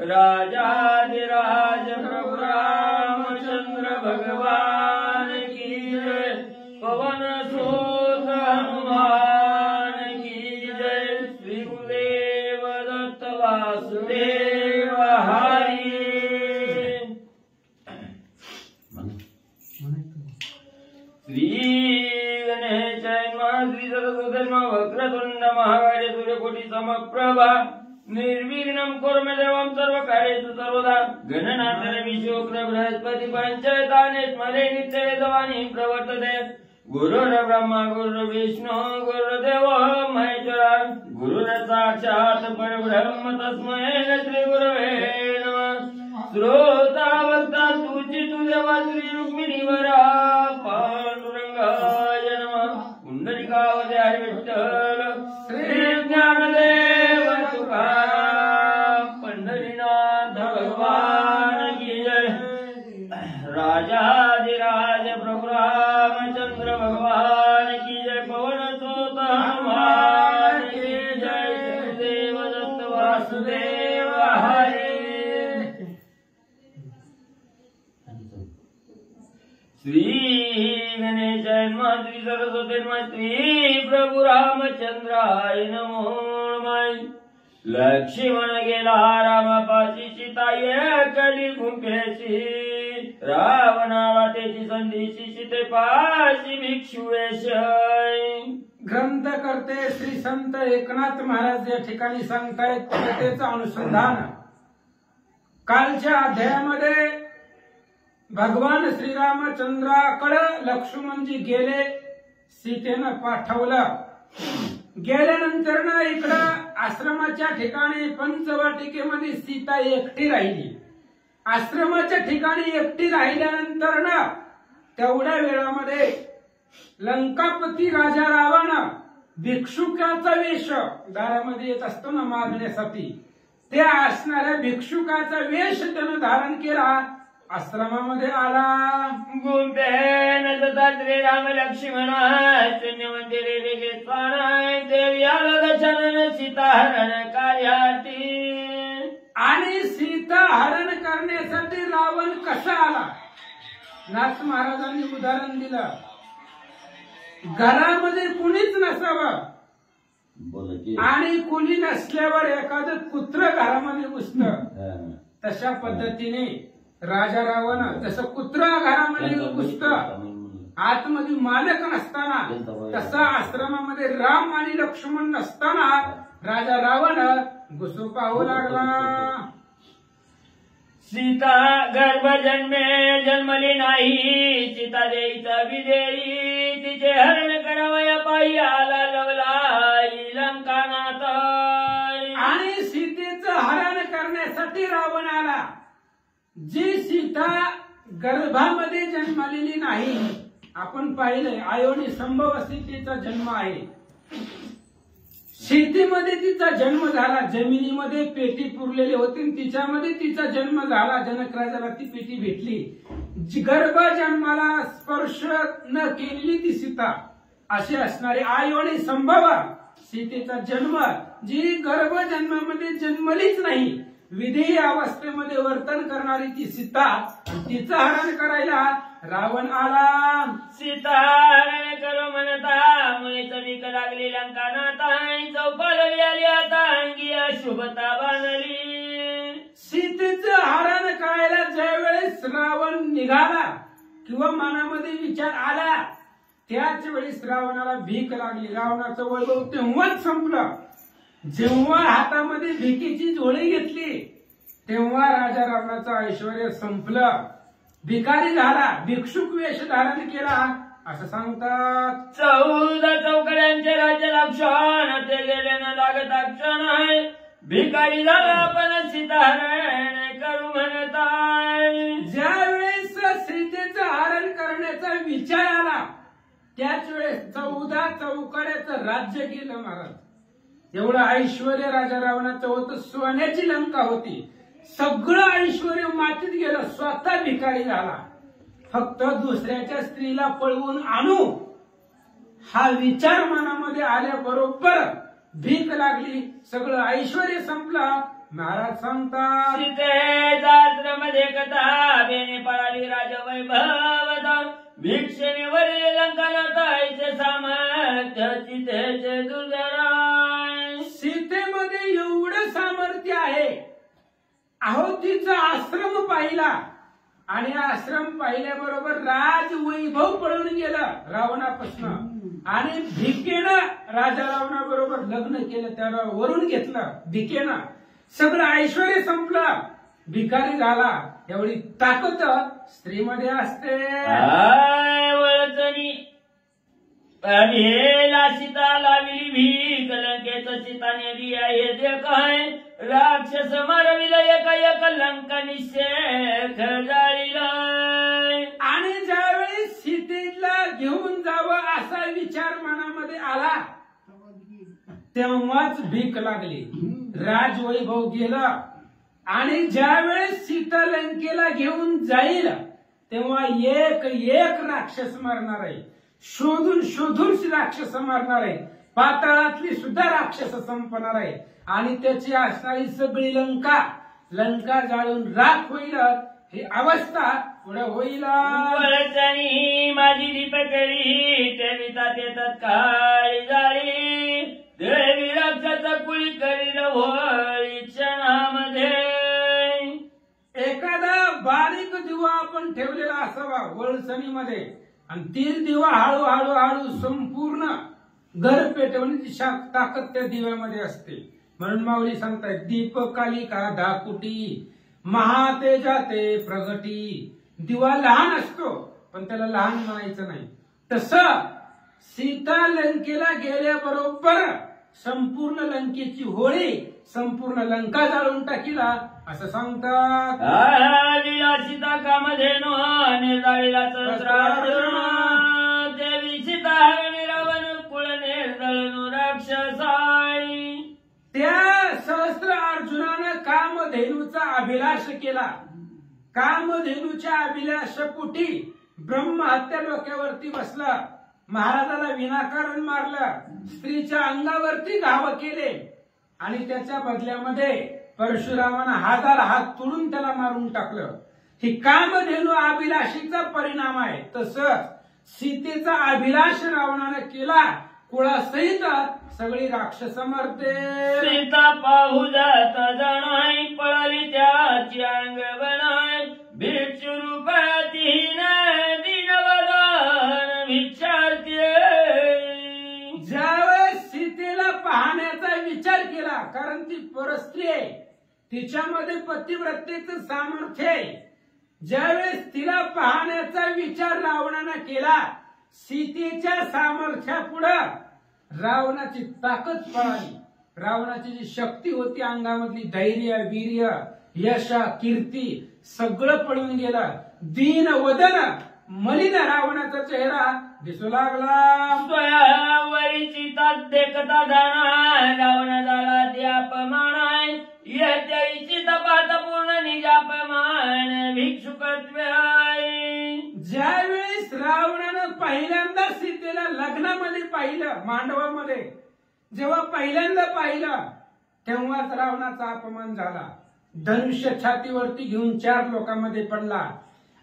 राजाधिराज प्रभु रामचंद्र भगवान की जय। पवन सुत हनुमान की जय। श्री गुरुदेव दत्त वासुदेव हरी। श्री गणेश श्री सरस्वती वक्रतुंड महाकाय सूर्यकोटि समप्रभा निर्विघ्नं कुरु मे देवं सर्वकार्येषु सर्वदा। गणनाथ विश्वोग्र बृहस्पति पंचताने स्मरे नित्यवेदवाणी प्रवर्तते। गुरुर्ब्रह्मा गुरुर्विष्णु गुरुर्देवो महेश्वरा। गुरुर्साक्षात् परब्रह्म तस्मै श्री गुरवे नमः। श्रोता वक्ता तुझी तुझेवा श्री रुक्मिणीवरा पांडुरंगाय नमः। पुंडलिकावते हरी विठ्ठल श्री ज्ञानदेव तुकाराम पंढरीनाथ भगवान की जय। राजाधिराज प्रभु रामचंद्र भगवान की जय। पवन सुत हनुमान की जय। देव दत्त वासुदेव हरी। श्री गणेश श्री सरस्वती श्री प्रभु रामचंद्राय नमो नमः। लक्ष्मण गेला रामापाशी सीता एकली गुंफेची। रावणाला त्याची संधीची सीतेपाशी भिक्षु वेश। ग्रंथ करते श्री संत एकनाथ महाराज या ठिकाणी सांगतायत कथेचं अनुसंधान। कालच्या अध्यायामध्ये भगवान श्रीरामचंद्राकडे लक्ष्मणजी गेले, सीतेनं पाठवलं। गेल्यानंतर ना इकडं आश्रमाच्या ठिकाणी पंचवटिकेमध्ये सीता एकटी राहिली। आश्रमाच्या ठिकाणी एकटी राहिल्यानंतर ना तेवढ्या वेळामध्ये लंकापती राजा रावण भिक्षुकाचा वेश दारामध्ये येत असतो ना मागण्यासाठी, त्या असणाऱ्या भिक्षुकाचा वेश त्यानं धारण केला, आश्रमामध्ये आला। गुंफेन श्री राम लक्ष्मण शून्य मंदिरे रेगे स्वानाय देवी आला दशरथ सीता हरण कार्यार्थी। आणि सीता हरण करण्यासाठी रावण कसा आला? नाथ महाराजांनी उदाहरण दिलं, घरामध्ये कुणीच नसावं आणि कुणी नसल्यावर एखादं कुत्र घरामध्ये घुसतं, तशा पद्धतीने राजा रावण तसं कुत्रा घरामध्ये घुसतं, आतमध्ये मालक नसताना, तसा आश्रमामध्ये राम आणि लक्ष्मण नसताना राजा रावण घुसू पाहू लागला। सीता गर्भ जन्मे जन्मली नाही, सीता देईचा विदेई, तिचे हरण करावया पायी आला लवलाई लंकानाथ। आणि सीतेचं हरण करण्यासाठी रावण आला। जी सीता गर्भामध्ये जन्मलेली नाही, आपण पाहिलंय आयोनी संभव सीतेचा जन्म आहे। शेतीमध्ये तिचा जन्म झाला, जमिनीमध्ये पेटी पुरलेली होती, तिच्यामध्ये तिचा जन्म झाला, जनक राजाला ती पेटी भेटली। गर्भ जन्माला स्पर्श न केलेली ती सीता अशी असणारी आयोनी संभव सीतेचा जन्म, जी गर्भ जन्मामध्ये जन्मलीच नाही, विधेय अवस्थेमध्ये वर्तन करणारी ती सीता, तिचं हरण करायला रावण आला। सीता हरण करो म्हणता मुळीच वीक लागली लंकानाथ, चौपालवी आली आता अंगी शुभता बांधली। सीतेचं हरण करायला ज्यावेळेस रावण निघाला किंवा मनामध्ये विचार आला, त्याच वेळेस रावणाला भीक लागली। रावणाचं वैभव तेव्हाच संपलं जेव्हा हातामध्ये भिकेची झोळी घेतली, तेव्हा राजा रावणाचं ऐश्वर संपलं, भिकारी झाला, भिक्षुक वेश धारण केला असं सांगतात। 14 चौकड्यांचे राज्य लक्षण ते गेले न लागता क्षण, भिकारी झाला पण सीता हरण करू म्हणताय। ज्यावेळेस सीतेचं हरण करण्याचा विचार आला, त्याच वेळेस 14 चौकड्याचं राज्य केलं महाराज। एवढं ऐश्वर राजा रावणाचं होतं, सोन्याची लंका होती, सगळं ऐश्वर मातीत गेलं, स्वतः भिकारी झाला। फक्त दुसऱ्याच्या स्त्रीला पळवून आणू हा विचार मनामध्ये आल्याबरोबर भीक लागली, सगळं ऐश्वर संपलं. महाराज सांगतात सीतेचा आश्रमध्ये कथा बेने पळाली राजवैभव भिक्षेने वरील लंकानाथाईचे सामर्थ्य सीतेचे दुर्धराय. सीतेमध्ये एवढं सामर्थ्य आहे. अहो तिचा आश्रम पाहिला आणि आश्रम पाहिल्याबरोबर राजवैभव पळून गेलं रावणापासून आणि भिकेनं राजा रावणाबरोबर लग्न केलं, त्याला वरून घेतलं भिकेनं. सगळं ऐश्वर संपलं, भिकारी झाला. एवढी ताकद स्त्रीमध्ये असते. वळचणी हेला सीता लावली भीक लंकेत सीताने दिया हे जे काय राक्षस मारविला एका एका लंका निषेध जाळीला. आणि ज्यावेळी सीतेला घेऊन जावं असा विचार मनामध्ये आला तेव्हाच भीक लागली, राजवैभव गेलं. आणि ज्यावेळेस सीता लंकेला घेऊन जाईल तेव्हा एक एक राक्षस मारणार आहे, शोधून शोधून राक्षस मारणार आहे, पाताळातली सुद्धा राक्षस संपणार आहे आणि त्याची असणारी सगळी लंका जाळून राख होईल. ही अवस्था पुढे होईल. माझी दीपकरी तेविता देतात काळी जाळी देवी राक्षाचा कुळी करील होळी क्षणामध्ये. एखादा बारीक दिवा आपण ठेवलेला असावा वळसणीमध्ये आणि तीच दिवा हळूहळू संपूर्ण घर पेटवण्याची ताकद त्या दिव्यामध्ये असते. म्हणून माऊली सांगतायत दीपकालिका दाकुटी महातेजाते प्रगटी. दिवा लहान असतो पण त्याला लहान म्हणायचं नाही. तसं सीता लंकेला गेल्याबरोबर संपूर्ण लंकेची होळी संपूर्ण लंका जाळून टाकीला असं सांगतात. सीता कामधेनो आणि जाळीला देवी सीता रावण कुळ निर्दळनो राक्षसाई. त्या सहस्त्र अर्जुनानं कामधेनूचा अभिलाष केला. कामधेनूच्या अभिलाषापोटी ब्रह्महत्या डोक्यावरती बसला, महाराजाला विनाकारण मारलं, स्त्रीच्या अंगावरती घाव केले आणि त्याच्या बदल्यामध्ये परशुरामानं 1000 हात तोडून त्याला मारून टाकलं. ही कामधेनू अभिलाषीचा परिणाम आहे. तसंच सीतेचा अभिलाष रावणानं केला, कुळासहित सगळी राक्षस मरते. सीता पाहू जात जणाई पळाली त्याची अंग बनाय भिक्षु रूपातीन दिनवदान भिक्षार्थे. ज्यावेळेस सीतेला पाहण्याचा विचार केला, कारण ती परस्त्री आहे, तिच्यामध्ये पतिव्रतेचं सामर्थ्य आहे. ज्यावेळेस तिला पाहण्याचा विचार रावणानं केला, सीतेच्या सामर्थ्यापुढं रावणाची ताकद पळाली. रावणाची जी शक्ती होती अंगामधली, धैर्य वीर्य यश कीर्ती सगळं पळून गेलं. दीन वदन मलिन रावणाचा चेहरा दिसू लागला. स्वयावरीची तात देखता जाणार रावण झाला ते अपमान याची तपात पूर्ण निजापमान भिक्षुकत्व. ज्यावेळेस रावणानं पहिल्यांदा सीतेला लग्नामध्ये पाहिलं, मांडवामध्ये जेव्हा पहिल्यांदा पाहिलं तेव्हाच रावणाचा अपमान झाला. धनुष्य छातीवरती घेऊन 4 लोकांमध्ये पडला.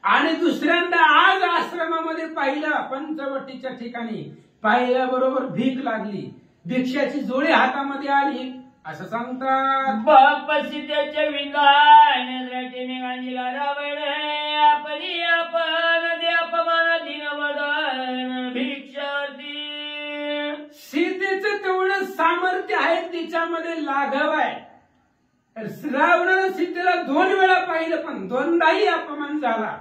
आणि दुसऱ्यांदा आज आश्रमामध्ये पाहिलं, पंचवटीच्या ठिकाणी पाहिल्याबरोबर भीक लागली, भिक्षाची जोडी हातामध्ये आली असं सांगतात. बाप सीतेचे विंदान द्रटीने गांजीला रावण आपली आपण दे अपमान दिनवदन भिक्षार्थी. सीतेचं तेवढं सामर्थ्य आहे, तिच्यामध्ये लाघव आहे. रावणानं सीतेला 2 वेळा पाहिलं पण 2दाही अपमान झाला.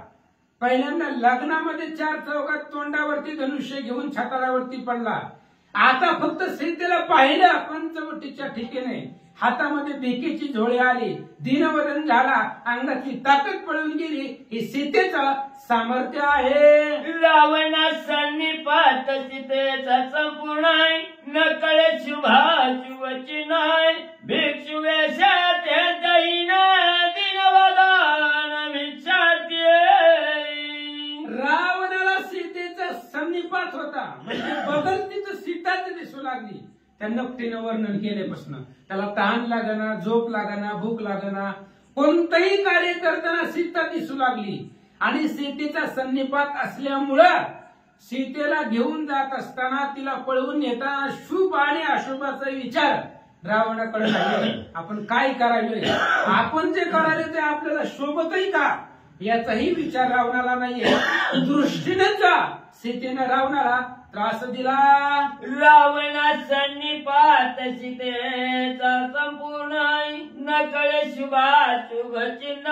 पहिल्यांदा लग्नामध्ये 4 चौकात तोंडावरती धनुष्य घेऊन छाताडावरती पडला. आता फक्त सीतेला पाहिलं, पंचवटीच्या ठिकाणी हातामध्ये भिकेची झोळी आली, दीनवदन झाला, अंगातली ताकद पळून गेली. ही सीतेचं सामर्थ्य आहे. रावणा सन्निपात सीतेचा संपूर्ण नकळे शुभाशुवची नाही भिक्षु वेशात दैन दिनवदान भिक्षार्थी. रावणाला सीतेचा सन्निपात होता म्हणजे बदल तिथं सीताच दिसू लागली. त्या नकटीनं वर्णन केल्यापासून. त्याला तहान लागना, झोप लागना, भूक लागना, कोणतंही कार्य करताना सीता दिसू लागली. आणि सीतेचा सन्निपात असल्यामुळं सीतेला घेऊन जात असताना तिला पळवून नेताना शुभ आणि अशुभाचा विचार रावणाकडे लागले. आपण काय करायलोय, आपण जे करायला ते आपल्याला शोभतही का, याचाही विचार रावणाला नाहीये. दृष्टीनेच सीतेनं रावणाला त्रास दिला. रावणा सन्निपात सीतेचा संपूर्ण नकळे शुभाशुभ चिन्ह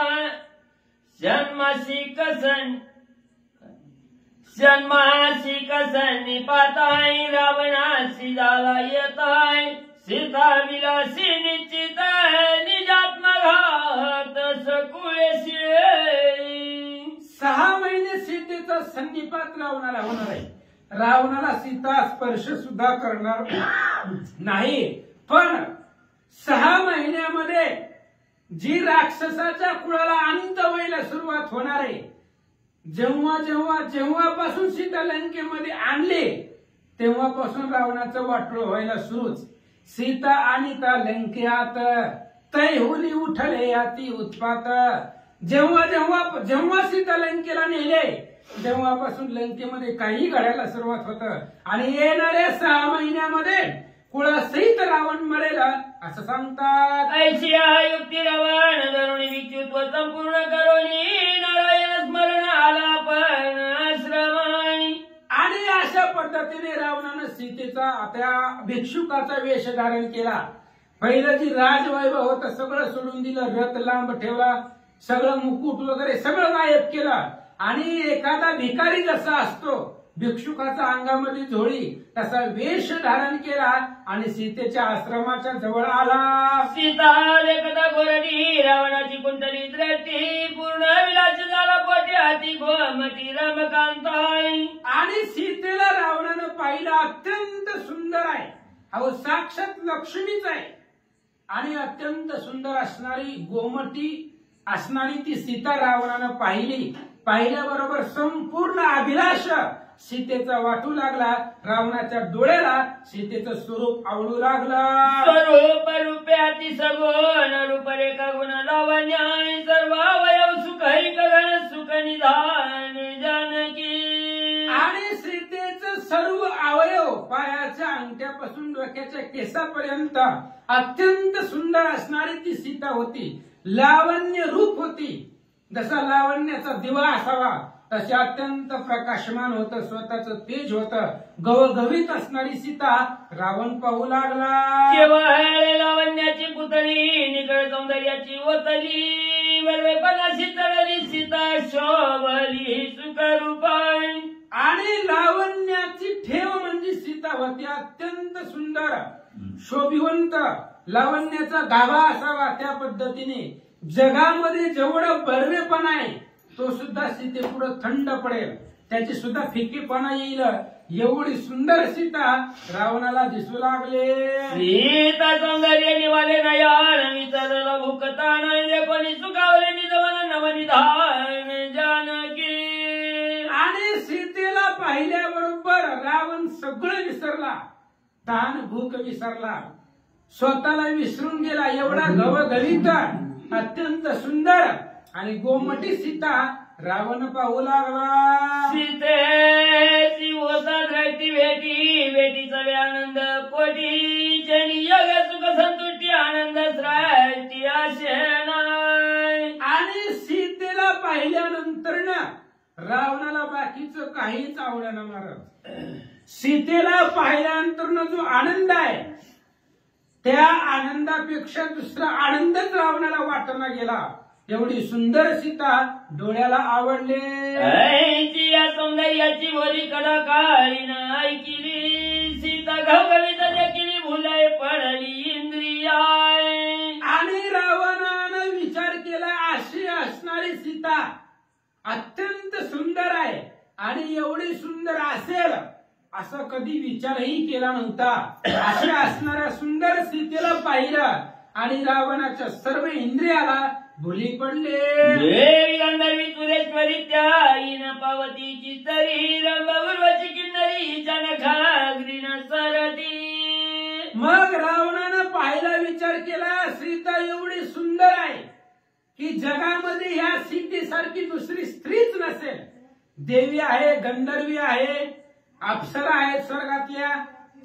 षण्मासिक सन्निपात रावणाशी झाला येत सीता विलासी निश्चित निजात्मघात सकुळेशी. 6 महिने सीतेचा सन्निपात रावणाला होणार आहे. रावणाला सीता स्पर्श सुद्धा करणार नाही. पण 6 महिन्यामध्ये जी राक्षसाच्या कुळाला अंत व्हायला सुरुवात होणार आहे, जेव्हापासून सीता लंकेमध्ये आणले तेव्हापासून रावणाचं वाटोळं व्हायला सुरूच. सीता आणि त्या लंकेत तैहुली उठले अति उत्पात. जेव्हा सीता लंकेला नेले तेव्हापासून लंकेमध्ये काही घडायला सुरुवात होतं. आणि येणाऱ्या 6 महिन्यामध्ये कुळासहित रावण मरेल असं सांगतात. ऐशी युक्ती रावण धरून विच्युत व संपूर्ण करोनी नारायण स्मरण आला पण आश्रमाई. आणि अशा पद्धतीने रावणानं सीतेचा त्या भिक्षुकाचा वेश धारण केला. पहिलं जी राजवैभव होतं सगळं सोडून दिलं, रथ लांब ठेवला, सगळं मुकुट वगैरे सगळं गायब केलं. आणि एखादा भिकारी जसा असतो भिक्षुकाचा अंगामध्ये झोळी तसा वेश धारण केला आणि सीतेच्या आश्रमाच्या जवळ आला. सीता लेखता गोरडी रावणाची कुंडली दृष्टी पूर्ण विलास झाला पोटे हाती गोमती रमकांताई. आणि सीतेला रावणानं पाहिलं, अत्यंत सुंदर आहे, अहो साक्षात लक्ष्मीच आहे. आणि अत्यंत सुंदर असणारी गोमटी असणारी ती सीता रावणानं पाहिली. पाहिल्याबरोबर संपूर्ण अभिलाष सीतेचा वाटू लागला. रावणाच्या डोळ्याला सीतेचं स्वरूप आवडू लागलं. स्वरूप रूपे अति सगुण रूपरेखा गुण लावण्य सर्व अवयव सुखैक गण सुख निधान जानकी. आणि सीतेचं सर्व अवयव पायाच्या अंगठ्यापासून डोक्याच्या केसापर्यंत अत्यंत सुंदर असणारी ती सीता होती. लावण्य रूप होती. जसा लावण्याचा दिवा असावा तसे अत्यंत प्रकाशमान होतं, स्वतःचं तेज होतं. गवगवीत असणारी सीता रावण पाहू लागला. केवळ लावण्याची पुतळी निकळ सौंदर्याची ओतली वरवेपणाशी तळली सीता शोभली सुखरूपाई. आणि लावण्याची ठेव म्हणजे सीता होती. अत्यंत सुंदर शोभिवंत लावण्याचा गाभा असावा त्या पद्धतीने. जगामध्ये जेवढं बर्वेपणा आहे तो सुद्धा सीतेपुढं थंड पडेल, त्याची सुद्धा फिकीपणा येईल एवढी सुंदर सीता रावणाला दिसू लागले. सीता सौंदर्य निवाले नयन विचारला भूकता नाही कोणी सुखावले निजवन नवनिधान जानकी. आणि सीतेला पाहिल्याबरोबर रावण सगळं विसरला, ताण भूक विसरला, स्वतःला विसरून गेला. एवढा गवगवीत अत्यंत सुंदर आणि गोमटी सीता रावण पाहू लागला. सीतेची होता द्रष्टी भेटी भेटीचा आनंद पोटी जनी योग सुख संतुष्टी आनंद सृष्टी आशेनाय. आणि सीतेला पाहिल्यानंतर ना रावणाला बाकीचं काहीच आवडणार महाराज. सीतेला पाहिल्यानंतर जो आनंद आहे त्या आनंदापेक्षा दुसरा आनंदच रावणाला वाटला गेला. एवढी सुंदर सीता डोळ्याला आवडले. या सौंदर्याची बोली कलाकारीन ऐकिली सीता घवघवीत देखील भुलाय पडली इंद्रियाय. आणि रावणानं विचार केला अशी असणारी सीता अत्यंत सुंदर आहे आणि एवढी सुंदर असेल असं कधी विचारही केला नव्हता. अशा असणाऱ्या सुंदर सीतेला पाहिलं आणि रावणाच्या सर्व इंद्रियाला भुली पडले. देवी गंधर्वी सुरेश्वरी त्याईन पावतीची तरी रंग उर्वशी किन्नरी जनखाग्रीन सरती. मग रावणानं पाहायला विचार केला, सीता एवढी सुंदर आहे की जगामध्ये या सीतेसारखी दुसरी स्त्रीच नसेल. देवी आहे, गंधर्वी आहे, अप्सरा आहेत स्वर्गातल्या,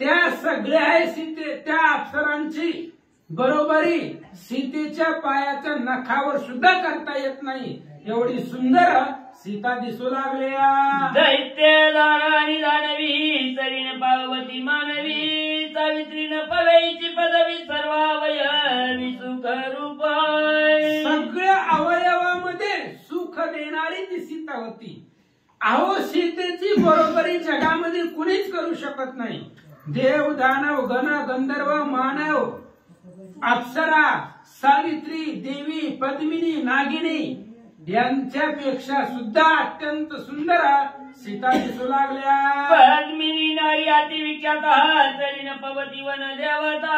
त्या सगळ्या आहे सीते. त्या अप्सरांची बरोबरी सीतेच्या पायाच्या नखावर सुद्धा करता येत नाही, एवढी सुंदर सीता दिसू लागल्या. दैत्य दानवी दानवी तरीन पार्वती मानवी सावित्रीन पवईची पदवी सर्वावयवी सुख रूप. सगळ्या अवयवामध्ये सुख देणारी ती सीता होती. अहो सीतेची बरोबरी जगामध्ये कुणीच करू शकत नाही. देव दानव गण गंधर्व मानव अप्सरा सावित्री देवी पद्मिनी नागिनी यांच्यापेक्षा सुद्धा अत्यंत सुंदर सीता दिसू लागल्या. पद्मिनी नारी अति विख्यात तरीन पवती वन देवता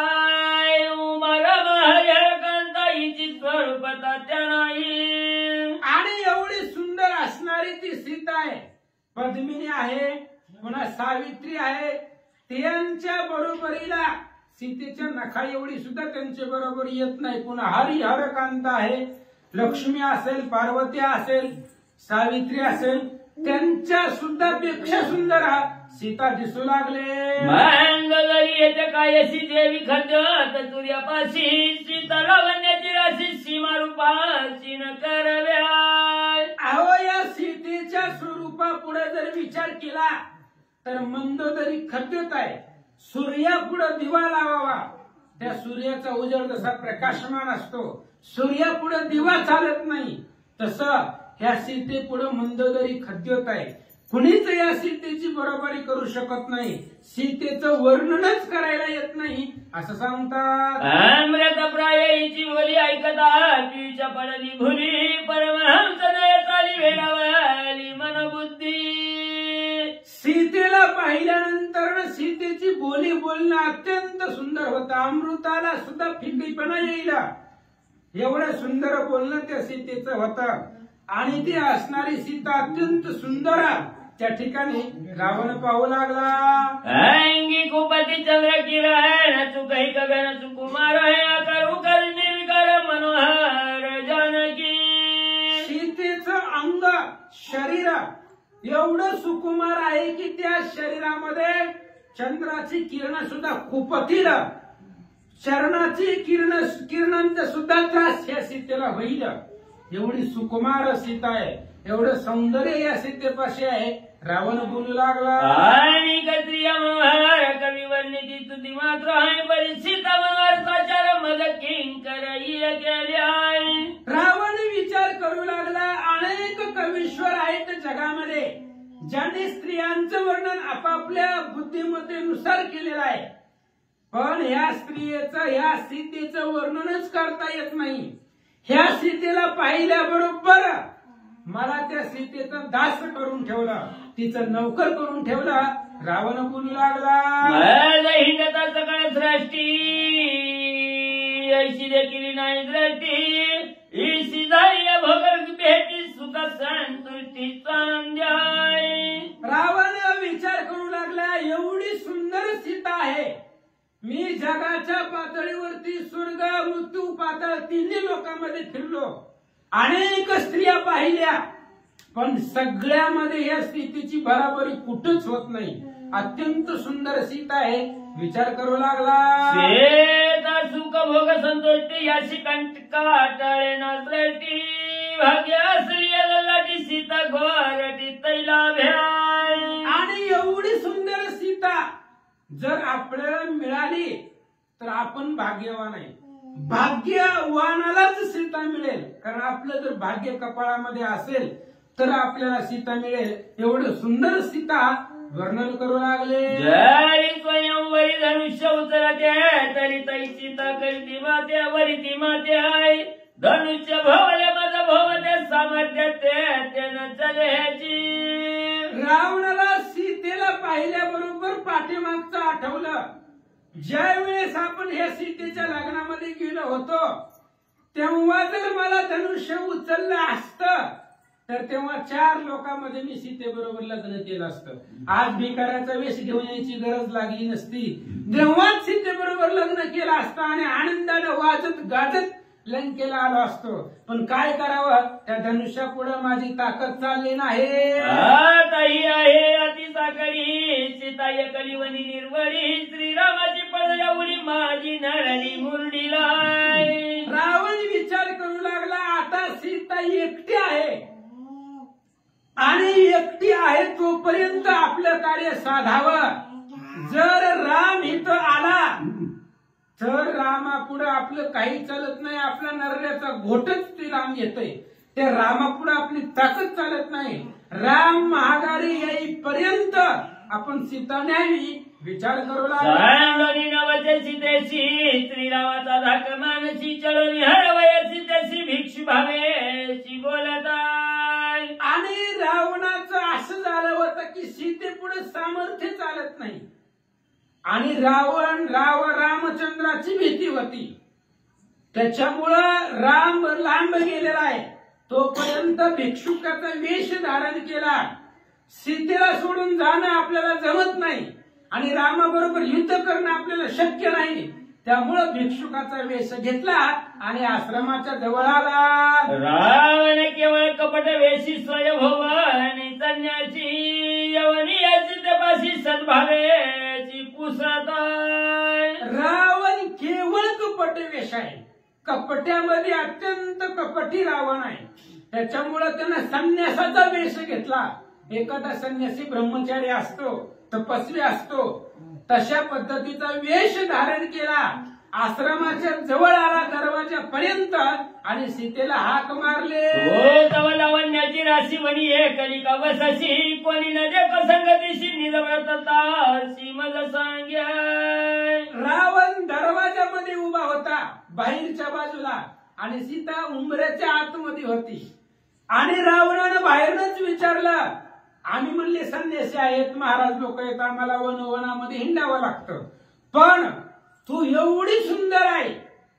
कांता हिची स्वरूपता त्या नाही. आणि एवढी सुंदर असणारी ती सीता आहे. पद्मिनी आहे, पुन्हा सावित्री आहे. त्यांच्या बरोबरीला सीतेच्या नखा एवढी सुद्धा त्यांच्या बरोबर येत नाही. पुन्हा हरिहर कांता आहे. लक्ष्मी असेल, पार्वती असेल, सावित्री असेल, त्यांच्या सुद्धा पेक्षा सुंदर सीता दिसू लागले. मंगलरी येते कायशी देवी खद्यत सूर्यापाशी सीता लावण्याची राशी सीमा रूपाची न करव्या. अहो या सीतेच्या स्वरूपापुढे जर विचार केला तर मंदोदरी खद्यत आहे. सूर्यापुढे दिवा लावावा, त्या सूर्याचा उजेड जसा प्रकाशमान असतो, सूर्यापुढे दिवा चालत नाही, तसं ह्या सीतेपुढे मंदोदरी खद्यत आहे. कुणीच या सीतेची बरोबरी करू शकत नाही. सीतेचं वर्णनच करायला येत नाही असं सांगतात. अमृतप्रायची बोली ऐकता तुझ्या पडली भुली परमहंस नय चाली वेळावली मनबुद्धी. सीतेला पाहिल्यानंतर सीतेची बोली बोलणं अत्यंत सुंदर होतं. अमृताला सुद्धा फिकीपणा येईल एवढं सुंदर बोलणं त्या सीतेचं होतं. आणि ती असणारी सीता अत्यंत सुंदर त्या ठिकाणी रावण पाहू लागला. अंगी कुपती चंद्र किरण चुकही गगन सुकुमार है करू करणे विकार मनोहर जानकी. सीतेचं अंग शरीर एवढं सुकुमार आहे की त्या शरीरामध्ये चंद्राची किरण सुद्धा खुपतील. चरणाची किरणांचा सुद्धा त्रास या सीतेला होईल. एवढी सुकुमार सीता आहे, एवढं सौंदर्य या सीतेपाशी आहे. रावण बोलू लागला. आणि कत्रिया मनोहर कवी वर्णिती तुझी मात्र आहे बरी सीता मनोहर मद किंकर केल्या. रावण विचार करू लागला. अनेक कवीश्वर आहेत जगामध्ये ज्यांनी स्त्रियांचं वर्णन आपापल्या बुद्धिमत्तेनुसार केलेलं आहे, पण ह्या स्त्रियेचं ह्या सीतेचं वर्णनच करता येत नाही. ह्या सीतेला पाहिल्याबरोबर मला त्या सीतेचा दास करून ठेवला, तिचं नौकर करून ठेवला. रावण बोलू लागला. हिंडता सकाळ दृष्टी ऐशी देखील नाही दृष्टी ईशी झाली भोग भेटी सुख संतुष्टी चांद्याय. रावण विचार करू लागला. एवढी सुंदर सीता आहे. मी जगाच्या पातळीवरती स्वर्ग मृत्यू पाताळ तिन्ही लोकांमध्ये फिरलो, अनेक स्त्रिया पाहिल्या, पण सगळ्यामध्ये या स्थितीची बराबरी कुठंच होत नाही. अत्यंत सुंदर सीता आहे. विचार करू लागला. सुख भोग संतोष्टी याशी कंटका टाळे नासरटी भाग्य स्त्रिया सीता घोरटी तैला भ्याय. आणि एवढी सुंदर सीता जर आपल्याला मिळाली तर आपण भाग्यवान आहे. भाग्यवानालाच सीता मिळेल, कारण आपलं जर भाग्य कपाळामध्ये असेल तर आपल्याला सीता मिळेल. एवढं सुंदर सीता वर्णन करू लागले. जरी स्वयंवरी धनुष्य उतरते तरी तै सीता करीती माते वरी ती माते आहे. धनुष्य भवले मज भवते सामर्थ्य ते चल्याची. रावणाला सीतेला पाहिल्याबरोबर पाठीमागचं आठवलं. ज्या वेळेस आपण ह्या सीतेच्या लग्नामध्ये गेलो होतो तेव्हा जर मला धनुष्य उचललं असतं तर तेव्हा 4 लोकांमध्ये मी सीतेबरोबर लग्न केलं असतं. आज भिकाऱ्याचा वेश घेऊन यायची गरज लागली नसती. तेव्हाच सीतेबरोबर लग्न केलं असतं आणि आनंदाने वाजत गाजत लंकेला आलो असतो. पण काय करावं, त्या धनुष्यापुढे माझी ताकद चालली नाही. ताई आहे अति साकडी सीता कलिवनी निर्वळी श्रीरामाची पडल्या उडी माझी नरली मुरडीला. रावण विचार करू लागला, आता सीता एकटी आहे आणि एकटी आहे तोपर्यंत आपलं कार्य साधावं. जर राम इथं आला तर रामापुढे आपलं काही चालत नाही. आपल्या नरल्याचा घोटच ते राम घेतोय. त्या रामापुढे आपली ताकद चालत नाही. राम महागारी येईपर्यंत आपण सीता न्यावी विचार करू लागला. नवचे सीतेशी श्रीरामाचा धाक मानसी चळणी हरवयसी त्याशी भिक्षू भावेशी बोलता. आणि रावणाचं असं झालं होतं की सीतेपुढे सामर्थ्य चालत नाही आणि रामचंद्राची भीती होती. त्याच्यामुळं राम लांब गेलेला आहे. तोपर्यंत भिक्षुकाचा वेश धारण केला. सीतेला सोडून जाणं आपल्याला जमत नाही आणि रामाबरोबर युद्ध करणं आपल्याला शक्य नाही. त्यामुळं भिक्षुकाचा वेश घेतला आणि आश्रमाच्या जवळ आला. रावण केवळ कपट वेशी स्वयंभव आणि तन्याची यवनी याची तपाशी सद्भावेची पुसत. रावण केवळ कपट वेश आहे. कपट्यामध्ये अत्यंत कपटी रावण आहे. त्याच्यामुळे त्यानं संन्यासाचा वेश घेतला. एखादा संन्यासी ब्रह्मचारी असतो, तपस्वी असतो, तशा पद्धतीचा वेश धारण केला. आश्रमाच्या जवळ आला दरवाजापर्यंत आणि सीतेला हाक मारले. तव लावण्याची राशी वणी कलिका वसशी कोणी न दे संगतीशी निजव्रतताशी मज सांग्या. रावण दरवाजामध्ये उभा होता बाहेरच्या बाजूला आणि सीता उंबऱ्याच्या आतमध्ये होती. आणि रावणानं बाहेरच विचारलं, आम्ही म्हणले संन्यासी आहेत, महाराज लोक आहेत, आम्हाला वनामध्ये हिंडावं लागतं, पण तू एवढी सुंदर आहे,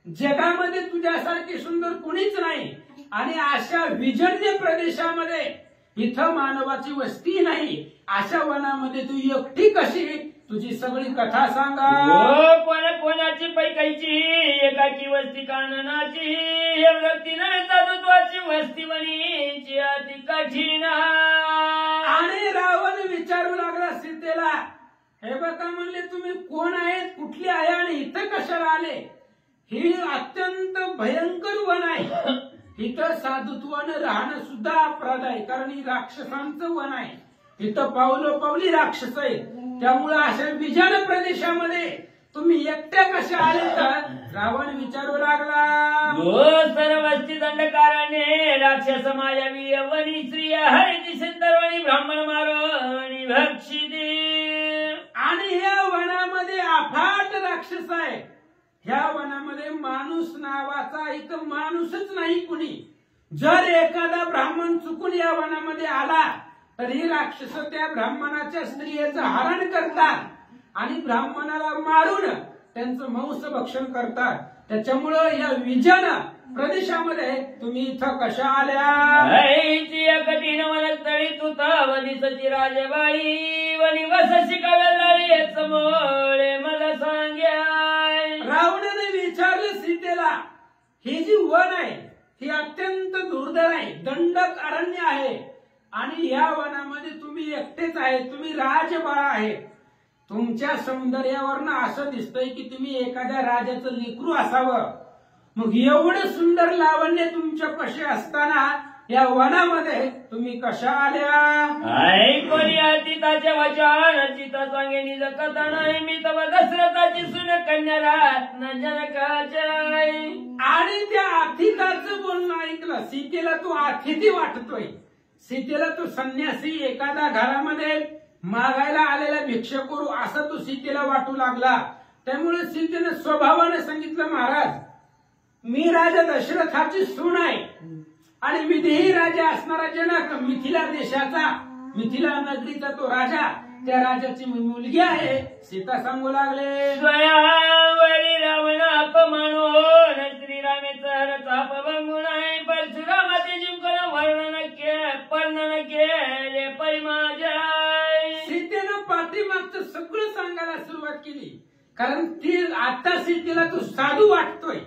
जगामध्ये तुझ्यासारखी सुंदर कुणीच नाही आणि अशा विजन्य प्रदेशामध्ये इथं मानवाची वस्ती नाही, अशा वनामध्ये तू एकटी कशी? तुझी सगळी कथा सांगा. कोणाची पैकायची एकाची वस्ती काननाची हे व्यक्ती नाही साधुत्वाची वस्ती म्हणीची अति कठीण. आणि रावण विचारू लागला सीतेला, हे बघा म्हणले तुम्ही कोण आहेत, कुठली आहे आणि इथं कशाला आले? ही अत्यंत भयंकर वन आहे. इथं साधुत्वानं राहणं सुद्धा अपराध आहे, कारण ही राक्षसांचं वन आहे. इथं पावलोपावली राक्षस आहे. त्यामुळे अशा विजन प्रदेशामध्ये तुम्ही एकट्या कशा आले? तर रावण विचारू लागला. सर्वस्ती दंडकाराने राक्षस मायावी यवनी स्त्रिय हरिती सिद्धरवणी ब्राह्मण मारवणी भक्षिती. आणि ह्या वनामध्ये अफाट राक्षस आहे. ह्या वनामध्ये माणूस नावाचा एक माणूसच नाही कुणी. जर एखादा ब्राह्मण चुकून या वनामध्ये आला तर ही राक्षस त्या ब्राह्मणाच्या स्त्रियेचं हरण करतात आणि ब्राह्मणाला मारून त्यांचं मांस भक्षण करतात. त्याच्यामुळं या विजन प्रदेशामध्ये तुम्ही इथं कशा आल्या? कठीण वनस्थळी तुता वनिसची राजबाई वनी वसशी कवलाळी समोळे मला सांग्या. रावणाने विचारलं सीतेला, ही जी वन आहे ही अत्यंत दुर्धर आहे, दंडक अरण्य आहे आणि या वनामध्ये तुम्ही एकटेच आहे, तुम्ही राजबाळा आहे. तुमच्या सौंदर्यावरनं असं दिसतंय की तुम्ही एखाद्या राजाचं लेकरू असावं. मग एवढं सुंदर लावण्य तुमच्या कसे असताना या वनामध्ये तुम्ही कशा आल्या? कोणी अतिताचे वचन चिता सांगे निज कथा नाही मी तव दशरथाची सुन कन्या रत्न जनकाच्या. आणि त्या अतिथाचं बोलणं ऐकलं. सीतेला तो अतिथी वाटतोय, सीतेला तो संन्यासी एखादा घरामध्ये मागायला आलेला भिक्षुकरू असं तो सीतेला वाटू लागला. त्यामुळे सीतेने स्वभावाने सांगितलं, महाराज मी राजा दशरथाची सून आहे आणि विदेही राजा असणारा जनक, मिथिला देशाचा, मिथिला नगरीचा तो राजा, त्या राजाची मुलगी आहे. सीता सांगू लागले, स्वयंवरी रावण अपमानो श्रीरामेचा ताप बंगुण आहे परशुरामाचे जिंकण वर्णन कारण ती आता सीतेला तो साधू वाटतोय.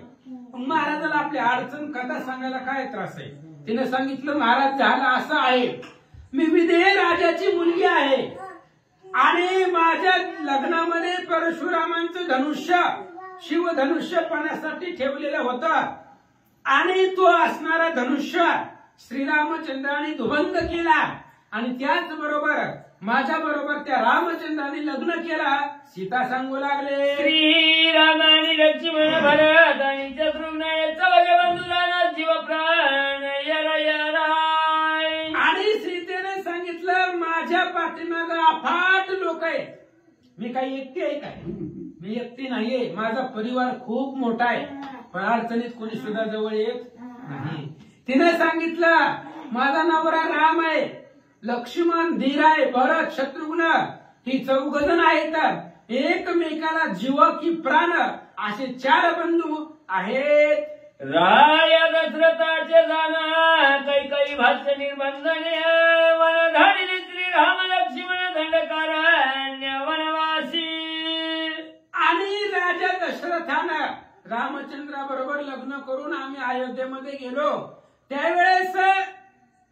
महाराजाला आपली अडचण कथा सांगायला काय त्रास आहे. तिने सांगितलं महाराज झालं असं आहे, मी विदेह राजाची मुलगी आहे आणि माझ्या लग्नामध्ये परशुरामांचं धनुष्य शिवधनुष्यपणासाठी ठेवलेलं होतं आणि तो असणारा धनुष्य श्रीरामचंद्राने धुबंद केला आणि त्याचबरोबर माझ्या बरोबर त्या रामचंद्राने लग्न केला. सीता सांगू लागले श्रीराम आणि लक्ष्मण भरत आणि शत्रुघ्न चौघे बंधुराना जीव प्राण आणि सीतेने सांगितलं माझ्या पाठीमागं अफाट लोक आहेत. मी काही एकटी आहे काय? मी एकटी नाहीये, माझा परिवार खूप मोठा आहे, पण अडचणीत कोणी सुद्धा जवळ येत नाही. तिने सांगितलं माझा नवरा राम आहे, लक्ष्मण धीर आहे, भरत शत्रुघ्न ही चौघजण आहेत, एकमेकाला जीव की प्राण असे 4 बंधू आहेत. राया दशरथाचे जाना कैकई भाष्य निर्बंधने वन धाडिले श्रीराम लक्ष्मण दंडकारण्य वनवासी. आणि राजा दशरथानं रामचंद्राबरोबर लग्न करून आम्ही अयोध्येमध्ये गेलो. त्यावेळेस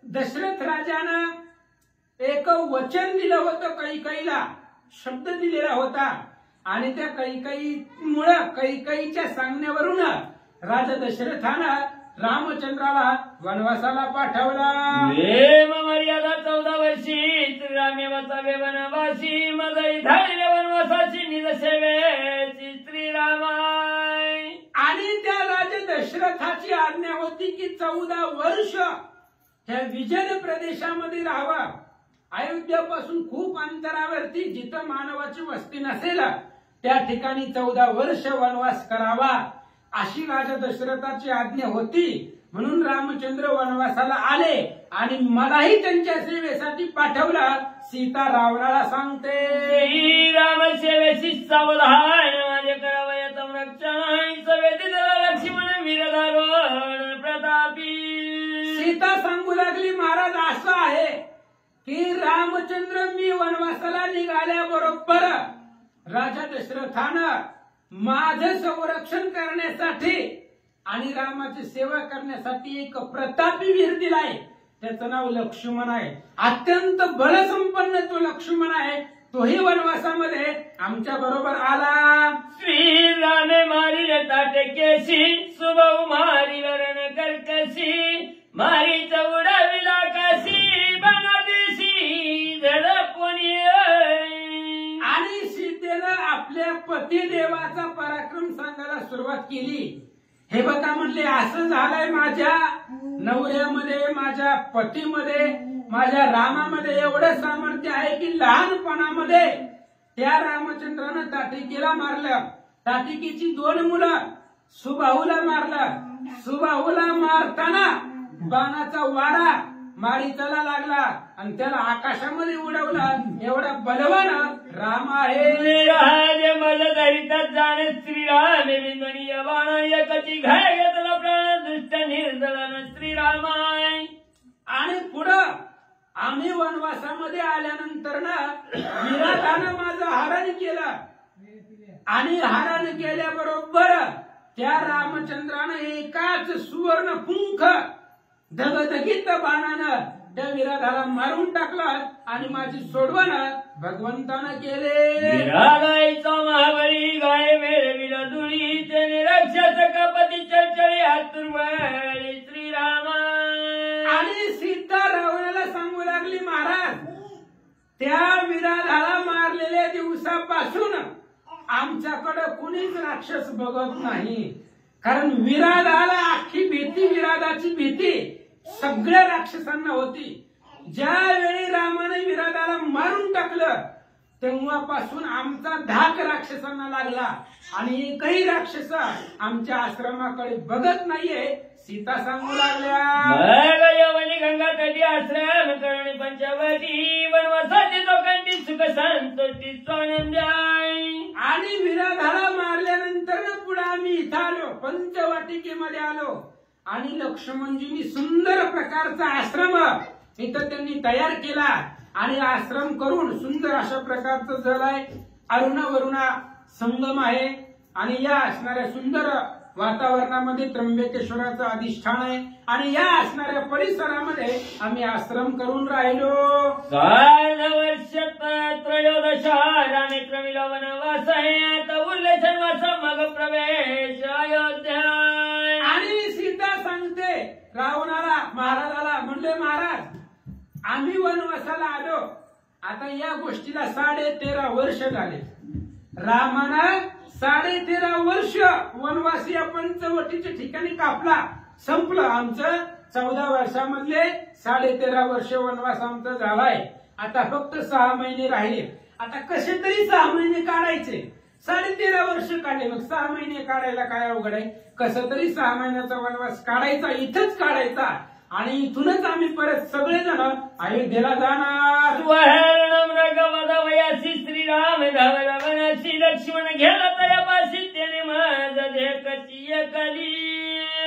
दशरथ राजानं एक वचन दिलं होतं, कैकईला शब्द दिलेला होता आणि त्या कैकईमुळं कैकईच्या सांगण्यावरून राजा दशरथानं रामचंद्राला वनवासाला पाठवला. प्रेम मर्यादा 14 वर्षी श्रीरामे वसावे वनवासी मजई धाडले वनवासाची निज सेवेची श्रीरामाय. आणि त्या राजा दशरथाची आज्ञा होती की 14 वर्ष त्या विजन प्रदेशामध्ये राहावं. अयोध्यापासून खूप अंतरावरती जिथं मानवाची वस्ती नसेल त्या ठिकाणी 14 वर्ष वनवास करावा अशी राजा दशरथाची आज्ञा होती. म्हणून रामचंद्र वनवासाला आले आणि मलाही त्यांच्या सेवेसाठी पाठवलं. सीता रावणाला सांगते श्रीराम सेवेशी सावधान माझे करावयाचं रक्षण सवेदित लक्ष्मण वीरधारण प्रतापी. सीता सांगू लागली महाराज असं आहे की रामचंद्र मी वनवासाला निघाल्याबरोबर राजा दशरथानं माझं संरक्षण करण्यासाठी आणि रामाची सेवा करण्यासाठी एक प्रतापी वीर दिलाय. त्याचं नाव लक्ष्मण आहे. अत्यंत बलसंपन्न तो लक्ष्मण आहे. तोही वनवासामध्ये आमच्या बरोबर आला. श्रीरामे मारिले ताटे केशी सुभाऊ मारी रण कर्कशी मारी चौडाविला काशी बनादेशी झडपोनी. आणि सीतेनं आपल्या पतिदेवाचा पराक्रम सांगायला सुरुवात केली. हे बघा म्हणले असं झालंय माझ्या नवऱ्यामध्ये, माझ्या पतीमध्ये, माझ्या रामामध्ये एवढं सामर्थ्य आहे की लहानपणामध्ये त्या रामचंद्रानं ताटिकेला मारलं. ताटिकेची 2 मुलं सुबाहूला मारलं. सुबाहूला मारताना बाणाचा वारा मारीचाला लागला आणि त्याला आकाशामध्ये उडवलं. एवढा बलवान राम आहे. मल धरितात जाणे श्रीराम विंदनीय बाण एकची घाय घेतला प्राण दुष्ट निर्दलन श्रीरामाय. आणि पुढं आम्ही वनवासामध्ये आल्यानंतर ना विराटानं माझं हरण केलं आणि हरण केल्याबरोबर त्या रामचंद्रानं एकाच सुवर्ण पुंख धगधगीत बाणानं त्या विराटाला मारून टाकलं आणि माझी सोडवण भगवंतानं केले. विरागाईचा महाबळी गाय मेळविला धुळी त्याने रक्षाचं कपती चळचळी हातुरवळी श्रीरामा. आणि सीता रावणाला सांगू लागली महाराज त्या विराधाला मारलेल्या दिवसापासून आमच्याकडे कुणीच राक्षस बघत नाही. कारण विराधाला अख्खी भीती, विराधाची भीती सगळ्या राक्षसांना होती. ज्यावेळी रामाने विराधाला मारून टाकलं तेव्हापासून आमचा धाक राक्षसांना लागला आणि एकही राक्षस आमच्या आश्रमाकडे बघत नाहीये. सीता सांगू लागल्या यवनी गंगा तटी आश्रम करणी पंचवटी वनवासाची लोकांची सुख संतोषी स्वानंद्याय. आणि विराधाला मारल्यानंतर पुढे आम्ही इथं आलो, पंचवाटिकेमध्ये आलो आणि लक्ष्मणजींनी सुंदर प्रकारचा आश्रम इथं त्यांनी तयार केला आणि आश्रम करून सुंदर अशा प्रकारचं जल आहे. अरुणा वरुणा संगम आहे आणि या असणाऱ्या सुंदर वातावरणामध्ये त्र्यंबकेश्वराचं अधिष्ठान आहे आणि या असणाऱ्या परिसरामध्ये आम्ही आश्रम करून राहिलो. वर्ष त्रयोदशाने क्रमिला वनवास आहे आता उल्लेखनवास मग प्रवेश अयोध्या. आणि सीता सांगते रावणाला महाराजाला, म्हणले महाराज आम्ही वनवासाला आलो, आता या गोष्टीला 13.5 वर्ष झाले. रामाना 13.5 वर्ष वनवास या पंचवटीच्या ठिकाणी कापला, संपलं आमचं. 14 वर्षामधले 13.5 वर्ष वनवास आमचा झालाय. आता फक्त 6 महिने राहिले. आता कसे तरी 6 महिने काढायचे. 13.5 वर्ष काढले, मग 6 महिने काढायला काय अवघड आहे. कसं तरी 6 महिन्याचा वनवास काढायचा, इथंच काढायचा आणि इथूनच आम्ही परत सगळेजण अयोध्येला जाणार. वयासी श्रीराम धावला वनासी लक्ष्मण घ्याला तयापाशी त्याने माझा देखची कली.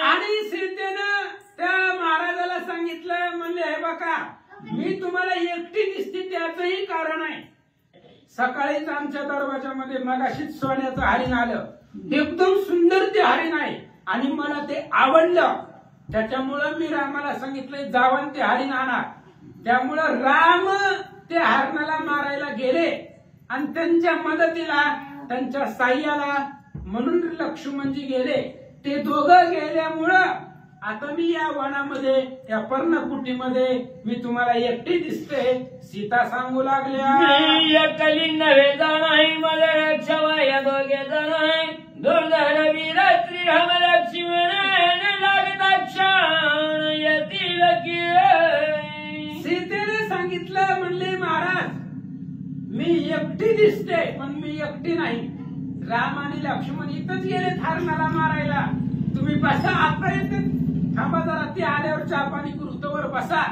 आणि सीतेनं त्या महाराजाला सांगितलं, म्हणले हे बघा मी तुम्हाला एकटी दिसते त्याचंही कारण आहे. सकाळीच आमच्या दरवाजामध्ये मगाशीच सोन्याचं हरिण आलं, एकदम सुंदर ते हरिण आहे आणि मला ते आवडलं. त्याच्यामुळं मी रामाला सांगितलंय जावं ते हरिण आणा. त्यामुळं राम ते हरणाला मारायला गेले आणि त्यांच्या मदतीला त्यांच्या साह्याला म्हणून लक्ष्मणजी गेले. ते दोघं गेल्यामुळं आता मी या वनामध्ये या पर्णकुटीमध्ये मी तुम्हाला एकटी दिसते. सीता सांगू लागल्या कली नव्हे जाण मला रक्षावा या दोघे जण दुर्धर वीर श्रीराम लक्ष्मण लागता क्षण येतील की. सीतेने सांगितलं, म्हणले महाराज मी एकटी दिसते पण मी एकटी नाही. राम आणि लक्ष्मण इथंच गेले हरणाला मारायला. तुम्ही बसा, आता येते, थांबा जरा, ते आल्यावर चहा पाणी करू, तोवर बसा.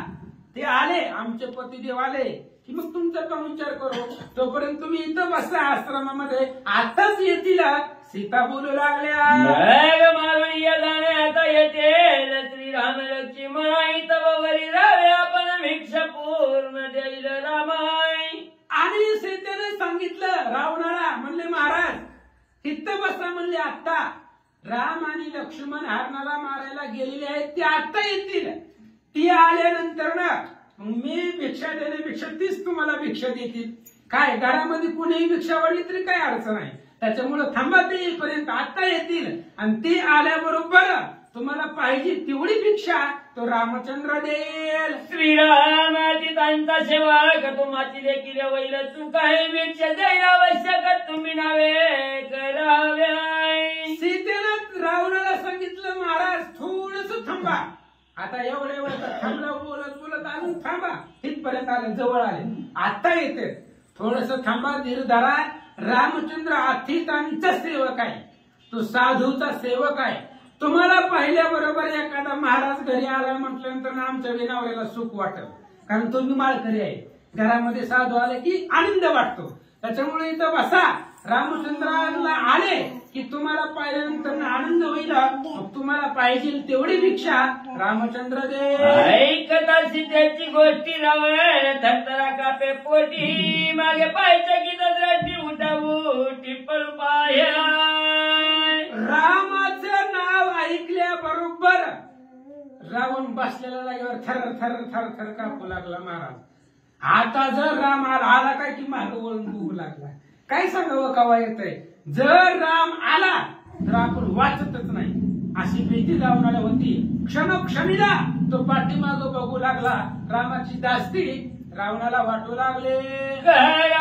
ते आले आमचे पतिदेव आले की मग तुमचा पाहुणचार करू, तोपर्यंत तुम्ही इथं बसा आश्रमामध्ये, आताच येतील. सीता बोलू लागल्या मारून या जाणे आता येते श्रीराम लक्ष्मण तव वरी रावे आपण भिक्षा पूर्ण देईल रामाय. आणि सीतेने सांगितलं रावणाला, म्हणले महाराज इथं बसा. म्हणले आता राम आणि लक्ष्मण हरणाला मारायला गेलेले आहेत, ते आता येतील. ती आल्यानंतर ना मी भिक्षा देण्यापेक्षा तीच तुम्हाला भिक्षा देतील. काय घरामध्ये कुणीही भिक्षा वाढली तरी काय अडचण आहे. त्याच्यामुळे थांबा ते येईपर्यंत, आता येतील आणि ते आल्याबरोबर तुम्हाला पाहिजे तेवढी भिक्षा तो रामचंद्र देईल. श्रीराम त्यांचा सेवक तुम्हाची देखील वैल चूक आहे भिक्षा द्यायला आवश्यक तुम्ही नावे करावे. सीतेनं रावणाला सांगितलं महाराज थोडस थांबा. आता एवढे थांबलं, बोलत बोलत अजून थांबा. इथपर्यंत आले, जवळ आले, आता येते, थोडस थांबा, धीर धरा. रामचंद्र अथितांचा सेवक आहे, तो साधूचा सेवक आहे. तुम्हाला पाहिल्याबरोबर एखादा महाराज घरी आला म्हटल्यानंतर आमच्या विनावऱ्याला सुख वाटत, कारण तुम्ही माळकरी आहे. घरामध्ये साधू आले की आनंद वाटतो. त्याच्यामुळे इथं बसा. रामचंद्राला आले की तुम्हाला पाहिल्यानंतर आनंद होईल. मग तुम्हाला पाहिजे तेवढी भिक्षा रामचंद्र दे. ऐकता सीतेची गोष्टी रावण थरथरा कापे पोटी मागे पाहायचं की दसऱ्याची उठावू टिप्पल पाय. रामाचं नाव ऐकल्याबरोबर रावण बसलेल्या जागेवर थर थर थर थर कापू लागला महाराज. आता जर राम आला काय की माग वळून बघू लागला. काय सांगावं कवा येतंय. जर राम आला तर आपण वाचतच नाही अशी भीती रावणाला होती. क्षणोक्षणीला तो पाठीमाग बघू लागला. रामाची दास्ती रावणाला वाटू लागले.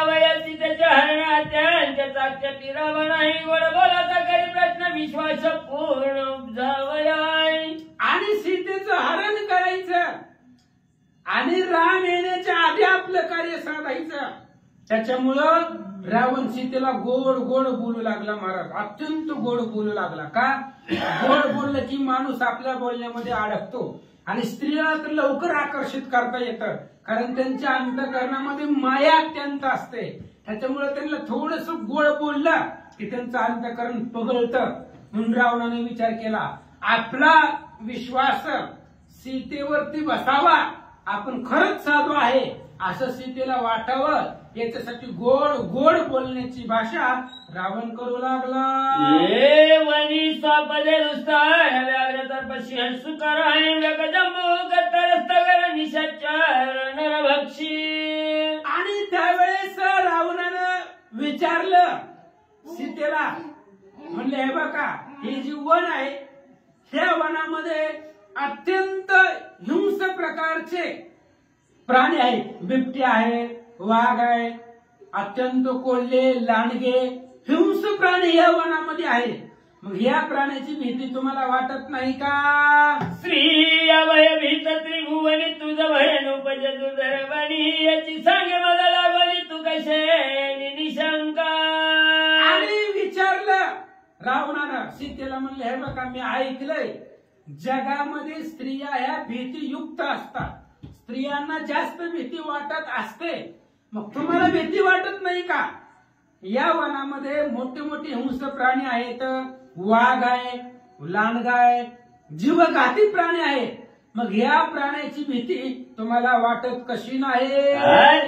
वयाची त्याच्या हरणाच्या चाकच्या पिरावा नाही गोड बोलाचा काही प्रश्न विश्वास पूर्ण जावयाय. आणि सीतेचं हरण करायचं आणि राम येण्याच्या आधी आपलं कार्य साधायचं. त्याच्यामुळं रावण सीतेला गोड गोड बोलू लागला महाराज. अत्यंत गोड बोलू लागला. का गोड बोललं की माणूस आपल्या बोलण्यामध्ये अडकतो आणि स्त्रीला तर लवकर आकर्षित करता येतं, कारण त्यांच्या अंतःकरणामध्ये माया अत्यंत असते. त्याच्यामुळे त्यांना थोडस गोड बोललं की त्यांचं अंतःकरण पगळतं. म्हणून रावणाने विचार केला आपला विश्वास सीतेवरती बसावा. आपण खरंच साधू आहे असं सीतेला वाटावं याच्यासाठी गोड गोड बोलण्याची भाषा रावण करू लागला. ये वनी स्वापदे रुस्ताय व्याघ्रतर्पशी हंसुकराय व्यगजंबू गत्तरस्तगर निशाचार नरभक्षी. आणि त्यावेळेस रावणानं विचारलं सीतेला, म्हणले हे बघा हे जे वन आहे ह्या वनामध्ये अत्यंत हिंस्र प्रकारचे प्राणी आहेत. बिबटे आहे, वाघ आहे, अत्यंत कोल्हे, लांडगे, हिंस्र प्राणी या वनामध्ये आहे. मग या प्राण्याची भीती तुम्हाला वाटत नाही का? श्री अभय भीत त्रिभुवनी तुझ भय नुपज दुर्धरवणी याची सांगे मला लागली तू कशे निशंका. आणि विचारलं रावणानं सीतेला, म्हणले हे बघा मी ऐकलंय जगामध्ये स्त्रिया ह्या भीतीयुक्त असतात, स्त्रियांना जास्त भीती वाटत असते. मग तुम्हाला भीती वाटत नाही का? या वनामध्ये मोठे मोठे हिंस्र प्राणी आहेत, वाघ आहे, लांडगा आहे, जीवघाती प्राणी आहे. मग या प्राण्याची भीती तुम्हाला वाटत कशी नाही?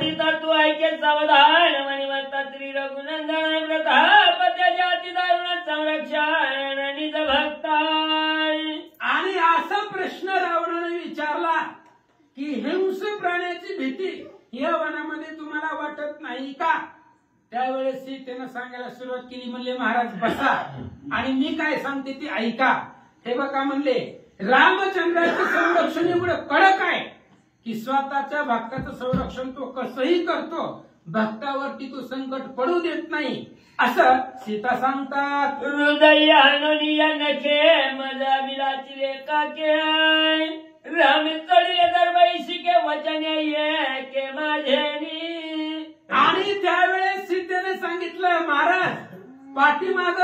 तिथं तू ऐके सावधान मणिमत्ता श्री रघुनंदन प्रतापत्याच्या अतिदारुण संरक्षण निज भक्ताय. आणि असा प्रश्न रावणाने विचारला की हिंस्र प्राण्याची भीती या वनामध्ये तुम्हाला वाटत नाही का? त्यावेळेस सीतेनं सांगायला सुरुवात केली, म्हणले महाराज बसा आणि मी काय सांगते ते ऐका. हे बघा म्हणले रामचंद्राचं संरक्षण एवढं कडक आहे की स्वतःच्या भक्ताचं संरक्षण तो कसंही करतो, भक्तावरती तो संकट पडू देत नाही असं सीता सांगतात. हृदय हनुनिया नखे मजा बिलाची लेखा के राम चढले दरबाईशी के वचन ये के माझेनी. आणि त्यावेळेस सीतेने सांगितलं महाराज पाठीमाग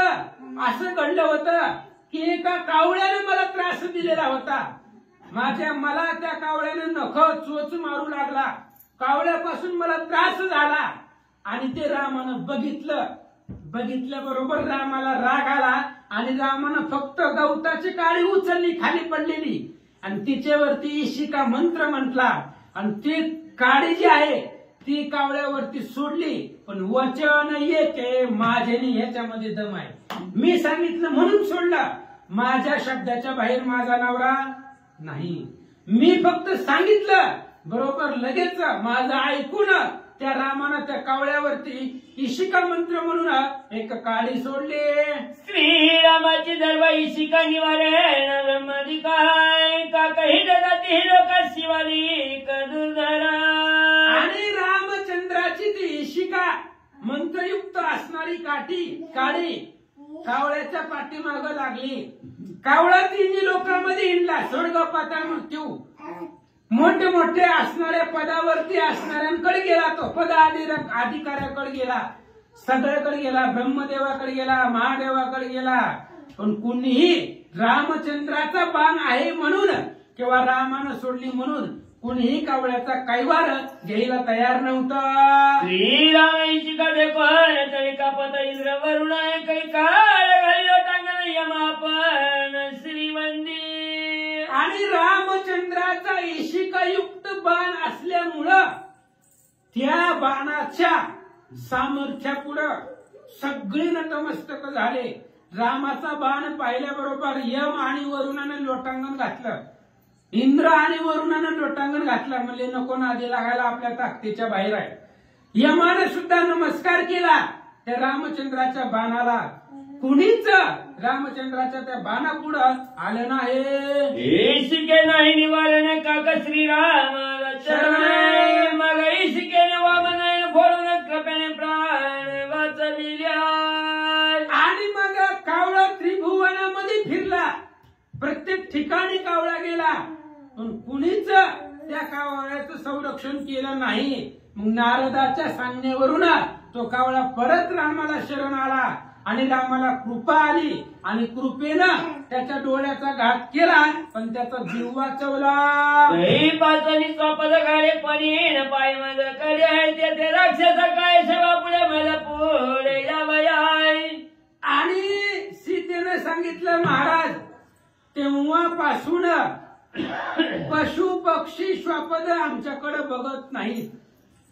असं घडलं होतं की एका कावळ्याने मला त्रास दिलेला होता. मला त्या कावळ्याने नख चोच मारू लागला, कावळ्यापासून मला त्रास झाला. आणि ते रामानं बघितल्याबरोबर रामाला राग आला आणि रामानं फक्त गवताची काळी उचलली खाली पडलेली आणि तिच्यावरती ईशिका मंत्र म्हटला आणि ती काडी जी आहे ती कावळ्यावरती सोडली. पण वचन येते माझ्याने ह्याच्यामध्ये दम आहे, मी सांगितलं म्हणून सोडलं, माझ्या शब्दाच्या बाहेर माझा नवरा नाही. मी फक्त सांगितलं बरोबर लगेच माझं ऐकून त्या रामानं त्या कावळ्यावरती ईशिका मंत्र म्हणून एक काडी सोडली. श्रीरामाची दरबा ईशिका निवारे ब्रह्मदिकाय का काही जाती लोक शिवाली दुर्धरा. आणि रामचंद्राची ती ईशिका मंत्रयुक्त असणारी काडी कावळ्याच्या पाठीमाग लागली. कावळा तिन्ही लोकांमध्ये हिंडला, स्वर्ग पाताळ मृत्यू मोठे मोठे असणाऱ्या पदावरती असणाऱ्यांकडे गेला, तो अधिकाऱ्याकडे गेला, सगळ्याकडे गेला, ब्रह्मदेवाकडे गेला, महादेवाकडे गेला. पण कुणीही रामचंद्राचा बाण आहे म्हणून किंवा रामानं सोडली म्हणून कुणीही कावळ्याचा कैवार घ्यायला तयार नव्हता. श्रीरामाची कधे पण तरी कापत इंद्र वरुण काही काळ घालिलो टांगण यमापन श्रीवंदी. आणि रामचंद्राचा ईशिकायुक्त बाण असल्यामुळं त्या बाणाच्या सामर्थ्यापुढं सगळी नतमस्तक झाले. रामाचा बाण पाहिल्याबरोबर यम आणि वरुणानं लोटांगण घातलं, इंद्र आणि वरुणानं लोटांगण घातलं. म्हणजे नको नादी लागायला, आपल्या ताकदीच्या बाहेर आहे. यमाने सुद्धा नमस्कार केला त्या रामचंद्राच्या बाणाला. कुणीच रामचंद्राच्या त्या बाणापुढं आलं नाही. ईशिके नाही निवारण काका श्रीराम चरण मग ईशिकेने वामनाने फोडून कृपेने प्राण वाचविल्या. आणि मग कावळा त्रिभुवनामध्ये फिरला, प्रत्येक ठिकाणी कावळा गेला, पण कुणीच त्या कावळ्याचं संरक्षण केलं नाही. मग नारदाच्या सांगण्यावरून तो कावळा परत रामाला शरण आला आणि रामाला कृपा आली आणि कृपेनं त्याच्या डोळ्याचा घात केला, पण त्याचा जीव वाचवला. पाचनी स्वपद गाडे पणीन पाय मज करे तेथे राक्षस काय सेवा पुढे मला पुढे यावयाय. आणि सीतेने सांगितलं महाराज तेव्हापासून पशु पक्षी श्वापद आमच्याकडे बघत नाहीत.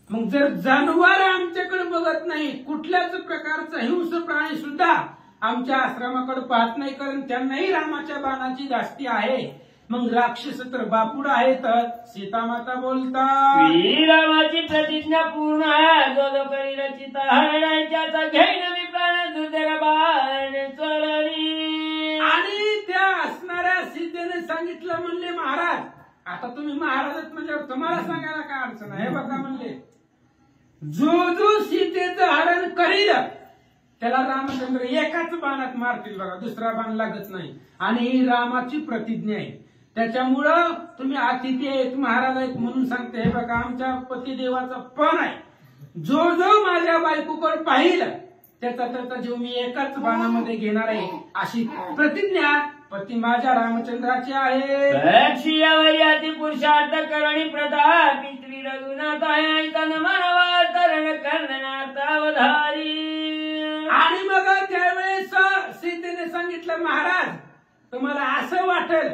मग जर जनावर आमच्याकडे बघत नाही, कुठल्याच प्रकारचा हिंस्र प्राणी सुद्धा आमच्या आश्रमाकडे पाहत नाही, कारण त्यांनाही रामाच्या बाणाची जास्ती आहे. मग राक्षस तर बापूड आहेतच. सीतामाता बोलतात, श्रीरामाची प्रतिज्ञा पूर्ण आहे. जो जो करी रचिता हरणाय त्याचा घेईन मी प्राण दुर्धर बाण चरणी. आणि त्या असणाऱ्या सीतेने सांगितलं, म्हणले महाराज आता तुम्ही महाराजच म्हणजे तुम्हाला सांगायला काय अडचण आहे. बघा म्हणले, जो जो सीतेचं हरण करील त्याला रामचंद्र एकाच बाणात मारतील. बघा, दुसरा बाण लागत नाही. आणि ही रामाची प्रतिज्ञा आहे. त्याच्यामुळं तुम्ही अतिथी आहेत, महाराज आहेत म्हणून सांगते. हे बघा, आमच्या पतिदेवाचा पण आहे. जो जो माझ्या बायकोकडे पाहिल त्याचा जीव मी एकाच बाणामध्ये घेणार आहे, अशी प्रतिज्ञा पती माझ्या रामचंद्राची आहे. रक्षियावरी अति पुरुषार्थ करणी प्रताप पित्री रघुनाथ आहे. तन मानवा तरण कर्णनाथ अवधारी. आणि मग त्यावेळेस सीतेने सांगितलं, महाराज तुम्हाला असं वाटेल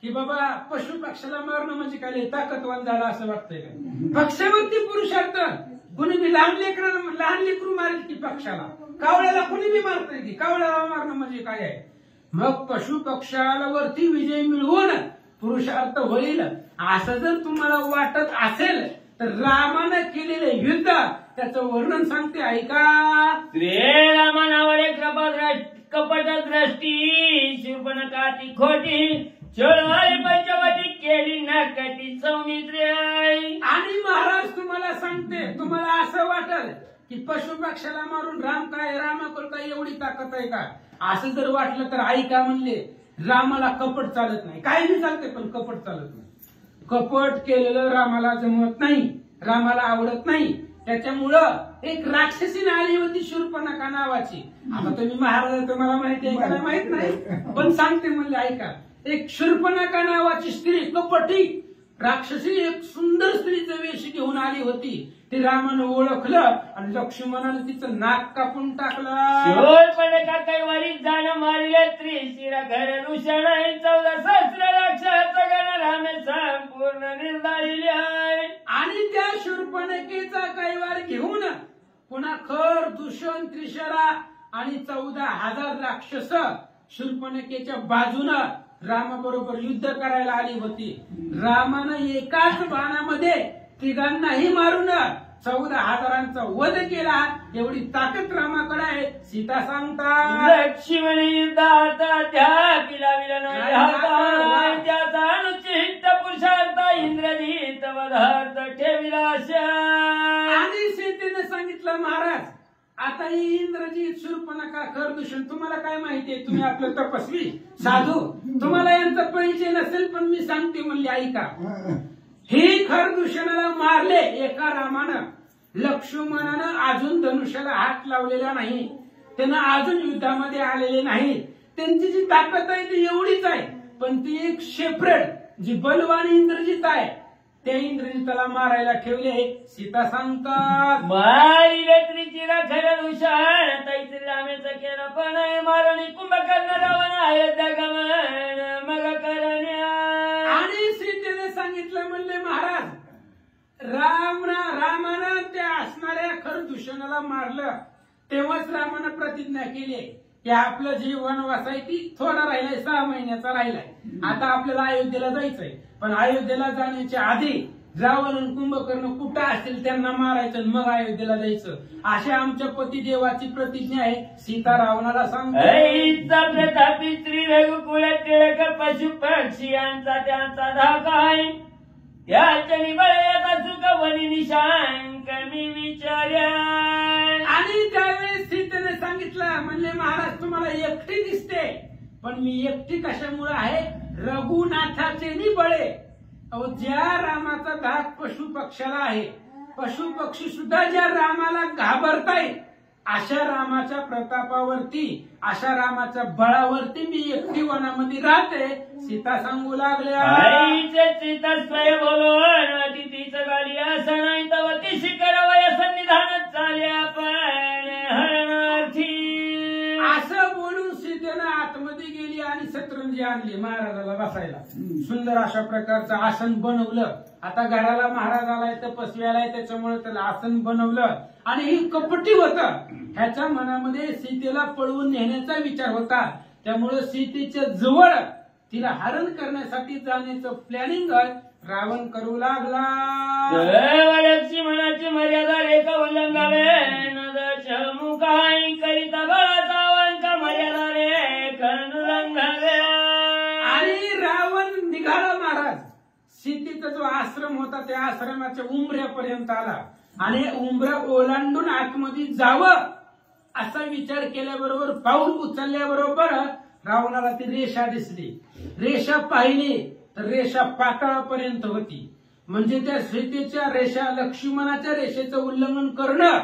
की बाबा पशु पक्षाला मारणं म्हणजे काय ताकदवान झाला असं वाटतंय का? पक्षावरती पुरुषार्थ कुणी बी लहान लेकरू मारेल की पक्षाला, कावळ्याला कुणी बी मारतंय की कावळ्याला मारणं म्हणजे काय आहे? मग पशु पक्षावरती विजय मिळवून पुरुषार्थ होईल असं जर तुम्हाला वाटत असेल तर रामानं केलेले युद्ध त्याचं वर्णन सांगते, ऐका. श्रीरामानावरे कपट दृष्टी शूर्पणखा ती खोटी चळवाळी पंचवटी केली नकटी सौमित्रे. आणि महाराज तुम्हाला सांगते, तुम्हाला असं वाटल की पशु पक्षाला मारून रामाकडे काय एवढी ताकद आहे का? असं जर वाटलं तर ऐका, म्हणले रामाला कपट चालत नाही. काही बी चालते पण कपट चालत नाही. कपट केलेलं रामाला जमत नाही, रामाला आवडत नाही. त्याच्यामुळं एक राक्षसीने आली होती शूर्पणखा नावाची. आता तुम्ही महाराज तुम्हाला माहिती आहे का माहित नाही, पण सांगते म्हणले ऐका. एक शूर्पणखा नावाची स्त्री, कपटी राक्षसी, एक सुंदर स्त्रीचं वेश घेऊन आली होती. ती रामानं ओळखलं आणि लक्ष्मणानं तिचं नाक कापून टाकलं. शूर्पणखा कैवारीत जाणं मारिले त्रिशिरा घर ऋषण 14 सहस्र राक्षस गण रामे संपूर्ण निर्धारिले आहे. आणि त्या शूर्पणखेचा कैवार घेऊन पुन्हा खर दूषण त्रिशरा आणि 14,000 राक्षस शूर्पणखेच्या बाजूनं रामाबरोबर युद्ध करायला आली होती. रामानं एकाच बाणामध्ये तिघांनाही मारून 14,000चा वध केला. एवढी ताकद रामाकडे आहे. सीता सांगतात, लक्ष्मण युद्धात त्या पिलाविला नाही त्याचा अनुचित पुरुषार्थ इंद्रजित वधार्थ ठेविला. आणि सीतेने सांगितलं, महाराज आता ही इंद्रजित शूर्पणखा खरदूषण तुम्हाला काय माहितीये? तुम्ही आपलं तपस्वी साधू, तुम्हाला यांचा परिचय नसेल, पण मी सांगते म्हणले ऐका. ही खरदूषणाला मारले एका रामानं. लक्ष्मणानं अजून धनुष्याला हात लावलेला नाही, त्यांना अजून युद्धामध्ये आलेले नाही. त्यांची जी ताकद आहे ती एवढीच आहे, पण ती एक सेपरेट जी बलवान इंद्रजित आहे त्या इंद्रजिताला मारायला ठेवले. सीता सांगतात, मारिले त्रिचिरा खरं उषाण तैत्री रामेचं केलं पण मारणी कुंभकर्ण रावण अयोध्या गमन मग करण्या. आणि सीतेने सांगितलं, म्हणले महाराज रामानं त्या असणाऱ्या खरदूषणाला मारलं तेव्हाच रामानं प्रतिज्ञा केली की आपलं जीवन वसायची थोडा राहिलाय, 6 महिन्याचा राहिलाय. आता आपल्याला अयोध्येला जायचंय, पण अयोध्येला जाण्याच्या आधी रावण आणि कुंभकर्ण कुठं असतील त्यांना मारायचं मग अयोध्येला जायचं, अशी आमच्या पतिदेवाची प्रतिज्ञा आहे. सीता रावणाला सांगते, प्रतापी स्त्री रघुकुळ टिळक पशु पक्षी यांचा त्यांचा धाका आहे. त्याच्या निबळ्याचा सुख वनी निशांक मी विचार्या. आणि त्यावेळेस सीतेने सांगितलं, म्हणले महाराज तुम्हाला एकटी दिसते, पण मी एकटी कशामुळे आहे? रघुनाथाचे निबळे. अहो, ज्या रामाचा धाक पशु पक्षाला आहे, पशु पक्षी सुद्धा ज्या रामाला घाबरतायत, अशा रामाच्या प्रतापावरती, अशा रामाच्या बळावरती मी एकटी वनामध्ये राहते. सीता सांगू लागल्या, आईचे सीता स्वय बोलून अतिथीच गाली असं नाही तर ती शिखर वय सन्निधान चाले आपण हरणार्थी. असं बोलून सीतेनं आतमध्ये गेली आणि सतरंजी आणली महाराजाला बसायला. सुंदर अशा प्रकारचं आसन बनवलं आता घराला महाराज आलाय तपस्वी आलाय त्याच्यामुळे त्याला आसन बनवलं आणि ही कपटी होतं. ह्याच्या मनामध्ये सीतेला पळवून नेण्याचा विचार होता. त्यामुळे सीतेच्या जवळ तिला हरण करण्यासाठी जाण्याचं प्लॅनिंग रावण करू लागला. लक्ष्मणाची मर्यादा रेखा उल्लंघावे मुखाई करिता बळाचा वंक मर्यादा रेखन उल्लंघावे. आणि रावण निघाला महाराज. सीतेचा जो आश्रम होता त्या आश्रमाच्या उंबऱ्यापर्यंत आला आणि उंबऱ्या ओलांडून आतमध्ये जावं असा विचार केल्याबरोबर पाऊल उचलल्याबरोबर रावणाला ती रेषा दिसली. रेषा पाहिली तर रेषा पाताळापर्यंत होती. म्हणजे त्या सीतेच्या रेषा लक्ष्मणाच्या रेषेचं उल्लंघन करणं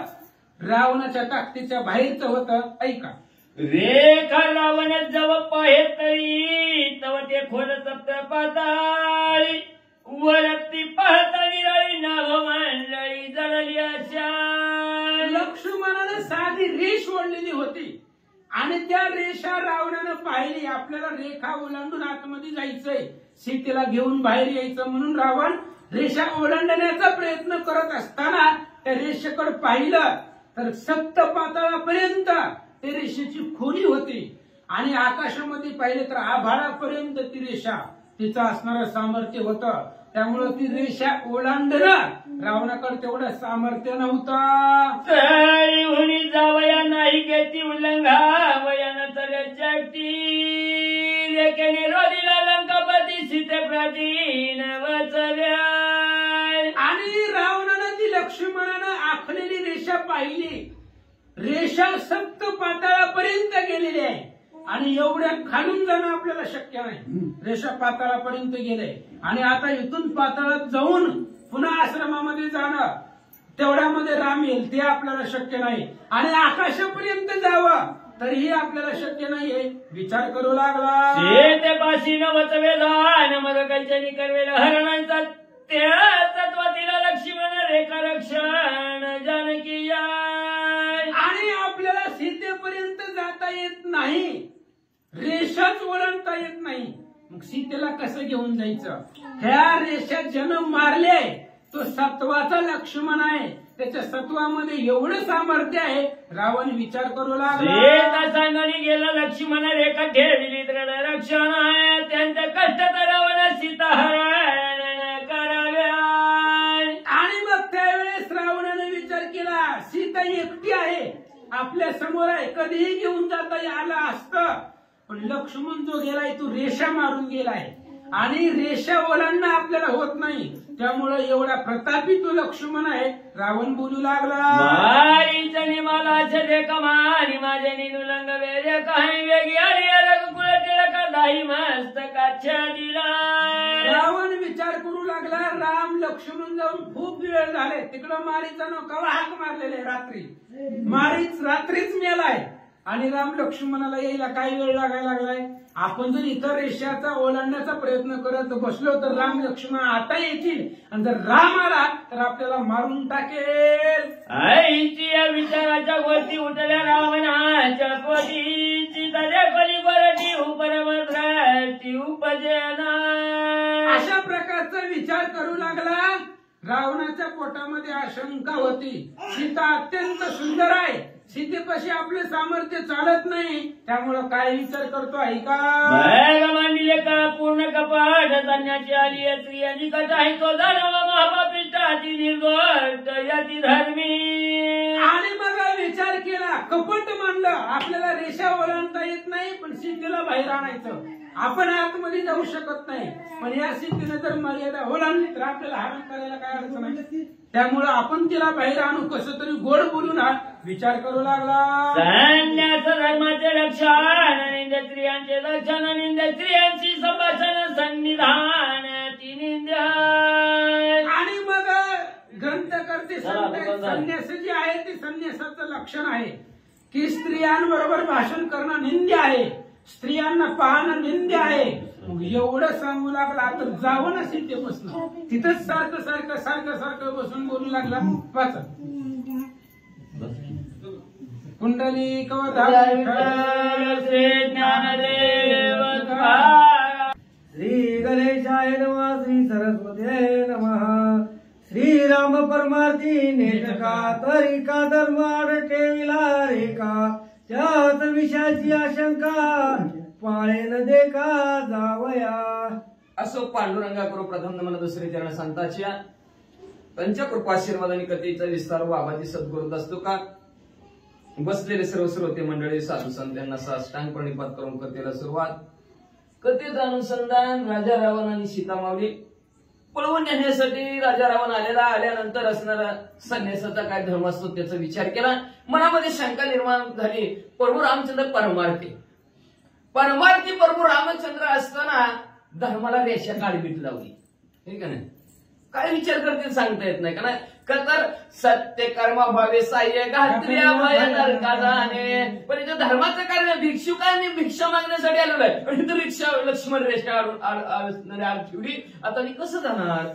रावणाच्या ताकदीच्या बाहेरचं होतं. ऐका. रेखा रावण जव पाहे तरी तव ते खोल सप्त पाताळी वरती पाहता निराळी नाभ मंडळी जळली अशा. लक्ष्मणानं साधी रेष ओढलेली होती आणि त्या रेषा रावणानं पाहिली. आपल्याला रेखा ओलांडून आतमध्ये जायचंय, सीतेला घेऊन बाहेर यायचं म्हणून रावण रेषा ओलांडण्याचा प्रयत्न करत असताना त्या रेषेकडे पाहिलं तर सप्त पाताळापर्यंत ते रेषेची खोली होती आणि आकाशामध्ये पाहिले तर आभाळापर्यंत ती रेषा तिचं असणारं सामर्थ्य होतं. त्यामुळे ती रेषा ओलांडणं रावणाकडे तेवढं सामर्थ्य नव्हतं. जावया नाही घेती उल्लंघा वयानं तऱ्याच्या लेखेने रोधीला लंकापती सीते प्राचीन वचव्या. आणि रावणानं ती लक्ष्मणानं आखलेली रेषा पाहिली. रेषा सप्त पाताळापर्यंत गेलेली आहे आणि एवढ्या खालून जाणं आपल्याला शक्य नाही. रेषा पाताळापर्यंत गेले आणि आता इथून पाताळात जाऊन पुन्हा आश्रमामध्ये जाणं तेवढ्यामध्ये राम येईल ते आपल्याला शक्य नाही आणि आकाशापर्यंत जावं तरीही आपल्याला शक्य नाहीये. विचार करू लागला. ते पाशी न वचवेला मदकांच्या करवेला हरणांचा त्या तत्वातीला लक्ष्मण रेखा रक्षण जानकी आणि आपल्याला सीतेपर्यंत जाता येत नाही, रेषाच ओलांडता येत नाही. मग सीतेला कसं घेऊन जायचं? ह्या रेषा जन्म मारले तो सत्वाचा लक्ष्मण आहे. त्याच्या सत्वामध्ये एवढं सामर्थ्य आहे. रावण विचार करू लागला. सांगणी गेला लक्ष्मण रेखा ठेवली दृढ रक्षण आहे त्यांचं कष्ट रावण सीता हरण कराव्या. आणि मग त्यावेळेस रावणाने विचार केला सीता एकटी आहे आपल्या समोर आहे, कधीही घेऊन जाता आला असतं. पण लक्ष्मण जो गेलाय तो रेषा मारून गेलाय आणि रेषा ओलांडणं आपल्याला होत नाही. त्यामुळे एवढा प्रतापी तो लक्ष्मण आहे. रावण बोलू लागला. कमानी माझ्या निलंग वेरे काही वेगळी आणि कुळ टिळका दाही मस्तकाच्या दिला. रावण विचार करू लागला. राम लक्ष्मण जाऊन खूप वेळ झाले तिकडं मारीचा कवा हाक मारलेले रात्री. मारीच रात्रीच मेलाय आणि राम लक्ष्मणाला यायला काही वेळ लागायला लागलाय. आपण जर इतर रेषाचा ओलांडण्याचा प्रयत्न करत बसलो तर राम लक्ष्मण आता येतील आणि जर राम आला तर आपल्याला मारून टाकेल. आईची या विचाराच्या वरती उठल्या रावणाच्या पतीची तरी बरटी उपरमद्राटी उपजना. अशा प्रकारचा विचार करू लागला. रावणाच्या पोटामध्ये आशंका होती. सीता अत्यंत सुंदर आहे, सीतेपाशी आपले सामर्थ्य चालत नाही. त्यामुळं काय विचार करतो ऐका. मांडले का पूर्ण कपाट जाण्याची आली स्त्रियांची कथा आहे तो जाणव महापापिष्टाची निर्दोष याची धर्मी. आणि मग विचार केला कपट मांडलं आपल्याला रेषा ओलांडता येत नाही पण सीतेला बाहेर आणायचं. आपण आतमध्ये जाऊ शकत नाही पण या सीतेने जर मर्यादा ओलांडली तर आपल्याला हरण करायला काय अडचण नाही. त्यामुळं आपण तिला बाहेर आणू कसं तरी गोड बोलून हा विचार करू लागला. संन्यास धर्माचे रक्षण निंद स्त्रियांचे रक्षण निंद स्त्रियांची संभाषण संविधान ती निंद. आणि मग ग्रंथकर्ते संन्यास जे आहे ते संन्यासाचं लक्षण आहे की स्त्रियांबरोबर भाषण करणं निंद्य आहे, स्त्रियांना पाहणं निंद्य आहे. एवढं सांगू लागला तर जावं ना सीतेपासून तिथंच सारखं सारखं सारखं सारखं बसून बोलू लागला. वाचा. कुंडली श्री ज्ञानदेव श्री गणेशाय नमः. श्री सरस्वती नमः. श्रीराम परमार्थी नेटका तरी का धर्म आड ठेविला रेखा त्याच विषयाची आशंका पाळेन देखा जावया. असो पांडुरंगा करू प्रथम नमन दुसरे चरण संताच्या पंचकृपाशीर्वाद आणि कथेचा विस्तार बाबाजी सद्गुरूत असतो का. बसलेले सर्व श्रोते मंडळी साधू संत यांना साष्टांग प्रणिपात करून कथेला सुरुवात. कथेचं अनुसंधान राजा रावण आणि सीतामावली पळवून नेण्यासाठी राजा रावण आल्यानंतर असणारा संन्यासाचा काय धर्म असतो त्याचा विचार केला. मनामध्ये शंका निर्माण झाली. प्रभू रामचंद्र परमार्थी प्रभू रामचंद्र असताना धर्माला रेषा काढबीट लावली. हे का नाही, काय विचार करतील सांगता येत नाही का नाही. का तर सत्य कर्म भावे साह्य घातल्या भय नरका जाणे. पण इथं धर्माचं कार्य भिक्षुकांनी भिक्षा मागण्यासाठी आलेलं आहे आणि इथं रिक्षा लक्ष्मण रेषा ठेवली. आता मी कसं जाणार,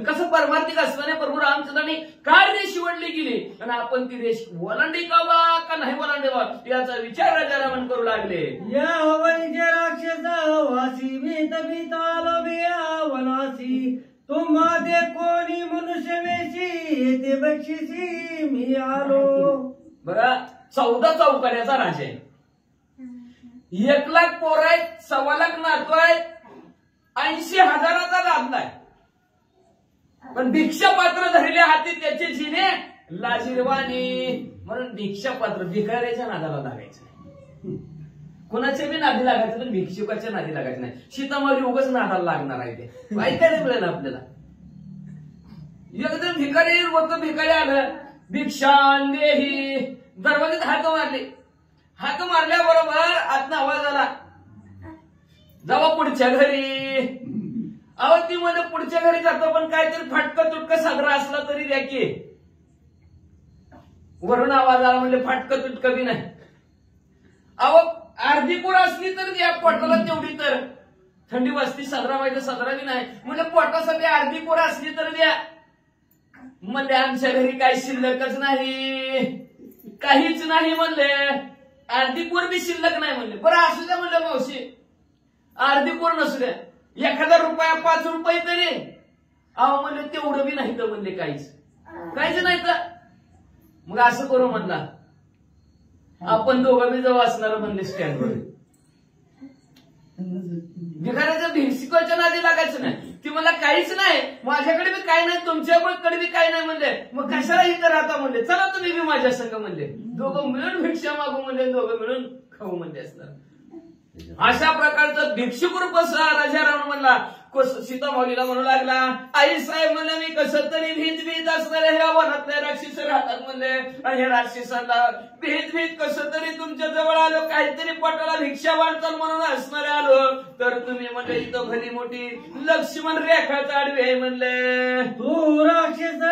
कसं परमार्थिक असताना प्रभू रामचंद्रांनी काय रेष निवडली गेली आणि आपण ती रेष ओलांडावा का नाही ओलांडावा याचा विचार राजा रावण करू लागले. या वैद्य राक्षस वासी भीत भीत आलो बिया वनासी तुम्हा दे कोणी मनुष्य वेशी येते बक्षिसी मी आलो. बरं 14 चौकड्याचा राजा आहे. 1 लाख पोर आहेत, 1.25 लाख नातू आहेत, 80,000चा लाभलाय. पण भिक्षा पात्र धरल्या हाती त्याचे जिने लाजीरवाणी. म्हणून भिक्षा पात्र भिकाऱ्याच्या नादाला लागायचं नाही, कुणाच्या बी नादी लागायचं पण भिक्षुकाच्या नादी लागायचं नाही. सीतामावली उगाच नादाला लागणार आहे ते ऐकायला मिळेल आपल्याला. एकदम भिकारी होतं, भिकारी आलं भिक्षान देही दरवाजात हाक मारल्याबरोबर आतनं आवाज आला जावा पुढच्या घरी. अहो ती म्हणजे पुढच्या घरी जातो पण काहीतरी फाटकं तुटकं साजरा असला तरी द्या की. वरून आवाज आला म्हणजे फाटकं तुटकं बी नाही. अहो अर्धी पोर असली तर द्या पोटाला तेवढी तर. थंडी वाजती साजरा व्हायचं साजरा बी नाही म्हणजे पोटासाठी अर्धी पोर असली तर द्या. म्हणले आमच्या घरी काही शिल्लकच नाही, काहीच नाही म्हणले. अर्धी पोर बी शिल्लक नाही म्हणले. बरं असू द्या म्हणलं मावशी, अर्धी पोर नसू द्या, 1,000 रुपया 5 रुपये तरी. अहो म्हणले तेवढं बी नाही तर म्हणले काहीच नाही तर. मग असं करू म्हणला आपण दोघं बी जवळ असणार म्हणले स्टँडवर. भिकाऱ्याच्या भिक्षुकाच्या नादी लागायचं नाही. ती मला काहीच नाही, माझ्याकडे बी काही नाही, तुमच्याकडे बी काही नाही म्हणले. मग कशाला इथं राहता म्हणले, चला तुम्ही बी माझ्या संग म्हणले. दोघं मिळून भिक्षा मागू म्हणले, दोघं मिळून खाऊ म्हणले असणार. अशा प्रकारचं भिक्षुक रूप राजा रावण म्हणला. सीतामावलीला म्हणू लागला आई साहेब म्हणले मी कसं तरी भीत असणाऱ्या ह्या वनातल्या राक्षस राहतात म्हणले. आणि ह्या राक्षसाला भीत कसं तरी तुमच्या जवळ आलो, काहीतरी पोटाला भिक्षा वाढतात म्हणून असणारे आलो तर तुम्ही म्हणले इथं भली मोठी लक्ष्मण रेखा चाडवी आहे म्हणले. तू राक्षस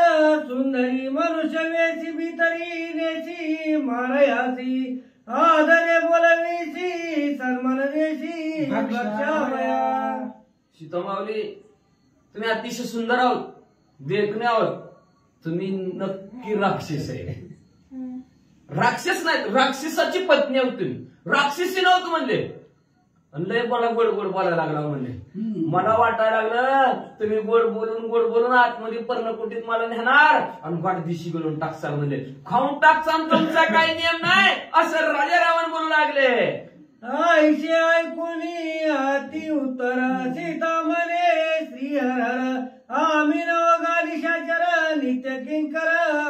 सुंदरी मनुष्य वेशी भीतरी नेशी मारयासी आदरे बोलवीसी सन्मान देशी बक्षावया. सीतामावली तुम्ही अतिशय सुंदर आहोत, देखणे आहोत, तुम्ही नक्की राक्षस आहे. राक्षस नाहीत, राक्षसाची पत्नी आहोत तुम्ही, राक्षसी नव्हत म्हणले. लय मला गोड बोलायला लागला म्हणले. मला वाटायला लागलं तुम्ही गोड बोलून आतमध्ये पर्णकुटीत मला नेणार आणि वाटदिशी बोलून टाकसाल म्हणले. खाऊन टाकसाल तुमचा काही नियम नाही असं राजा रावण बोलू लागले. आईशी ऐकुनी अति उत्तर सीता म्हणे श्रीहर आम्ही नवगालिशाचर नित्य किंकर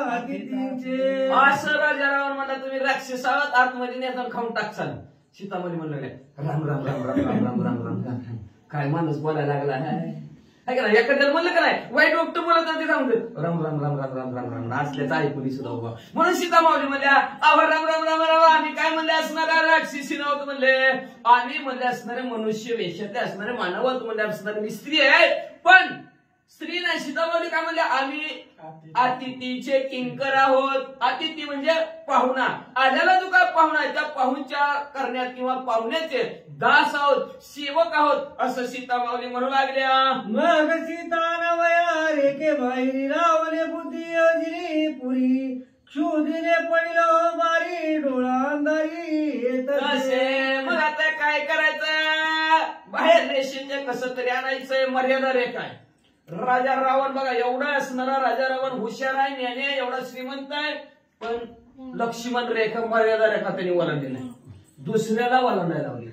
अतिथींचे. असं राजा रावण म्हणला तुम्ही राक्षस आहात, आतमध्ये नेता खाऊन टाकसाल. सीतामध्ये म्हणलं काय राम राम राम राम राम राम राम राम राम काय माणूस बोलायला लागला आहे का. एखाद्याला म्हणलं का नाही वाईट वक्त बोलत ते राम राम राम राम राम राम राम राम असल्याचं ऐकून सुद्धा उभा. म्हणून सीतामावली म्हणल्या आवा राम राम राम राम. आम्ही काय म्हणले असणाऱ्या राक्षसी नव्हतं म्हणले, आम्ही म्हणले असणारे मनुष्य वेशातले असणारे मानव म्हणले असणारे मी स्त्री आहे. पण स्त्री नाही, सीतामावली काय म्हणले आम्ही अतिथीचे किंकर आहोत. अतिथी म्हणजे पाहुणा, आल्याला जो काय पाहुणा आहे त्या पाहुणच्या करण्यात किंवा पाहुण्याचे दास आहोत, सेवक आहोत असं सीतामावली म्हणू लागल्या. मग सीता नवया रेखे बाहेरी रावले बुद्धी योजली पुरी क्षुधीने पडलं बारी डोळा अंधारी. मग आता काय करायचं, बाहेर रेषेचे कसं तरी आणायचंय, मर्यादा रेखा आहे. राजा रावण बघा एवढा असणारा राजा रावण हुशार आहे, ज्ञानी आहे, एवढा श्रीमंत आहे, पण लक्ष्मण रेखा मर्यादा रेखा त्यांनी ओलांडली नाही, दुसऱ्याला ओलांडायला लावली.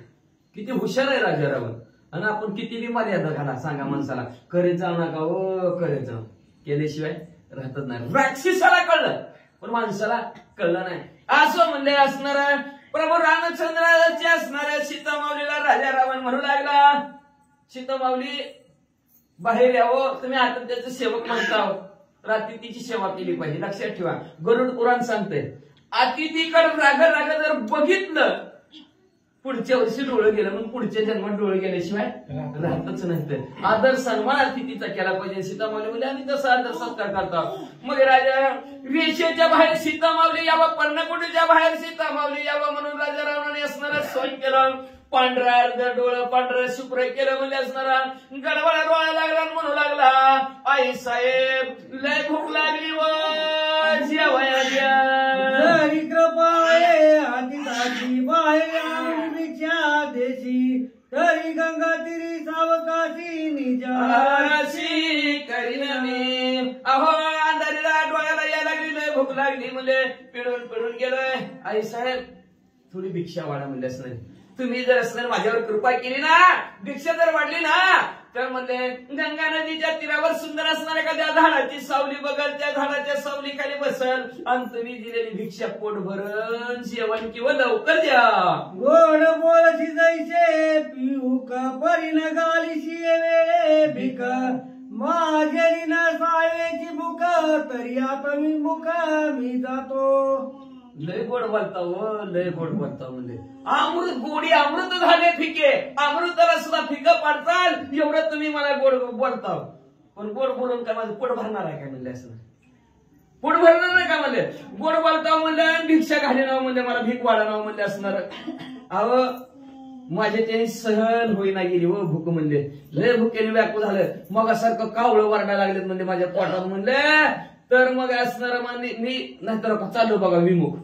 किती हुशार आहे राजा रावण. आणि आपण किती बी मर्यादा घाला सांगा माणसाला, करे जाऊ नका ओ करे जाऊ, केल्याशिवाय राहतच नाही. राक्षसाला कळलं पण माणसाला कळलं नाही. असं म्हणले असणारा प्रभू रामचंद्राचे असणाऱ्या सीतामाऊलीला राजा रावण म्हणू लागला, सीतामाऊली बाहेर यावं, तुम्ही आता त्याचं सेवक म्हणता, रात्री तिची सेवा केली पाहिजे. लक्षात ठेवा, गरुड पुराण सांगते अतिथीकडे राग जर बघितलं पुढच्या वर्षी डोळं गेलं, मग पुढच्या जन्मात डोळं गेल्याशिवाय राहतच नाही. तर आदर सन्मान अतिथीचा केला पाहिजे. सीतामाऊली बोलले आम्ही तसा आदर सत्कार करतो. मग राजा वेशेच्या बाहेर सीतामाऊली यावं, पर्णकुटीच्या बाहेर सीतामाऊली यावं म्हणून राजा रावणाने असणारा सोय केलं. पांढरा अर्ध डोळं पांढरं शुभ्र केलं म्हणजे असणारा गडबडा डोळा लागला आणि म्हणू लागला, आई साहेब लय भूक लागली व जेवाया द्या. कृपाळे आदिताची बाहेर देशी तरी गंगा तिरी सावकाशी निजाशी करीन मी. अहो अंधारीला डोळ्याला यायला लागली, लय भूक लागली म्हणजे पिळून गेलोय. आई साहेब थोडी भिक्षा वाढा म्हणजे असं नाही, तुम्ही जर असणार माझ्यावर कृपा केली ना, भिक्षा जर वाढली ना, तर म्हणले गंगा नदीच्या तीरावर सुंदर असणाऱ्या एखाद्या झाडाची सावली बघल, त्या झाडाच्या सावली खाली बसल आणि तुम्ही दिलेली भिक्षा पोट भरण जेवण किंवा लवकर द्या. गोड बोलशी जैसे पिऊ का परीन गालीशी वेळे भिक माझी न सायवेची भूक तरी आता मी मुख मी जातो. लय गोड बोलता व लय गोड बोलता म्हणजे अमृत गोडी अमृत झाले फिके, अमृताला सुद्धा फिकं पाडताल एवढं तुम्ही मला गोड बोलता. पण गोड बोलून काय माझं पोट भरणार आहे काय म्हणले, असं पोट भरणार नाही का म्हणले. गोड बोलता म्हणले भिक्षा घाली नाव म्हणले, मला भीक वाढा नाव म्हणले असणार. अव माझ्या त्याने सहन होईना गेली व भूक म्हणले, लय भुकेने व्याकुळ झालं. मग सारखं कावळं वारडायला लागलेत म्हणजे माझ्या पोटात म्हणले. तर मग असणार मी नाहीतर चाललो बघा विमुख.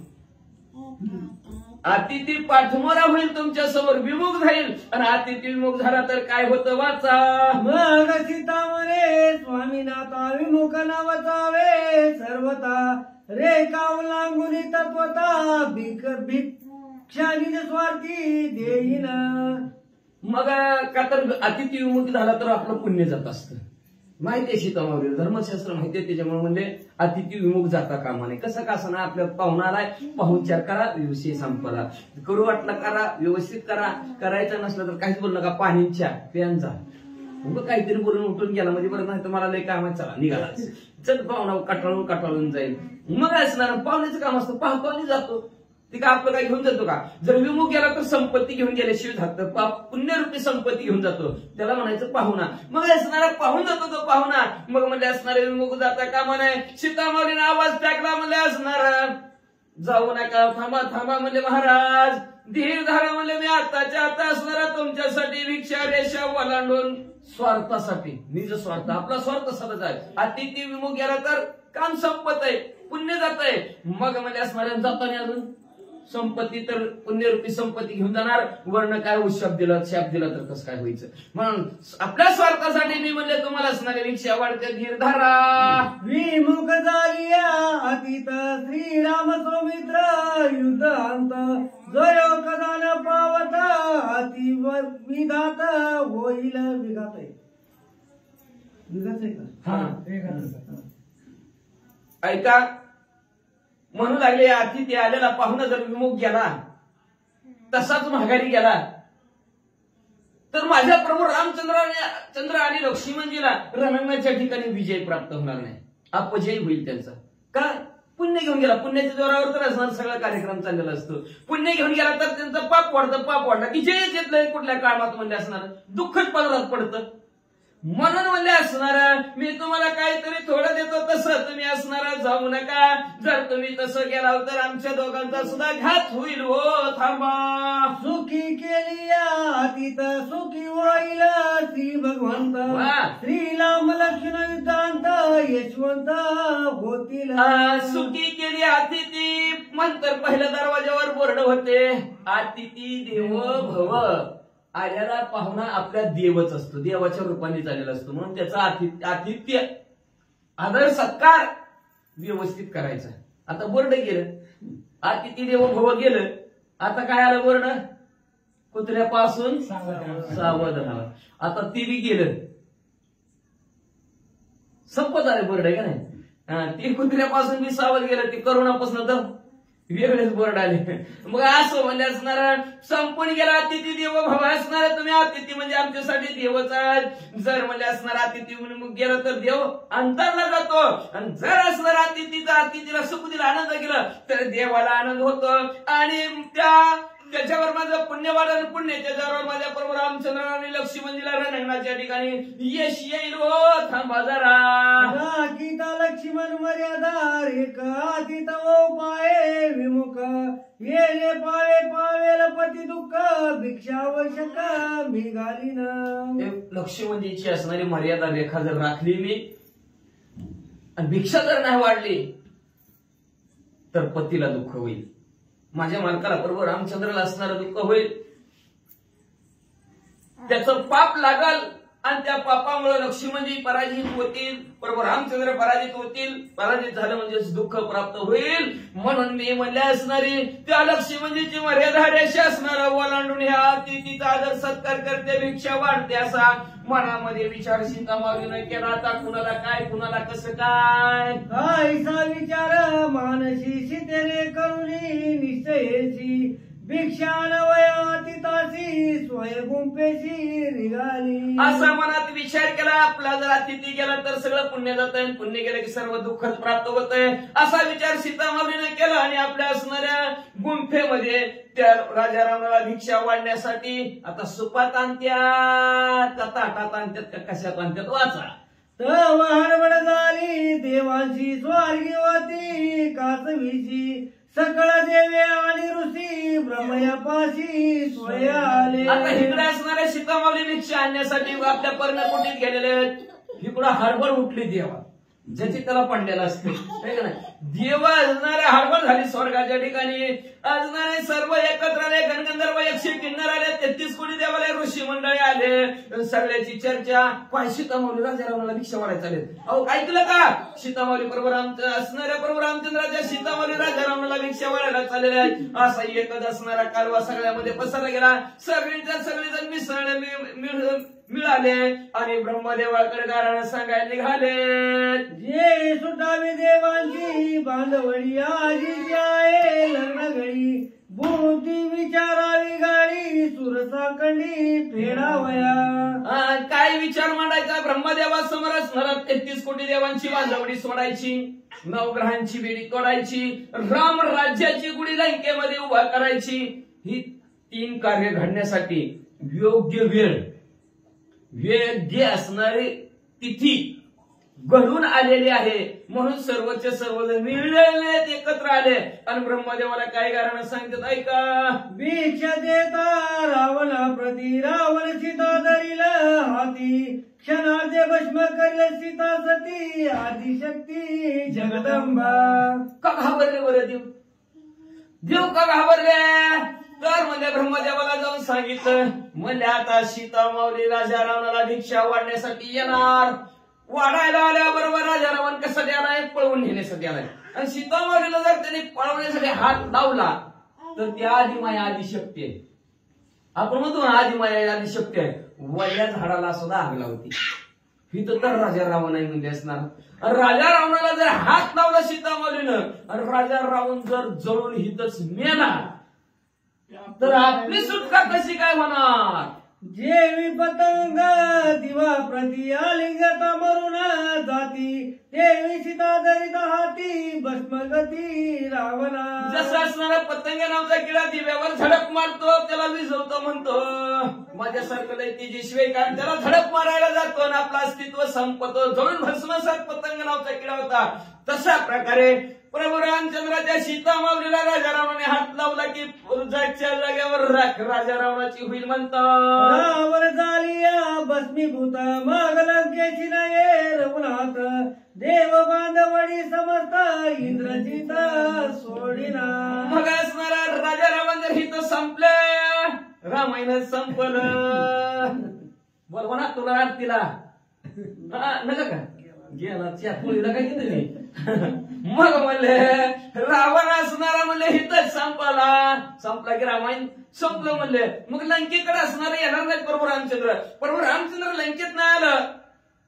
अतिथी पाठमोरा होईल तुमच्या समोर, विमुख राहील. आणि अतिथी विमुख झाला तर काय होतं वाचा. मग सीता म्हणे स्वामीनाथा विमुख नावतावे सर्वता रे काव लागुनी तत्वता भिक भिक्षानी स्वार्थी देईन. मग का तर अतिथी विमुख झाला तर आपलं पुण्य जात असतं. माहितीये सीतामाऊली धर्मशास्त्र माहितीये, त्याच्यामुळे म्हणजे अतिथी विमुख जाता कामा नये. कसं का असं ना, आपल्या पाहुणाला पाहुणचार करा, विषय संपला. करू वाटलं करा, व्यवस्थित करा, करायचं नसलं तर काहीच बोलू नका. पाणीच्या प्यांचा मग काहीतरी बोलून उठून गेला म्हणजे बरं नाही तर मला लय काम आहे, चला निघाला चल पाहुणा कटाळून जाईल. मग असणार पाहुण्याचं काम असतं, पाहुणे जातो ती का आपलं काही घेऊन जातो का. जर विमुख गेला तर संपत्ती घेऊन गेल्याशिवाय जातं, पुण्यरूपी संपत्ती घेऊन जातो, त्याला म्हणायचं पाहुणा. मग असणारा पाहून जातो तो पाहुणा. मग म्हणजे असणारे विमुख जाता कामा नये. सीतामाऊलीने आवाज टाकला म्हणजे असणार जाऊ नका, थांबा म्हणजे महाराज धीर धारा म्हणले मी आताच्या आता असणारा तुमच्यासाठी भिक्षा रेषा ओलांडून स्वार्थासाठी, निज स्वार्थ आपला स्वार्थ सतत आहे. अतिथी विमुख गेला तर काम संपत आहे, पुण्य जात आहे. मग म्हणजे असणाऱ्या जाताना अजून संपत्ती तर पुण्यरूपी संपत्ती घेऊन जाणार. वर्ण काय शाप दिला तर कसं काय व्हायचं. म्हणून आपल्या स्वार्थासाठी मी म्हणले तुम्हाला असणारे भिक्षा वाढते धीर धारा. विमुख झाली अतीत श्रीराम सौमित्र युद्ध अंत जयो कदा न पावत अति विघात होईल. विघात आहे का ऐका म्हणू लागले अतिथी आलेला पाहुणा जर विमुख गेला तसाच माघारी गेला तर माझ्या प्रभू रामचंद्र आणि लक्ष्मणजीला रणांगणाच्या ठिकाणी विजय प्राप्त होणार नाही, अपजय होईल त्यांचा. का पुण्य घेऊन गेला, पुण्याच्या जोरावर तर असणार सगळा कार्यक्रम चाललेला असतो. पुण्य घेऊन गेला तर त्यांचं पाप वाढतं की जे येतलं कुठल्या कामात म्हणजे असणार दुःखच पदरात पडतं. म्हणून म्हणले असणार मी तुम्हाला काहीतरी थोडं देतो, तसं तुम्ही असणार जाऊ नका. जर तुम्ही तसं गेला तर आमच्या दोघांचा सुद्धा घात होईल. हो थांबा. सुखी केली अतीत सुखी होईल श्री भगवंत श्री राम लक्ष्मण युद्धांत यशवंत होतील. सुखी केली अतिथी नंतर पहिल्या दरवाजावर बोर्ड होते अतिथी देवो भव. आल्याला पाहुणा आपल्या देवच असतो, देवाच्या रूपाने चाललेला असतो. म्हणून त्याचा आतिथ्य आदर सत्कार व्यवस्थित करायचा. आता बोर्ड गेलं, अतिथी देवो भव गेलं, आता काय आलं बोर्ड? कुत्र्यापासून सावध राहा. आता ती बी गेलं, संपत आले बोर्ड आहे का नाही? ती कुत्र्यापासून बी सावध गेलं, ती करोनापासून तर वेगळेच बोर्ड आले. मग असं म्हणजे असणार संपून गेला अतिथी देवो भव असणार. तुम्ही अतिथी म्हणजे आमच्यासाठी देवचा, जर म्हणजे असणार अतिथी म्हणून गेलं तर देव अंतरला जातो, आणि जर असणार अतिथीला सुख दिला, आनंद केला तर देवाला आनंद होतो. आणि त्याच्यावर माझं पुण्य वाढन, पुण्य त्याच्यावर माझ्या प्रभू रामचंद्र आणि लक्ष्मणजीला रणांगणाच्या ठिकाणी यश येईल. हो थांबा जरा. गीता लक्ष्मण मर्यादा रेखा तिथ पाये विमुख येणे पावेल पती दुःख भिक्षावशक मी घालीन. लक्ष्मणजीची असणारी मर्यादा रेखा जर राखली मी, आणि भिक्षा जर नाही वाढली तर पतीला दुःख होईल, माझ्या मालकाला प्रभू रामचंद्राला असणारं दुःख होईल, त्याचं पाप लागल, आणि त्या पापामुळे लक्ष्मणजी पराजित होतील, प्रभू रामचंद्र पराजित होतील. पराजित झालं म्हणजे दुःख प्राप्त होईल. म्हणून मी म्हणले असणारी त्या लक्ष्मणजीची मर्यादा रेषा असणार ओलांडून ह्या अतिथीचा आदर सत्कार करते, भिक्षा वाढते असा मनामध्ये विचार सीतामाऊलीने केला. आता कुणाला काय, कुणाला कसं काय, कायसा विचार मानसी सीतेने करुणी निश्चयेची भिक्षा नवयातितासी स्वय गुंपेशी निघाली. असा मनात विचार केला. आपला जर अतिथी गेला तर सगळं पुण्य जात आहे, पुण्य गेलं की सर्व दुःख प्राप्त होत आहे, असा विचार सीतामाऊलीने केला. आणि आपल्या असणाऱ्या गुंफेमध्ये त्या राजा रावणाला भिक्षा वाढण्यासाठी आता सुपात आणत्यात, का ताटात आणत्यात, का कशात आणत्यात, वाचा. तव हडबड झाली देवांची स्वर्गीवती कासवीची सकळ देवे आणि ऋषी ब्रह्मयापाशी स्वय आले. आता इकडे असणाऱ्या सीतामाऊली भिक्षा आणण्यासाठी आपल्या पर्णकुटीत गेलेले आहेत. इकडं हडबड उठली देवा, ज्याची त्याला पडलेला असते देव असणाऱ्या हडबड झाली स्वर्गाच्या ठिकाणी. असणारे सर्व एकत्र आले, गणगंधर्व यक्षी किन्नर आले, 33 कोटी देवालय ऋषी मंडळी आले. सगळ्याची चर्चा काय सीतामाऊली राजा रावणाला भिक्षा वाढायला चालेल. अहो काय केलं का? सीतामाऊली प्रभू असणाऱ्या प्रभू रामचंद्राच्या सीतामाऊली राजा रावणाला भिक्षा वाढायला चाललेले आहेत. असा एकच असणारा कालवा सगळ्यामध्ये पसरला गेला. सगळेजण मिसळले मिळाले आणि ब्रह्मदेवाकडे गारानं सांगायला निघाले. जे सुटावी देवांची बांधवडी आजी आहे लग्न घडी बुद्धी विचारावी गाडी सुरसाखंडी फेडावया. काय विचार मांडायचा? ब्रह्मदेवासमोर असणारा 33 कोटी देवांची बांधवडी सोडायची, नवग्रहांची बेडी तोडायची, राम राज्याची गुढी लंकेमध्ये उभा करायची. ही 3 कार्य घडण्यासाठी योग्य वेळ असणारी तिथी घडून आलेली आहे. म्हणून सर्वचे सर्वजण मिळले एकत्र आले आणि ब्रह्मदेवाला काय कारण सांगतात ऐका. भिक्षा देता रावणा प्रती रावण सीता धरील हाती क्षणार्धे भस्म करील सीता सती आदिशक्ती जगदंबा. का घाबरले बरं देव का घाबरले? तर म्हणजे ब्रह्मदेवाला जाऊन सांगितलं, म्हणजे आता सीतामाऊली राजा रावणाला भिक्षा वाढण्यासाठी येणार. वाढायला आल्याबरोबर राजा रावण कशासाठी आलाय? पळवून नेण्यासाठी आलाय. आणि सीतामाऊलीला जर त्यांनी पळवण्यासाठी हात लावला तर ती आदिमाया आदिशक्ती आहे. आपण म्हणतो आदिमाया आदिशक्ती आहे. वल्या झाडाला सुद्धा आग लावती. हिथं तर राजा रावण आहे म्हणजे असणार. राजा रावणाला जर हात लावला सीतामाऊलीनं आणि राजा रावण जर जळून हिथंच मेला तर आपली सुटका कशी काय होणार? जेवी पतंग दिवा प्रति आलिंगता मरून जाती देवी सीता धरित हाती भस्मगती रावणा. जसं असणारा पतंग नावचा किडा दिव्यावर झडप मारतो, त्याला विझवतो म्हणतो माझ्यासारखं लय तेजस्वी कारण त्याला झडप मारायला जातो आणि आपलं अस्तित्व संपतो. जळून भस्मसात पतंग नावचा किडा होता. तशा प्रकारे प्रभू रामचंद्राच्या सीतामाऊलीला राजा रावणाने हात लावला की जागच्या जागेवर राजा रावणाची होईल म्हणतात. रावण झाली भस्मीभूत मग लंकेची नये रघुनाथ देव बांधवडी समस्त इंद्रजित सोडिना. मग असणारा राजा रावण जर हित संपले रामायण संपलं. बोलवा ना तुला आरतीला नका का गेला त्या पोळीला काय केलं नाही. मग म्हणले रावण असणारा म्हणले हिथच संपला की रामायण संपलं म्हणले. मग लंकेकडे असणारे येणार नाही प्रभू रामचंद्र. प्रभू रामचंद्र लंकेत नाही आलं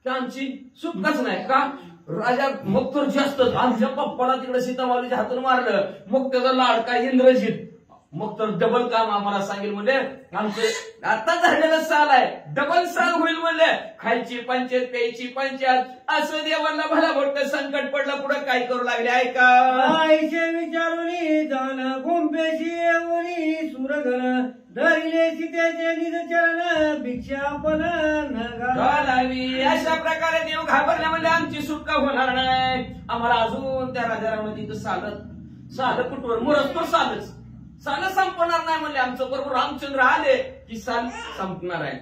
की आमची सुटकाच नाही का. राजा मग तर जास्त आमच्या पप्पाला तिकडे सीतामाऊलीच्या हातून मारलं. मग त्याचा लाडका इंद्रजित मग तर डबल काम आम्हाला सांगेल म्हणले. आमचं आता झालेलं साल आहे डबल साल होईल म्हणले. खायची पंचायत प्यायची पंचायत असं देवांना भला मोठं संकट पडलं. पुढे काय करू लागले ऐका. आईचे विचारुनी जाण गुंपेशी येऊनी सुरगण धरिले सीतेचे निज चरण भिक्षा पण घालावी. अशा प्रकारे देव घाबरल्या म्हणजे आमची सुटका होणार नाही. आम्हाला अजून त्या राजारामाची साल कुठवर मोरस सालच साल संपणार नाही म्हणले. आमचं बरोबर रामचंद्र आले की साल संपणार आहे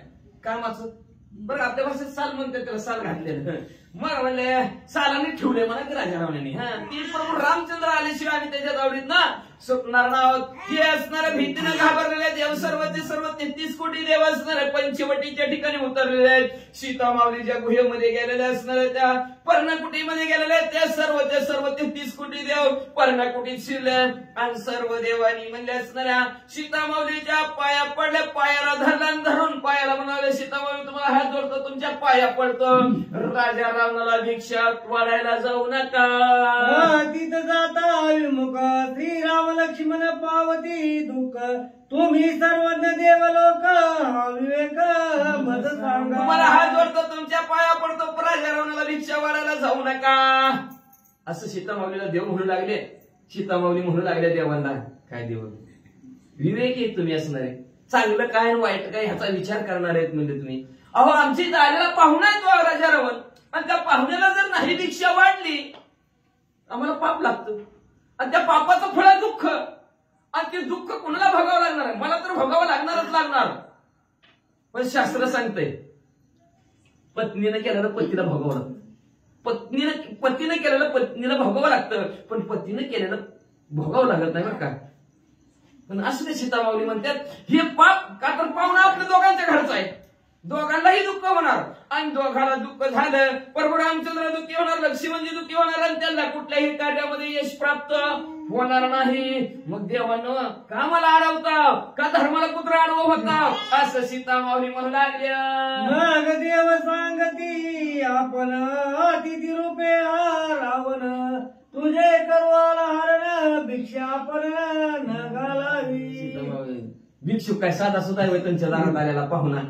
कामाचं. बरं आपल्या भाषेत साल म्हणते त्याला साल घातलेलं. मग म्हणले सालाने ठेवले म्हणा की राजारावण्याने. ती प्रभू रामचंद्र आल्याशिवाय आम्ही त्याच्या दावडीत ना सुटणार नाहोत. हे असणाऱ्या भीतीनं घाबरलेले देव सर्वचे सर्व 33 कोटी देव असणारे पंचवटीच्या ठिकाणी उतरलेले आहेत. सीतामाऊलीच्या गुहेमध्ये गेलेले असणारे त्या पर्णकुटीमध्ये गेलेले त्या सर्वचे सर्व 33 कोटी देव पर्णकुटीत शिरले. आणि सर्व देवांनी म्हणले असणाऱ्या सीतामाऊलीच्या पाया पडले. पायाला धरून पायाला म्हणाले सीतामाऊली तुम्हाला हात जोडतो तुमच्या पाया पडतो. राजा रावणाला भिक्षा वाढायला जाऊ नका. तिथं जाता विमुख श्रीराम लक्ष्मण पावती दुःख तुम्ही सर्वज्ञ देव लोक विवेक मत सांगा. तुम्हाला हात जोडतो तुमच्या पाया पडतो. राजा रावणाला भिक्षा वाढायला जाऊ नका असं सीतामाऊलीला देव म्हणू लागले. सीतामाऊली म्हणू लागल्या देवांना काय देव विवेक आहे तुम्ही असणारे. चांगलं काय वाईट काय ह्याचा विचार करणार आहेत म्हणजे तुम्ही. अहो आमची इथं आलेला पाहुणा आहे तो राजा रावण. आणि त्या पाहुण्याला जर नाही भिक्षा वाढली आम्हाला पाप लागतं. आणि त्या पापाचं फळ आहे दुःख. आणि ते दुःख कुणाला भोगावं लागणार आहे. मला तर भोगावं लागणारच लागणार. पण शास्त्र सांगतंय पत्नीनं केलेलं पतीला भोगावं लागतं. पतीनं केलेलं पत्नीला भोगावं लागतं. पण पतीनं केलेलं भोगावं लागत नाही बरं का. पण असं ते सीतामाऊली म्हणतात हे पाप का तर पाहुणा आपल्या दोघांच्या घरचा आहे. दोघांनाही दुःख होणार. आणि दोघांना दुःख झालं प्रभू रामचंद्र दुःखी होणार लक्ष्मणजी दुःखी होणार. आणि त्यांना कुठल्याही कार्यामध्ये यश प्राप्त होणार नाही. मग देवानं का मला अडवता का धर्माला कुत्रा अडवं होता असं सीतामाऊली म्हणू लागल्या. मग देव सांगती आपण अतिथी रूपे रावण तुझे करवाला हरण भिक्षा पण न घालावी. भिक्षुक काय साधा सुद्धा आहे त्यांच्या दारात आलेला पाहुणा.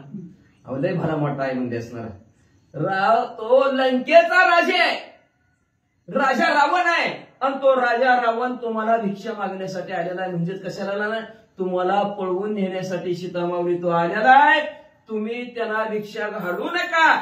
अहो लय भला मोठा आहे म्हणजे असणार. तो लंकेचा राजा आहे. राजा रावण आहे. आणि तो राजा रावण तुम्हाला भिक्षा मागण्यासाठी आलेला आहे. म्हणजेच कशाला आला ना तुम्हाला पळवून नेण्यासाठी सीतामाऊली तो आलेला आहे. तुम्ही त्यांना भिक्षा घालू नका.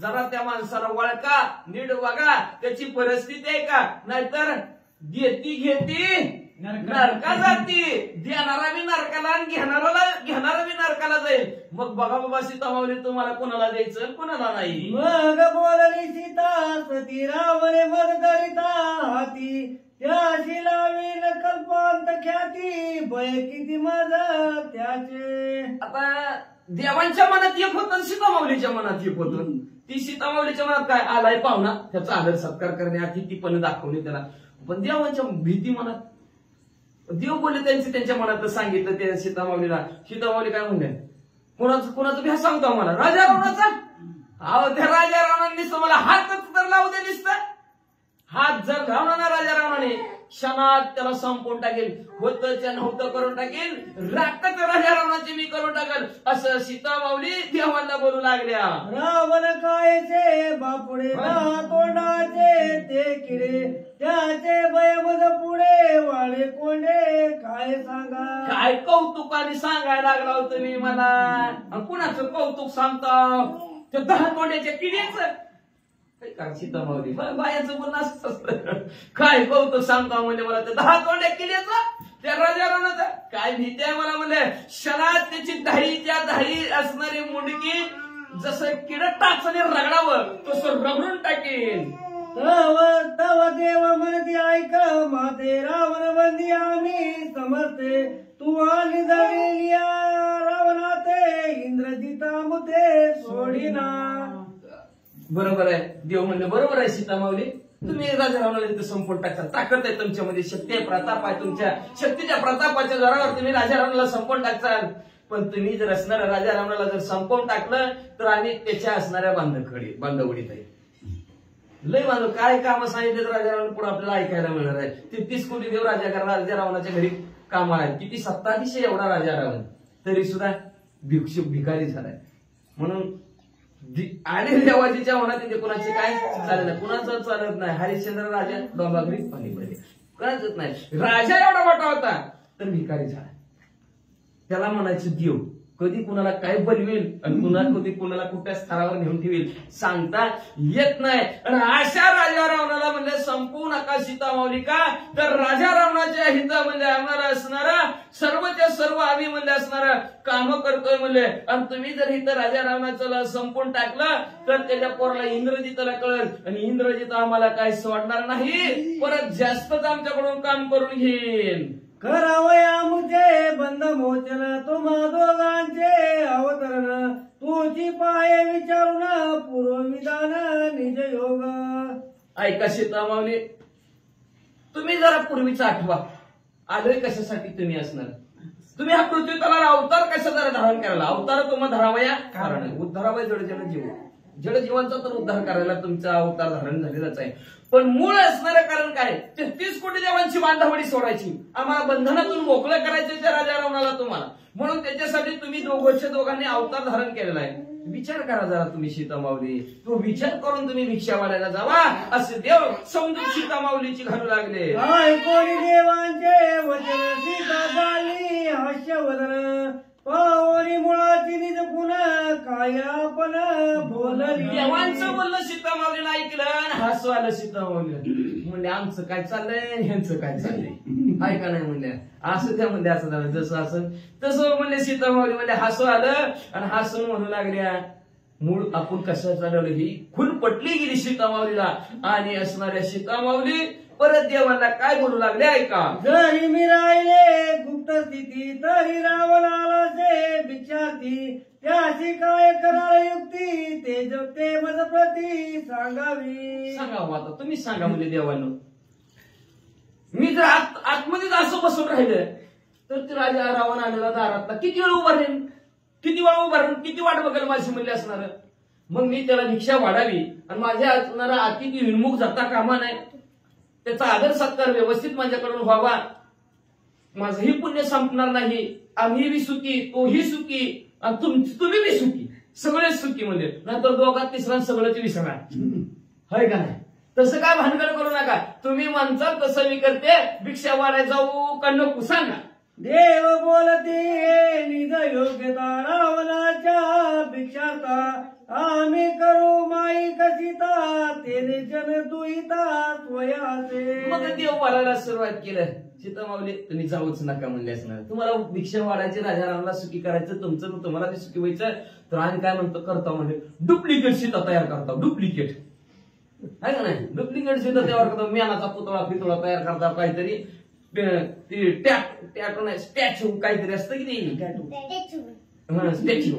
जरा त्या माणसाला वळका नीट बघा त्याची परिस्थिती आहे का. नाहीतर देती घेती नरका जाती. देणारा बी नरकाला आणि घेणारा बी नरकाला जाईल. मग बघा बाबा सीतामाऊली तुम्हाला कोणाला द्यायचं कोणाला नाही. मग बोलली सीता सती रावणे मग धरिता हाती त्याशी लावी न कल्पांत ख्याती भय किती माझं त्याचे. आता देवांच्या मनात एक होतं सीतामाऊलीच्या मनात एक होतं. ती सीतामाऊलीच्या मनात काय आलाय पाहुणा त्याचा आदर सत्कार करणे अतिथीपणे दाखवणे त्याला. पण देवांच्या भीती मनात देव बोलले त्यांच्या मनात सांगितलं त्या सीतामाऊलीला. सीतामाऊली काय म्हणले कोणाचं भ्या सांगतो आम्हाला राजा रावणाचा. अहो त्या राजा रावणाने तुम्हाला हातच तर लावू दे दिसत. हात जर घावला ना राजा रावणाने क्षणात त्याला संपवून टाकेल. होतं नव्हतं करून टाकेल. राखत राजा रावणाची मी करून टाकेल असं सीतामाऊली देवांना बोलू लागल्या. रावण कायचे बापुडे तोंडाचे ते किडे त्याचे भयमद पुढे वाळे कोंडे काय सांगा. काय कौतुकाने सांगायला लागला तुम्ही मला. कुणाचं कौतुक सांगता त्या 10 तोंड्याच्या किड्याचं. सीतामाऊली बायाचं बोलणं असंच असतं. काय कौतुक सांगता म्हणजे मला त्या 10 तोंड्या किड्याचं त्या राजा रावणाचं काय भीती आहे मला म्हणले. क्षणात त्याची दहाईच्या दहाई असणारी मुंडकी जसं किड टाचने रगडावं तसं रगडून टाकेल. तव देव म्हणती ऐक माते रावण बंदी आम्ही समजते तू आणि रावण सोडिना. बरोबर आहे. देव म्हणलं बरोबर आहे सीता माऊली, तुम्ही राजा रावणाला इथं संपून टाकता. ताकद आहे तुमच्यामध्ये, शक्ती आहे, प्रताप आहे. तुमच्या शक्तीच्या प्रतापाच्या जोरावर तुम्ही राजा रावणाला संपवून टाकताल. पण तुम्ही जर असणाऱ्या राजा रावणाला जर संपवून टाकलं तर आणि त्याच्या असणाऱ्या बांधवडीत आहे. लय बांधव काय काम सांगितले तर राजा रावण पुढे आपल्याला ऐकायला मिळणार आहे. 33 कोटी देव राजा रावणाच्या घरी कामाला आहेत. किती सत्ताधीश एवढा राजा रावण, तरी सुद्धा भिकारी झालाय. म्हणून आणि देवाजीच्या मनात तिथे कुणाची काय चालत नाही, कुणाचं चालत नाही. हरिश्चंद्र राजा डोंबाघरी पाणी पडले, कुणाचंच नाही. राजा एवढा मोठा होता तर भिकारी झाला. त्याला म्हणायचं देव कधी कुणाला काय बनवेल आणि कधी कुणाला कुठल्या स्तरावर नेऊन ठेवेल सांगता येत नाही. आणि अशा राजा रावणाला म्हणजे संपवू नका सीता माऊली. का तर राजा रावणाच्या हितामध्ये आम्हाला असणारा सर्वच्या सर्व आम्ही म्हणजे असणारा काम करतोय म्हणले. आणि तुम्ही जर इथं राजा रावणाचं संपून टाकलं तर त्याच्या पोराला इंद्रजिताला कळेल आणि इंद्रजित आम्हाला काय सोडणार नाही, परत जास्तच आमच्याकडून काम करून घेईल. करावया मुझे बंद मोचन तुम्हा दोघांचे अवतरण. तुझी पाय विचारून पूर्वविधान निज योग. ऐका सीता माऊली, तुम्ही जरा पूर्वीचा आठवा. आलोय कशासाठी तुम्ही असणार? तुम्ही हा पृथ्वी तलाला अवतार कशा जरा धारण करायला. अवतार तुम्हाला धरावया कारण उद्धारावय जडजीव. जडजीवांचा तर उद्धार करायला तुमचा अवतार धारण झालेलाच आहे. पण मूळ असणारं कारण काय? 33 कोटी देवांची बांधावडी सोडायची, आम्हाला बंधनातून मोकळं करायचं त्या राजा रावणाला तुम्हाला. म्हणून त्याच्यासाठी तुम्ही दोघांनी अवतार धारण केलेला आहे. विचार करा जरा तुम्ही सीता माऊली. तो विचार करून तुम्ही भिक्षा वाढायला जावा असे देव समजून सीता माऊलीची घालू लागले. कोणी देवांचे वचन सीता झाली हास्यवदन. पावरी मुळाची निज पुन्हा काय आपण बोलली. देवांचं बोललं सीता माऊलीनं ऐकलं आणि हसू आलं सीता माऊली. म्हणजे आमचं काय चाललंय ह्यांचं काय चाललंय ऐका नाही म्हणल्या. असं त्या म्हणजे असं झालं जसं असं तसं म्हणले सीता माऊली. म्हणजे हसू आलं आणि हसून म्हणू लागल्या मूळ आपण कसं चालवलं ही खुल पटली गेली सीता माऊलीला. आणि असणाऱ्या सीता माऊली परत देवांना काय बोलू लागले ऐका. जरी मी राहिले गुप्त स्थिती तरी रावणाला से विचारती. त्याची काय कराल युक्ती ते मज प्रती सांगावी. सांगावं आता तुम्ही सांगा म्हणजे देवांना. मी जर आतमध्येच असं बसून राहिलं तर ते राजा रावण आलेला दारातला किती वेळ उभा राहील, किती वाट बघेल माझी म्हणले असणार. मग मी त्याला भिक्षा वाढावी आणि माझ्या असणारा अतिथी विनमुख जाता कामा नाही. त्याचा आदर सत्कार व्यवस्थित माझ्याकडून व्हावा. माझंही पुण्य संपणार नाही. आम्ही बी सुखी, तोही सुखी आणि तुम्ही बी सुखी, सगळे सुखी म्हणजे. नंतर दोघात तिसरा सगळंच विसरणार होय का नाही. तसं काय भानगड करू नका. तुम्ही म्हणताल तसं मी करते. भिक्षा वाढायला जाऊ का नको सांगा. देव बोलते निज योग्यता रावणाच्या भिक्षाता. आम्ही करू माई कसिता तेने जन दुहिता स्वयाचे. मग देव बोलायला सुरुवात केलं. सीता माऊली तुम्ही जाऊच नका म्हणले असणार. तुम्हाला भिक्षा वाढायची, राजा रावणाला सुखी करायचं, तुमचं तुम्हाला ते सुखी व्हायचं. तर आम्ही काय म्हणतो करता म्हणजे डुप्लिकेट सीता तयार करता. डुप्लिकेट आहे का नाही. डुप्लिकेट सीता तयार करता. मेनाचा पुतळा तयार करता. काहीतरी टॅटू नाही स्टॅच्यू काहीतरी असतं की नाही. स्टॅच्यू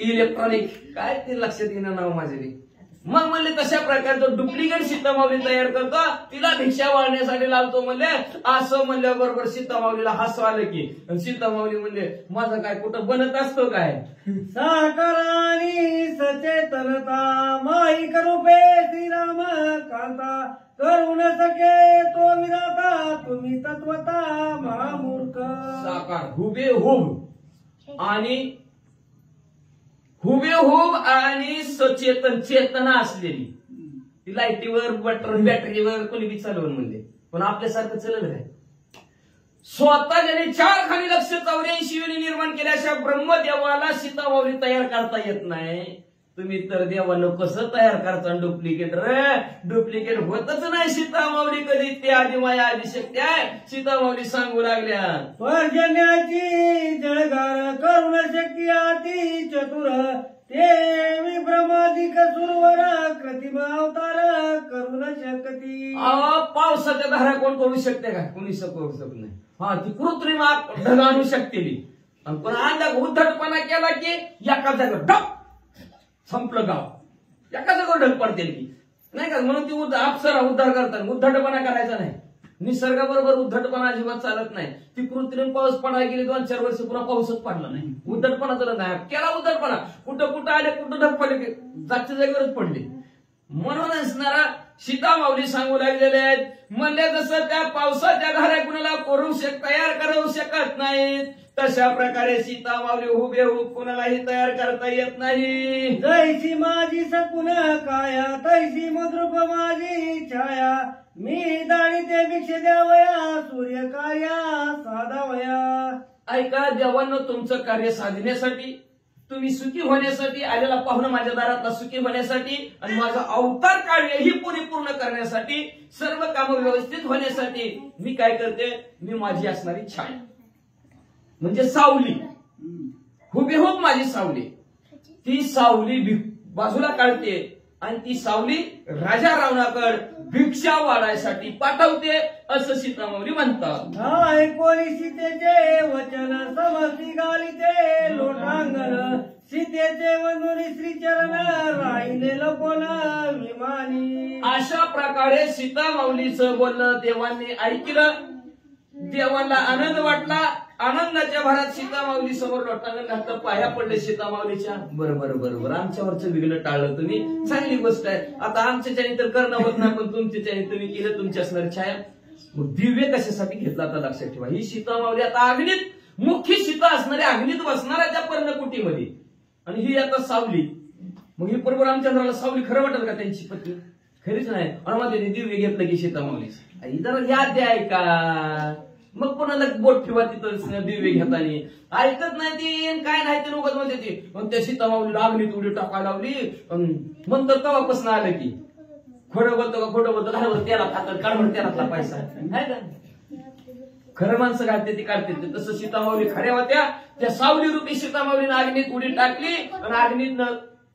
इलेक्ट्रॉनिक काय ते लक्षात येणं नाव माझे. मग म्हणले तशा प्रकारचं डुप्लिकेट सीता माऊली तयार करतो. तिला भिक्षा वाढण्यासाठी लावतो म्हणले. असं म्हणल्याबरोबर सीता माऊलीला हसू आलं की सीता माऊली म्हणले माझं काय कुठं बनत असतो काय. साकारानी सचेतनता माईक रूपे श्रीराम कांता. करू न सके तो विधाता तुम्ही तत्वता महामूर्ख. साकार हुबेहूब आणि सचेतन चेतना असलेली. ती लाईटीवर बॅटरीवर कोणी बी चालवून म्हणले. पण आपल्यासारखं चाललं काय. स्वतः ज्याने 4 खाली लक्ष 84 वेळी निर्माण केल्या अशा ब्रह्मदेवाला सीता माऊली तयार करता येत नाही. तुम्ही तर देवानं कसं तयार करता डुप्लिकेट. डुप्लिकेट होतच नाही सीता माऊली कधी. ते आधी माया आधी शक्ती आहे. सीता माऊली सांगू लागल्या पर्जन्याची जळगार करुण शक्ती अति चतुर. ते मी ब्रह्मादिक सुरवर कृत्रिम अवतार करुण शक्ती. पावसाच्या धारा कोण करू शकते का. कोणी करू शकत नाही. हा ती कृत्रिम ढग आणू शकते. आणि पण अंधा उद्धटपणा केला की एका जागेवर डप संपलं गाव, एका जागेवर ढग पडते की नाही का. म्हणून ती अप्सरा उद्धार करतात. उद्धटपणा करायचा नाही. निसर्गाबरोबर उद्धटपणा अजिबात चालत नाही. ती कृत्रिम पाऊस पडायला गेली 2-4 वर्ष पुन्हा पाऊसच पडला नाही. उद्धटपणा चालत नाही. केला उद्धटपणा, कुठं कुठं आले, कुठं ढग पडले, जागच्या जागेवरच पडले. म्हणून असणारा सीता माऊली सांगू लागलेले आहेत. म्हणले जसं त्या पावसाच्या घरा कुणाला तयार करू शकत नाहीत, तशा प्रकारे सीता माऊली हुबेहूब कुणालाही तयार करता येत नाही. जैसी माझी सकुन काया, तैसी मद्रूप माझी छाया, मी दाणी ते भिक्ष द्यावया, सूर्य कार्या साधावया. ऐका देवांनो, तुमचं कार्य साधण्यासाठी, तुम्ही सुखी होण्यासाठी, आलेला पाहुणा माझ्या दारातला सुखी होण्यासाठी आणि माझं अवतार कार्य ही परिपूर्ण करण्यासाठी, सर्व कामं व्यवस्थित होण्यासाठी मी काय करते, मी माझी असणारी छाया म्हणजे सावली, हुबेहूब माझी सावली, ती सावली बाजूला काढते आणि ती सावली राजा रावणाकडे भिक्षा वाढायसाठी पाठवते, असं सीता माऊली म्हणतात. हाय कोणी सीतेचे वचन समजती गालिते लोटांगण, सीतेचे वंदुनी श्रीचरण राहिले लपोन विमानी. अशा प्रकारे सीता माऊलीचं बोलणं देवांनी ऐकलं. देवांना आनंद वाटला. आनंदाच्या भरात सीता माऊली समोर लोटांगण घातलं, पाया पडले सीता माऊलीच्या. बरोबर आमच्यावरचं विघ्न टाळलं तुम्ही, चांगली गोष्ट आहे. आता आमच्याच्याने तर करणं होत नाही, पण तुमच्याच्याने तुम्ही केलं, तुमची असणारी छाया. मग दिव्य कशासाठी घेतला आता लक्षात ठेवा. ही सीता माऊली आता अग्नीत, मुख्य सीता असणारी अग्नीत बसणाऱ्या पर्णकुटीमध्ये, आणि ही आता सावली. मग ही बरोबर रामचंद्राला सावली खरं वाटेल का त्यांची पत्नी? खरीच नाही. आणि मध्ये दिव्य घेतलं की सीता माऊली जरा याद द्याय का. मग कोणाला बोट ठेवा तिथं दिव्य घेताना, ऐकत नाही ती, काय नाही ते लोक म्हणते ती. मग त्या सीता माऊलीला अग्नीत उडी टाकायला लावली. म्हणतात तेव्हापासून आलं की खोटं बोलतो का खोटं बोलतो, घरावर त्याला खातात, काढवर त्याला पैसा आहे का. खरं माणसं काढते ती काढते. तसं सीता माऊली खऱ्या होत्या. त्या सावली रूपी सीता माऊलीनं अग्नीत उडी टाकली आणि अग्नीत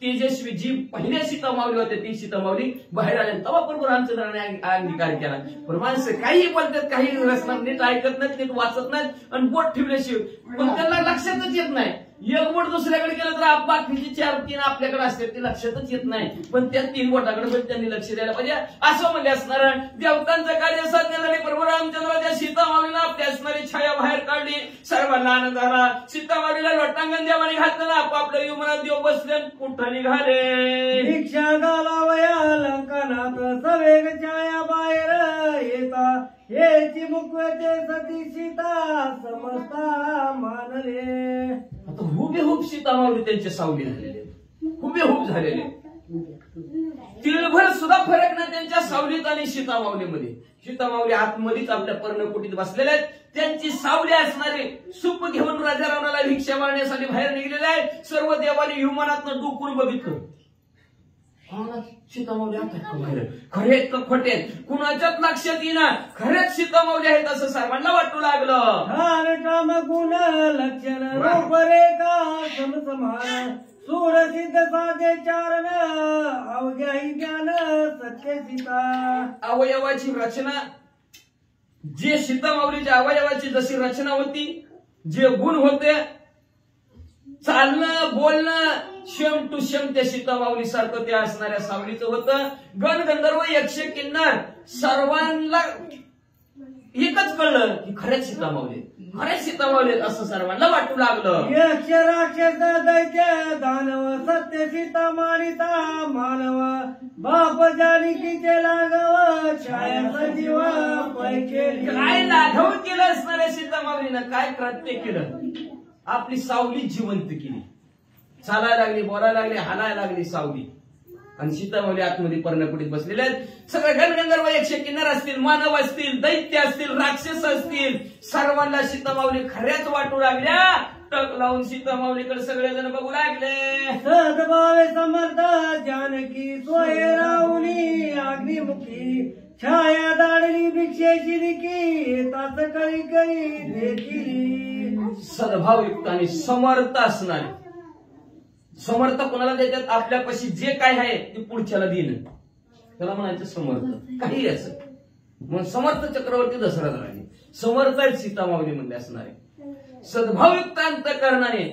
तेजस्वी जी पहिल्या सीता माऊली होत्या ती सीता माऊली बाहेर आल्या. तेव्हा बरोबर रामचंद्राने अंगीकार केला. पण माणसं काही बोलतात, काही रचना नीट ऐकत नाहीत, नीट वाचत नाहीत आणि बोट ठेवल्याशिवाय पण त्यांना लक्षातच येत नाही. एक बोट दुसऱ्याकडे गेलं तर बाकीची 4-3 आपल्याकडे असते, ते लक्षातच येत नाही. पण त्या 3 बोटाकडे पण त्यांनी लक्ष द्यायला पाहिजे. असं म्हणले असणार देवतांचं कार्य साध्य झाले. प्रभू रामचंद्राच्या सीता माऊलीला आपली असणारी छाया बाहेर काढली. सर्वांना आनंद झाला. सीता माऊलीला लोटांगण देवाने घातलं ना, आपापल्या युमनात देव बसले, कुठं निघाले. भिक्षा घालावया लंकनात, सवेग छाया बाहेर येता, हेची मुखते सती सीता समजता मानले. आता हुबेहूब सीता माऊली त्यांचे सावली झालेले, हुबेहूब झालेले. तिळभर सुद्धा फरक नाही त्यांच्या सावलीत आणि सीता माऊलीमध्ये. सीता माऊली आतमध्येच आपल्या पर्णकुटीत बसलेल्या आहेत. त्यांची सावली असणारे सूप घेऊन राजा रावणाला भिक्षा मारण्यासाठी बाहेर निघलेले आहेत. सर्व देवाने युमानातनं डोकून बघितलं, सीता माऊली आता बाहेर खरे का खोटे कुणाच्याच लक्षात येईना. खरेच सीता माऊली आहेत असं सर्वांना वाटू लागलं. ठाण ठाम गुण लक्षण रूप रेखा समसमान, सूर सिद्ध साधे चारण अवघ्याही ज्ञान सत्य सीता. अवयवाची रचना, जे सीता माऊलीच्या अवयवाची जशी रचना होती, जे गुण होते, चालणं बोलणं शेम टू शेम त्या सीता माऊली सारखं त्या असणाऱ्या सावलीचं होतं. गण गंधर्व यक्ष किन्नर सर्वांना एकच कळलं की खऱ्याच सीता माऊली, खऱ्याच सीता माऊली असं सर्वांना वाटू लागलं. यक्ष राक्षस दैत्य दानव सत्य सीता मानिता मानव, बाप जानिकीचे लागव छाया सजीव पैके. काय लाघव केलं असणाऱ्या सीता माऊलीनं, काय कृत्य केलं. आपली सावली जिवंत केली. चालायला लागली, बोलायला लागली, हालायला लागली सावली. आणि सीता माऊली आतमध्ये पर्णकुटीत बसलेले आहेत. सगळे गणगंधर्व यक्ष किन्नर असतील, मानव असतील, दैत्य असतील, राक्षस असतील, सर्वांना सीता माऊली खऱ्याच वाटू लागल्या. टक लावून सीता माऊलीकडे सगळेजण बघू लागले. सद्भावे समर्थ जानकी सोय राहुनी अग्निमुखी, छाया दाडली भिक्षेची दिकी तास कळी कळी देखील. सद्भावयुक्त आणि समर्थ असणारे. समर्थ कोणाला देतात, आपल्यापाशी जे काय आहे ते पुढच्याला देणं, त्याला म्हणायचं समर्थ. काही असं मग समर्थ चक्रवर्ती दसरा झाले. समर्थ आहेत सीता माऊली म्हणले असणारे. सद्भावयुक्त अंतःकरणाने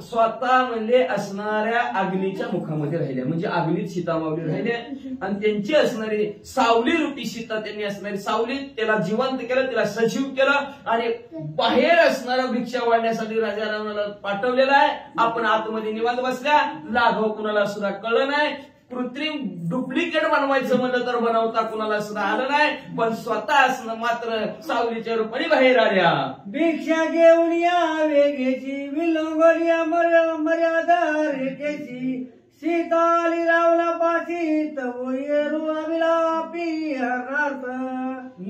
स्वतः म्हणजे असणाऱ्या अग्नीच्या मुखामध्ये राहिल्या, म्हणजे अग्नीत सीतामावली राहिल्या आणि त्यांची असणारी सावली रूपी सीता, त्यांनी असणारी सावली त्याला जिवंत केलं, त्याला सजीव केलं आणि बाहेर असणारा भिक्षा वाढण्यासाठी राजा रावणाला पाठवलेला आहे. आपण आतमध्ये निवांत बसल्या, लाघव कुणाला सुद्धा कळलं नाही. कृत्रिम डुप्लिकेट बनवायचं म्हणलं तर बनवता कुणाला सुद्धा आलं नाही, पण स्वतः असणं मात्र सावलीच्या रूपाने बाहेर आल्या. भिक्षा घेऊन या वेगेची विलंगोलिया मर्यादा रेखेची सीता आली रावला पाशी तव येरू अविलापी हरणार्थ.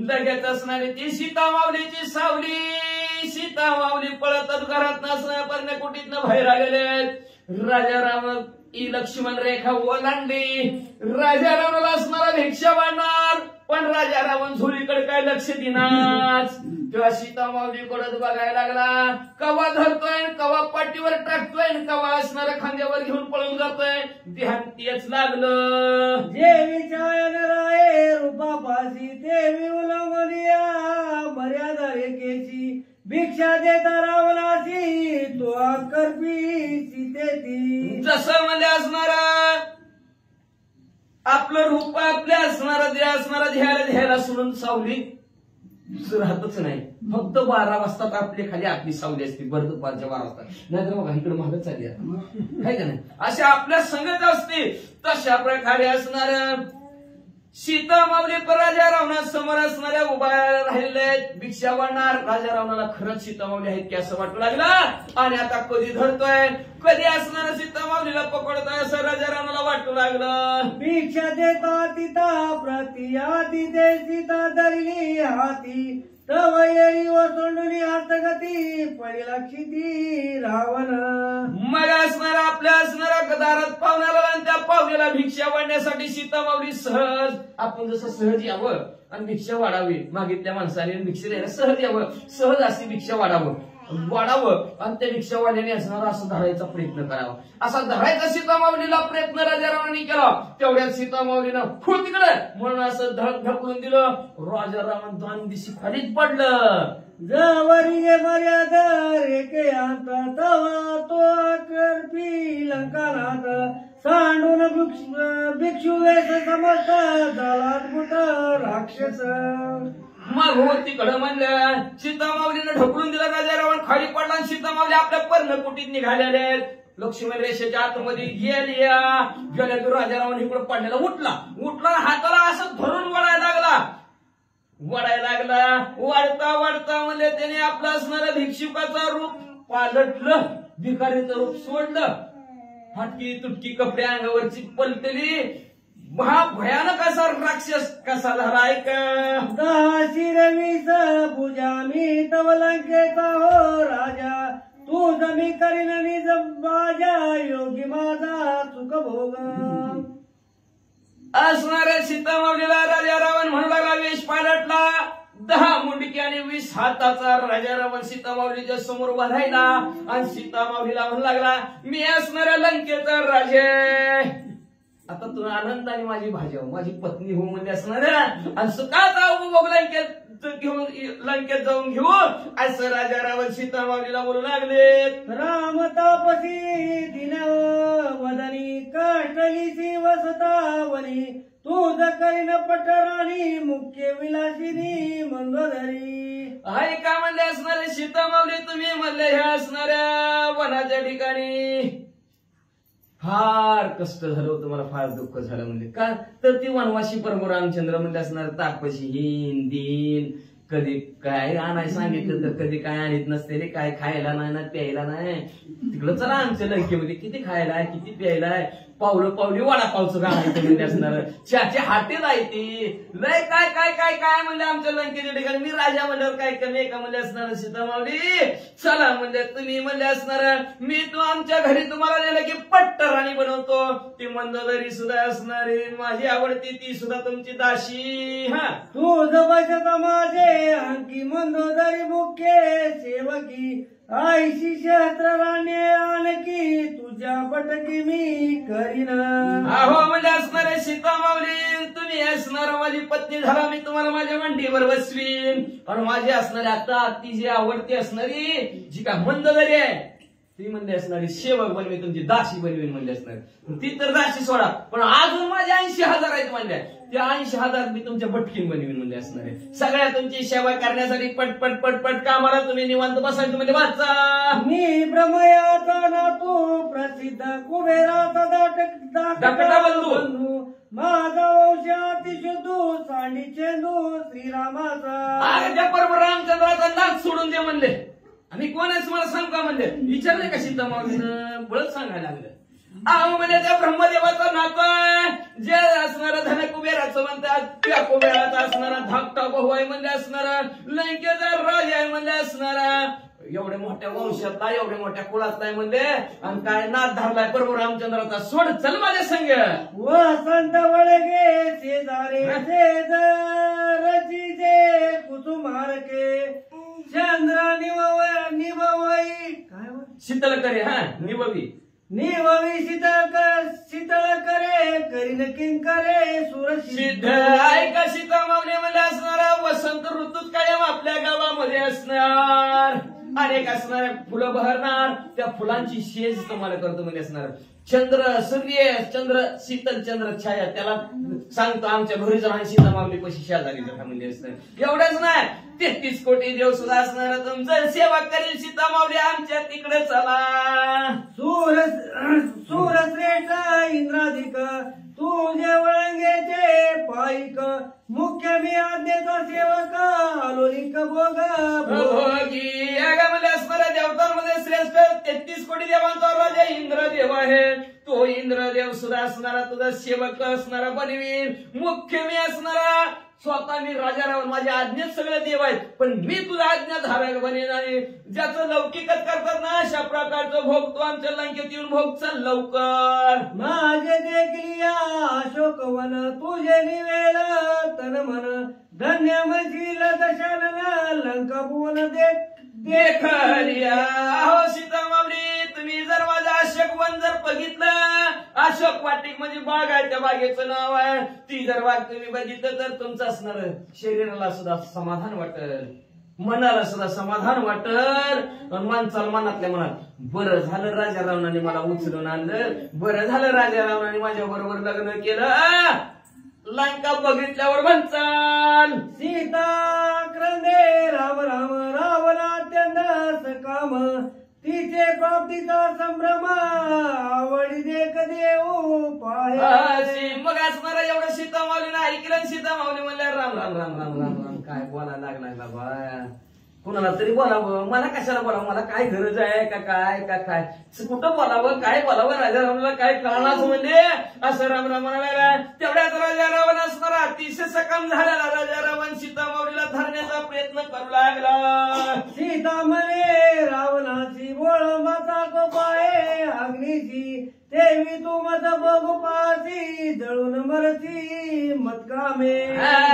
लगेच असणारी ती सीता माऊलीची सावली, सीता माऊली पळतच घरात नसण्या पर्णकुटीतनं बाहेर आलेले. राजा राम लक्ष्मण रेखा ओलांडली, राजा रावणाला असणारा भिक्षा वाढणार, पण राजा रावण झोळीकडे काय लक्ष देणार. तेव्हा सीता माऊलीकडे बघायला लागला, कवा धरतोय, कवा पाठीवर टाकतोय, कवा असणाऱ्या खांद्यावर घेऊन पळून जातोय. ध्यान तेच लागलं. देवीच्या राये रूपापाशी देवी उलंगलिया मर्यादा रेखेची भिक्षा देता रावणाची तो करपी सीतेती. जसं म्हणजे असणार आपलं रूप आपल्या असणारा जे असणारा ध्यायला सोडून सावली राहतच नाही. फक्त 12 वाजता आपली खाली आपली सावली असते, बरं दुपारच्या 12 वाजता, नाहीतर बघा इकडे मागत चालली आहे का नाही, असे आपल्या संगत असते. तशा प्रकारे असणार सीता माऊली राजा रावणा समोर असणाऱ्या उभा राहिलेल्या भिक्षा वाढणार. राजा रावणाला खरंच सीता माऊली आहेत की असं वाटू लागला आणि आता कधी धरतोय, कधी असणाऱ्या सीता माऊलीला पकडतोय असं राजा रावणाला वाटू लागलं. भिक्षा देता तिता प्रतिया तिथे सीता धरली हाती तव येई ओसंडुनी हस्तगती परिलक्षिती रावण. मग असणारा आपल्या असणाऱ्या दारात पाहुण्याला आणि त्या पाहुण्याला भिक्षा वाढण्यासाठी सीता माऊली सहज, आपण जसं सहज यावं आणि भिक्षा वाढावी, मागितल्या माणसाने भिक्षा द्यायला सहज यावं, सहज अशी भिक्षा वाढावं आणि त्या भिक्षावाल्याने असणारा असं धरायचा प्रयत्न करावा. असा धरायचा सीता माऊलीला प्रयत्न राजा रावणाने केला. तेवढ्यात सीता माऊलीनं फुल तिकडे म्हणून असं ढकलून दिलं. राजा रावण 2 दिवशी खालीच पडलं. जवरी मर्यादा रेखे आता तवा तो करपी लंकानाथ सांडून भिक्षू वेश समस्त दलात मुठ राक्षस. मग हो तिकडं म्हणलं सीता माऊलीनं ढकलून दिलं. राजा रावण खाली पडला आणि सीता माऊली आपल्या पर्णकुटीत निघालेले. लक्ष्मण रेषेच्या आतमध्ये गेल्या राजा रावण इकडे पडलेला उठला हाताला असं धरून वळायला लागला. वाढता म्हणजे त्याने आपलं असणारं भिक्षुकाचं रूप पालटलं, भिकारीचं रूप सोडलं. फाटकी तुटकी कपडे अंगावरची पलटली. भयानक असा राक्षस कसा झालाय का. 10 शिरवीस पूजा मी तव लंकेचा हो राजा तू जमी करीन निज बाजा योगी माझा सुख भोग. असणाऱ्या सीता माऊलीला राजा रावण म्हणू लागला, वेश पालटला. 10 मुंडकी आणि 20 हाताचा राजा रावण सीता माऊलीच्या समोर उभा राहिला आणि सीता माऊलीला म्हणू लागला, मी असणाऱ्या लंकेचा राजे. आता तू आनंदाने माझी भाजी हो, माझी पत्नी हो म्हणजे असणार आणि सुखाचा उपभोग लंकेत जाऊन घेऊ असं राजा रावण सीता माऊलीला बोलू लागले. राम तापसी दिन वदनी काष्टलीची वसतावनी तुझ करीन पटराणी मुख्य विलासिनी मंदोदरी. हाय का म्हणले असणारे सीता माऊली, तुम्ही म्हणले हे असणाऱ्या वनाच्या ठिकाणी फार कष्ट झालं होतं, मला फार दुःख झालं. म्हणजे का तर ती वनवासी प्रभू रामचंद्र म्हणजे असणार तापसी हीन दिन, कधी काय आणाय सांगितलं तर कधी काय आणत नसते रे, काय खायला नाही ना प्यायला नाही. तिकडं चला आमच्या लंकेमध्ये किती खायला आहे किती प्यायला आहे, पावली वडापावचं काम आहे म्हणजे असणार, चाचे हाटेल आहे ती लय काय काय काय काय म्हणजे आमच्या लंकेच्या ठिकाणी. मी राजा म्हणल्यावर काय कमी आहे का म्हणजे असणार सीता माऊली. चला म्हणजे तुम्ही म्हणजे असणार, मी तू आमच्या घरी तुम्हाला नेलं की पट्टराणी बनवतो. ती मंदोदरी सुद्धा असणारी माझी आवडती, ती सुद्धा तुमची दाशी. हा तुझ बचत माझे अंकी मंदोदरी मुख्य सेवकी आईशी शस्त्र राणे आणखी तुझ्या पटकी मी करीन. अहो म्हणजे असणारे सीता माऊली तुम्ही असणार माझी पत्नी झाला मी तुम्हाला माझ्या मांडीवर बसवीन. आणि माझी असणारी आता ती जी आवडती असणारी जी का मंदगरी आहे ती म्हणली असणारी सेवक बनवी तुमची दासी बनवीन म्हणली असणारी. ती तर दासी सोडा पण अजून माझे 80,000 आहेत म्हणल्या. त्या 80,000 मी तुमच्या भटकीन बनवीन म्हणले असणारे. सगळ्या तुमची सेवा करण्यासाठी पटपट पटपट कामाला तुम्ही निवांत बसायचं म्हणजे वाचा. मी ब्रह्मयाचा नातू प्रसिद्ध कुबेराचा दाटका बंधू. माझा वंश अतिशुद्धू चांडी चेंदू श्रीरामाचा. अरे त्या परमरामचंद्राचा नाक सोडून दे म्हणले. आणि कोण आहेस मला सांग का म्हणले. विचारले का सीतामाऊलीनं बळच सांगायला लागलं. अहो म्हणजे त्या ब्रह्मदेवाचा नातू आहे जे असणारा धन कुबेराचं म्हणतात त्या कुबेराचा असणारा धाकटा भाऊ आहे म्हणजे असणारा लंकेचा राज आहे म्हणजे असणारा एवढ्या मोठ्या वंशातला एवढ्या मोठ्या कुळातला आहे म्हणजे. आणि काय नाद धरलाय परमरामचंद्राचा. सोड चल माझ्या संग. वसंत वळगे शेजारे शेजारची जे कुसुमारके चंद्र निवई काय शीतल करे हा निववी निववी शीतळ करे करीन किंकरे सिद्ध ऐका सीतामाऊली मध्ये असणारा वसंत ऋतूत कायम आपल्या गावामध्ये असणार अनेक असणाऱ्या फुलं बहरणार. त्या फुलांची शेज तुम्हाला करतो म्हणजे असणार. चंद्र सूर्य चंद्र शीतल चंद्र छाया त्याला सांगतो आमच्या घरी जाऊन सीतामाऊली पशी शेजारी म्हणजे असणार. एवढंच नाही 33 कोटी देव सुद्धा असणार तुमचं सेवा करेल सीतामाऊली आमच्या तिकडे चला. सूरश्रेष्ठ इंद्राधिक तुझे वळंगेचे पाईक मुख्य मी आज्ञेचा सेवक आलोलिक भोग भोगी यागामध्ये असणाऱ्या देवतांमध्ये श्रेष्ठ 33 कोटी देवांचा राजा इंद्रदेव आहे. तो इंद्रदेव सुद्धा असणारा तुझा सेवक असणारा बनवीन. मुख्य मी असणारा स्वतः मी राजा रावण माझ्या आज्ञेत सगळे देव आहेत पण मी तुझा आज्ञाधारक बनेन. आणि ज्याचं लौकिकच करतात ना अशा प्रकारचं भोग तो आमच्या लंकेत येऊन भोग चल लवकर. माझे देखील या अशोकवन तुझे निवेल तन मन धन्य मशील दशानन लंका भुवन देखलिया. हो सीतामाऊली तुम्ही जर माझं अशोक वन जर बघितलं अशोक वाटिक म्हणजे बाग आहे त्या बागेचं नाव आहे. ती जर बाग तुम्ही बघितलं तर तुमचं असणार शरीराला सुद्धा समाधान वाटेल मनाला सुद्धा समाधान वाटेल. आणि माणसाला मनातल्या मनात बरं झालं राजा रावणाने मला उचलून आणलं. बरं झालं राजा रावणाने माझ्या बरोबर लग्न केलं. लंका बघितल्यावर म्हणचाल सीता क्रंदे राम राम रावणा अत्यंत सकाम तिचे प्राप्तीचा संभ्रम आवडी देख देऊ पाहे. मग असणारा एवढं सीतामाऊलीनं ऐकलं. सीतामाऊली म्हणल्या राम राम राम राम राम राम काय बोलायला लागलाय बाबा. कुणाला तरी बोलावं मला कशाला बोलावं मला काय गरज आहे का काय कुठं बोलावं काय बोलावं. राजा रावणाला काय कळणार म्हणजे असं राम राम म्हणाला. तेवढ्याच राजा रावण असणारा अतिशय सकाम झालेला राजा रावण सीतामाऊलीला धरण्याचा प्रयत्न करू लागला. सीता म्हणे रावणाची बोळ माता गोपाये अग्नीची देवी तू मत बघू पासी जळून मरती मतकामे.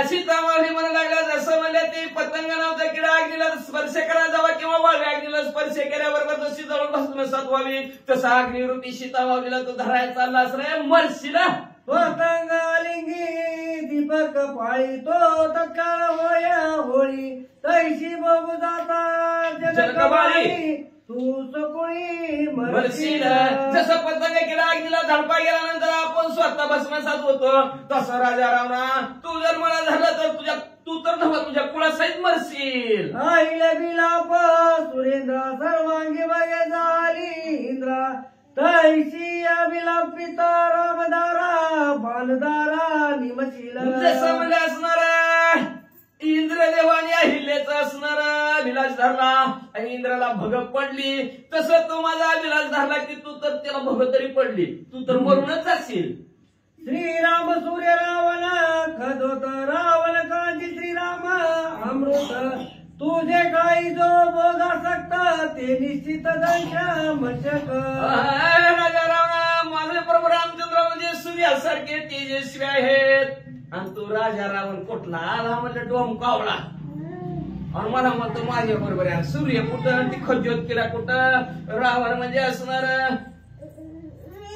सीतामाऊली म्हणू लागला जसं म्हणले ते पतंग नव्हता किडा अग्नीला स्पर्श करायला जावा किंवा वाळव्या अग्नीला स्पर्श केल्याबरोबर जशी जळून भस्मसात व्हावी तसा अग्निरूपी सीतामाऊलीला तो धरायला चाललास रे मरशीला. पतंग लिंगी दीपक पाळी तो तत्काळ होया होळी तैशी बघू जाता जनकबाळी तू सकोळी मरशील. जसं पतंग केला अग्नीला धडपा गेल्यानंतर आपण स्वतः भस्मसात होतो तसं राजा रावणा तू जर मला झालं तर तू तर नव्हा तुझ्या कुळासहित मरशील. आईला विलाप सुरेंद्र सर्वांगी बगे झाली इंद्रा तैशी विलापिता रामदारा बाणदारा निमशील. जसं म्हणजे असणारा इंद्रदेवाने अहिल्याचा असणारा विलास धरला आणि इंद्राला भग पडली तसं तो माझा विलास धरला की तू तर त्याला भग तरी पडली तू तर मरूनच जाशील. श्रीराम सूर्य रावण खदोत रावण कांची श्रीराम अमृत तुझे काही जो बोगा सकता ते निश्चित दंश मशक. राजा रावणा माझे प्रभू रामचंद्र म्हणजे सूर्यासारखे तेजस्वी आहेत. आणि तू राजा रावण कुठला आला म्हणजे डोम कावळा आणि मला म्हणतो माझ्या बरोबर आहे. सूर्य कुठं ती खज्योत केला कुठं रावण म्हणजे असणार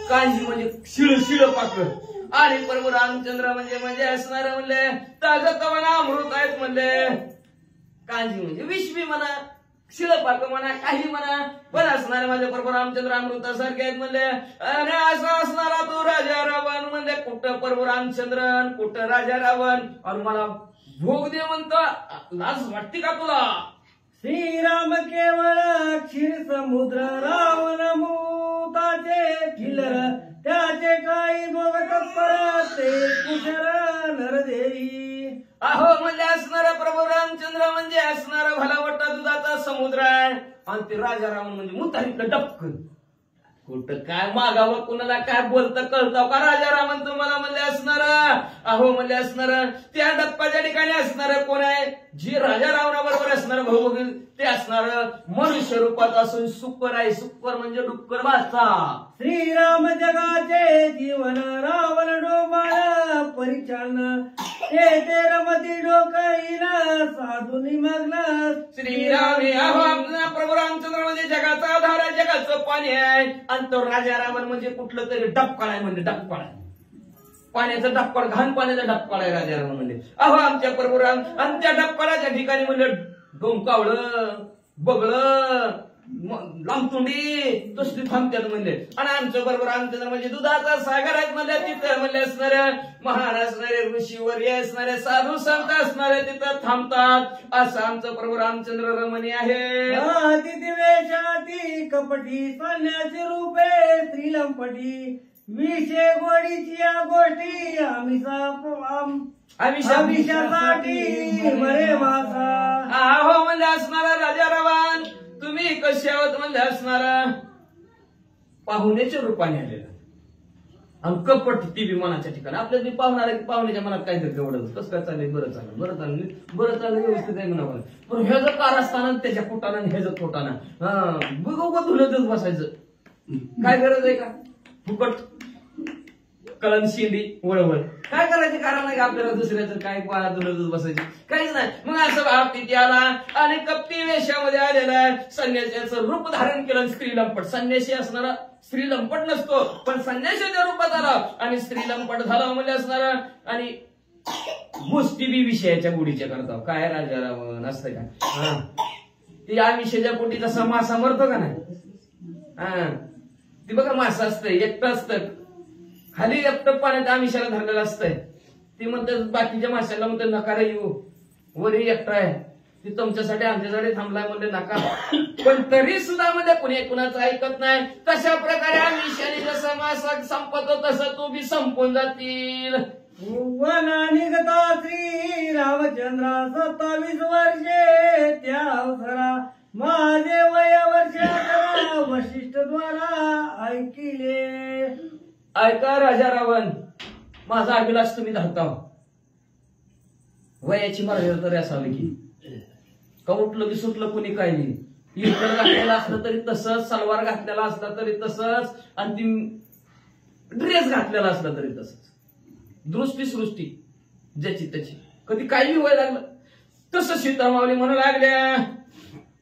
कांजी म्हणजे शिळ पाकड आणि प्रभू रामचंद्र म्हणजे असणार म्हणले ताजं तवाना अमृत आहेत म्हणले. कांजी म्हणजे विश्वी म्हणा, शिळपाक म्हणा, काही म्हणा, पण असणारे माझे प्रभू रामचंद्र अमृतासारखे आहेत म्हणले. आणि असा असणारा तो राजा रावण म्हणले. कुठं प्रभू रामचंद्र, कुठं राजा रावण. आणि मला भोग दे म्हणतो. लाज वाटते का तुला? श्रीराम केवळ क्षीर समुद्र, रावण मूताचे खिल्लर, त्याचे काही भोग तत्पर, ते कुशर नरदेवी. अहो म्हणजे असणारा प्रभू रामचंद्र म्हणजे असणारा भला मोठा दुधाचा समुद्र आहे. आणि ते राजा रावण म्हणजे मुतारीतलं डबकं. कुठं काय मागावं, कुणाला काय बोलतं कळतं का? राजा रावण तुम्हाला म्हणले असणार. अहो म्हणले असणार त्या डप्पाच्या ठिकाणी असणार कोण आहे? जी राजा रावणाबरोबर असणार भाऊ ते असणार मनुष्य रूपात असून सुकर आहे. सुकर म्हणजे डुक्कर वाचता. श्रीराम जगाचे जीवन, रावण डोबाळ परिचालन, ते रमती डोकळीन, साधू निमग्न. श्रीराम अहो आपला प्रभू रामचंद्र म्हणजे जगाचा आधार आहे, जगाचं पाणी आहे. आणि तो राजा रावण म्हणजे कुठलं तरी डबकाळ आहे. म्हणजे डबकाळ आहे, पाण्याचं डबकाळ, घाण पाण्याचा डबकाळ आहे राजा रावण म्हणजे. अहो आमच्या प्रभू राम आणि त्या डबकाळाच्या ठिकाणी म्हणजे डोंकावळं, बगळं, लांबतुंडी तसली थांबतात म्हणले. आणि आमचं बरोबर रामचंद्र म्हणजे दुधाचा सागर आहेत म्हणले. तिथं म्हणले असणाऱ्या महान असणारे ऋषीवर्य असणारे साधू संत असणारे तिथं थांबतात. असं आमचं प्रभू रामचंद्र रमणी आहे. तिथे वेशाती कपटी, चालण्याचे रूपे स्त्रीलंपटी, विषय गोडीची या गोष्टी आमिषासाठी मरे मासा. अहो म्हणजे असणारा राजा रावण तुम्ही कसे आहोत म्हणजे असणारा पाहुण्याच्या रूपाने आलेला. आणि कपट ती विमानाच्या ठिकाणी आपल्या जे पाहुणार आहे पाहुण्याच्या मनात काय तर एवढं कसं काय चाललंय, बरं चाललं, बरं चाललं, बरं चाललं, व्यवस्थित आहे म्हणा. पण ह्याच कार असताना त्याच्या पोटानं आणि ह्याच पोटानं बघ धुलतच बसायचं. काय गरज आहे का? फुकट कळण शिंदी वळवळ काय करायचे? कारण नाही आपल्याला दुसऱ्याचं काय धुलतच बसायचे, काहीच नाही. मग असं भाव तिथे आला आणि कपटी वेशामध्ये आलेला आहे. संन्याशाचं रूप धारण केलं. स्त्री लंपट संन्याशी असणारा स्त्री लंपट नसतो, पण संन्याशाच्या रूपात आला आणि स्त्री लंपट झाला म्हणजे असणारा. आणि गोष्टी बी विषयाच्या गुढीच्या करता काय राजा रावण असतं का? ती या विषयाच्या पोटी तसा मासा मरतो का नाही? ती बघा मासा असतं, एकटं असतं खाली, एकटं पाण्यात आमिषाला धरलेलं असतंय. ती म्हणतात बाकीच्या माशाला म्हणतात नका रे येऊ, वरी एकटा आहे ती तुमच्यासाठी आमच्यासाठी थांबलाय म्हणले नका. पण तरी सुद्धा म्हणजे कुणी कुणाचं ऐकत नाही. तशा प्रकारे आमिषाने जसं मासा संपतो तसं तू बी संपून जातील. वना निघता श्री रामचंद्रा 27 वर्षे, त्या अवसरा माझे वय वर्षात वशिष्ठ द्वारा ऐकिले. ऐका राजा रावण, माझा अभिलाष तुम्ही धरता. वयाची मर्यादा तरी असावी की का उठलं की सुटलं कुणी काही नाही. इतर घातलेला असलं तरी तसंच, सलवार घातलेला असला तरी तसंच, आणि ती ड्रेस घातलेला असला तरी तसंच. दृष्टी सृष्टी ज्याची त्याची. कधी काही वय लागलं तसं सीता माऊली म्हणू लागल्या.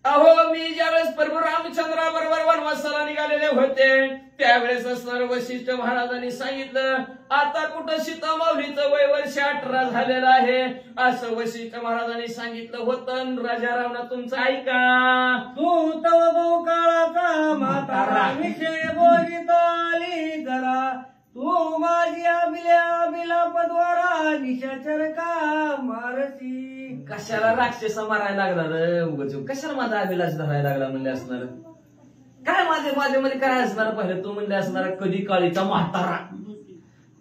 अहो मी ज्यावेळेस प्रभू रामचंद्राबरोबर वनवासाला निघालेले होते त्यावेळेस असणार वशिष्ठ महाराजांनी सांगितलं आता कुठं सीता माऊलीचं वय वर्ष 18 झालेलं आहे असं वशिष्ठ महाराजांनी सांगितलं होतं. राजा रावणा तुमचं ऐका. तू तव बहु काळाचा म्हातारा, विषय बोलित आली जरा, तू माझी अभिलापद्वारा निशाचर का मारसी. कशाला राक्षस मारायला लागला रे उगाच? कशाला माझा अभिलाष धरायला लागला म्हणले असणार? काय माझे मध्ये काय असणार? पहिले तू म्हणले असणार कधी काळीचा म्हातारा.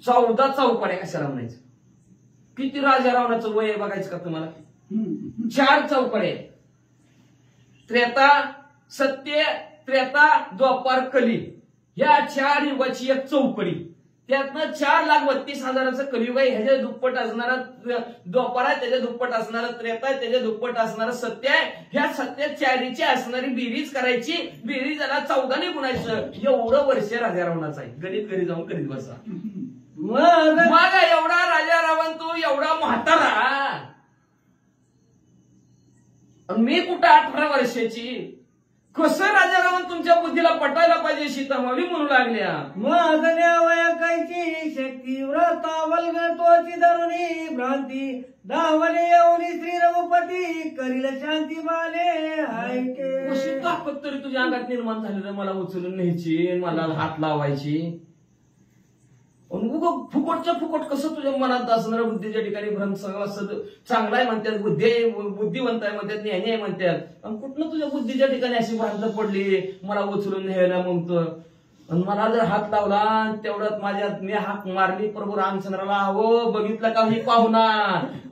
14 चौकड्या कशाला म्हणायचं? किती राजा रावणाचं वय आहे बघायचं का तुम्हाला? 4 चौकड्या. त्रेता, सत्य, त्रेता, द्वापार, कली या 4 युगाची एक चौकडी. त्यातनं 4,32,000चं कलियुग आहे. ह्याच्या दुप्पट असणारा द्वापार आहे, त्याच्या दुप्पट असणारा त्रेता आहे, त्याच्या दुप्पट असणारा सत्य आहे. ह्या सत्य 4ची असणारी बेरीज करायची. बेरीजला 14ने गुणायचं. एवढं वर्ष राजा रावणाचं आहे. गणित घरी जाऊन करीत बसा. मग एवढा राजा रावण तू एवढा म्हातारा, मी कुठं 18 वर्षाची. कसं राजाराम तुमच्या बुद्धीला पटायला पाहिजे सीता माऊली म्हणू लागल्या. मागण्या वयकायची शक्ती व्रता वल्ग तोची धरुणी भ्रांती दावले येऊनी श्री रघुपती करील शांती बाले ऐके. कशी ताकद तरी तुझ्या अंगात निर्माण झाली रे, मला उचलून न्यायची, मला हात लावायची. फुकटच्या फुकट कसं तुझ्या मनात असणार. बुद्धीच्या ठिकाणी भ्रम सगळं चांगला आहे म्हणतात, बुद्धिवंत आहे म्हणतात, ज्ञानी आहे म्हणतात. आणि कुठनं तुझ्या बुद्धीच्या ठिकाणी अशी भांडणं पडली, मला उचलून न्यायला म्हणतो. आणि मला जर हात लावला तेवढ्यात मी हात मारली प्रभू रामचंद्राला, हो बघितलं का ही पाहुणा.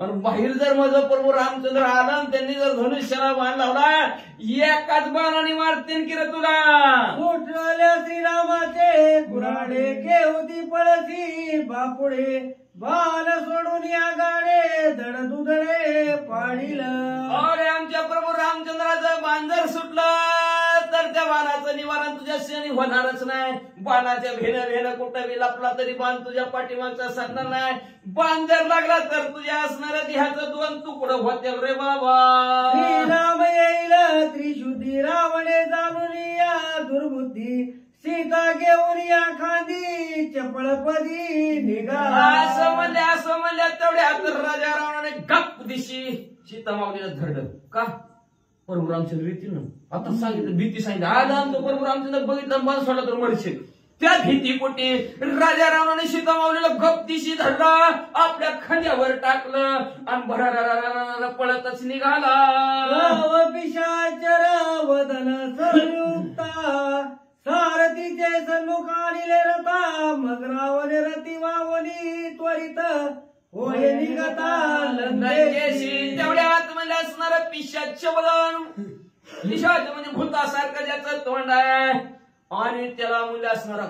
आणि बाहेर जर माझं प्रभू रामचंद्र आला आणि त्यांनी जर धनुष्याला बाण लावला, एकाच बाणाने मारतील की रे तुला. मोठल्या श्रीरामाचे कुराडे केवती पळसी बापुडे बाण सोडून या गाडे धड दुधडे पाडील. अरे आमच्या प्रभू रामचंद्राचं बाण जर सुटलं तर त्या बाणाचं निवारण तुझ्या शेणी होणारच नाही. बाणाच्या भेणं कुठं लपला तरी बाण तुझ्या पाठीमागचा सरणार नाही. बाण जर लागला तर तुझ्या असणाऱ्या देहाचं 2 तुकडं होते रे बाबा. श्रीराम येईल त्रिशुद्धी रावणे जाणून या दुर्बुद्धी सीता घेऊन या खांदी चपळपदी निघाला. असं म्हणल्या तेवढ्या तर राजा रावणाने गप दिशी सीता माऊलीला धरलं. का प्रभू रामचंद्र येतील ना, आता सांगितलं भीती सांगितलं. आला आमचं प्रभू रामचंद्र बघितलं बाण सोडला तर मरशील. त्या भीती पोटी राजा रावणाने सीता माऊलीला गप दिशी धरला, आपल्या खांद्यावर टाकलं आणि भरारा पळतच निघाला. पिशाचर वदन संयुक्ता सारथीचे सन्मुख आणले रथा मग रावणे रती वावनी त्वरित होय निघता लंकेशी. तेवढ्यात म्हणजे असणार पिशाच बदन. पिशाच म्हणजे भूतासारखं ज्याचं तोंड आहे आणि त्याला म्हणजे असणारा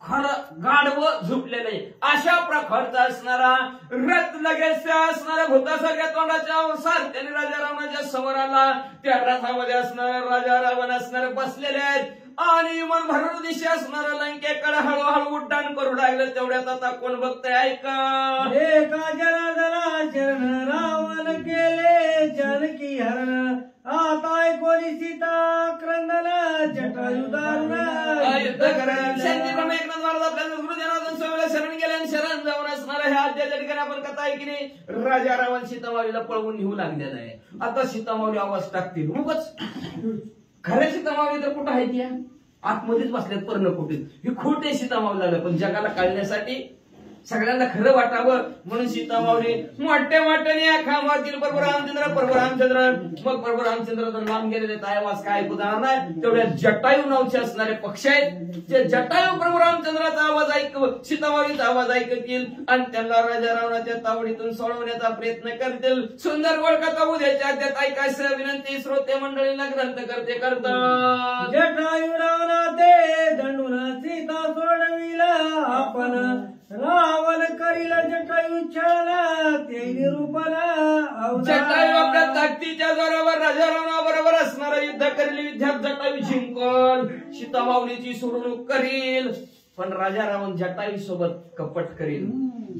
खरं गाढवं झुपलेलं आहे अशा प्रकारचा असणारा रथ लगेच असणाऱ्या भूतासारख्या तोंडाच्या सारख्याने राजा रावणाच्या समोर आला. त्या रथामध्ये असणारा राजा रावण असणारे बसलेले आहेत आणि मन भरून दिशे असणारा लंकेकडे हळूहळू उड्डाण करू लागलं. तेवढ्यात आता कोण बघतंय ऐका. एका जनार्दना शरण रावण केले जानकी हरण आता कोणी सीता क्रंदन जटायू दारुण युद्ध करेल. शांतीप्रमाणे एकनाथ महाराज आपल्या गुरु जनार्दन स्वामीला शरण गेले आणि शरण जाऊन असणारा ह्या अध्यायाच्या ठिकाणी आपण कथा ऐकली. राजा रावण सीतामाऊलीला पळवून नेऊ लागलेला आहे. आता सीतामाऊली आवाज टाकतील उगाच. खऱ्या सीतामाऊली तर कुठं आहे त्या आतमध्येच बसल्यात पर्णकुटीत. ही खोटे सीतामाऊली लागलं, पण जगाला कळण्यासाठी सगळ्यांना खरं वाटावं म्हणून सीतामाऊली मोठ्याने खांबातील प्रभू रामचंद्र. मग प्रभू रामचंद्र तर लांब गेलेले आवाज काय ऐकू जाणार नाही. तेवढ्या जटायू नावचे असणारे पक्षी आहेत जे जटायू प्रभू रामचंद्राचा आवाज सीतामाऊलीचा आवाज ऐकतील आणि त्यांना राजा रावणाच्या तावडीतून सोडवण्याचा प्रयत्न करतील. सुंदर गोड कथा उद्याच्या अध्यात ऐकायचं विनंती श्रोते मंडळींना ग्रंथ करतात. जटायू रावणा ते दंडून सीता सोडविला आपण रावण करील जटायू छळला ते निरूपला. जटायू आपल्या ताकदीच्या जोरावर राजा रावणाबरोबर असणारा युद्ध करील. युद्धात जटायू जिंकल, सीतामाऊलीची सोडवणूक करील. पण राजा रावण जटायू सोबत कपट करील,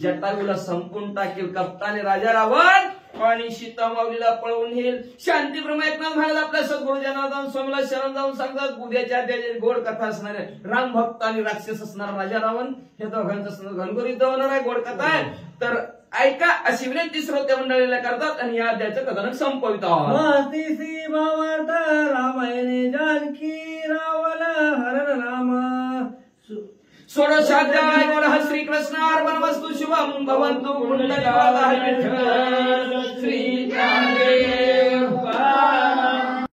जटायूला संपून टाकेल. कपटाने राजा रावण आणि सीतामाऊलीला पळवून येईल. शांतीप्रमाणे एकनाथ महाराज आपल्या सद्गुरू जनार्दन स्वामीला शरण जाऊन सांगतात उद्याच्या अध्यायाची गोड कथा असणार आहे. राम भक्त आणि राक्षस असणार राजा रावण हे दोघांचं घनघोर होणार आहे. गोड कथा आहे तर ऐका अशी विनंती श्रोते मंडळीला करतात आणि या अध्यायाचं कथानक संपवितात. भावार्थ रामायणे जानकी रावण हरण राम षोडशाध्याय बोला श्रीकृष्ण अर्पणमस्तु. शुभम भवन्तु. पुण्यकालः विठ्ठल श्री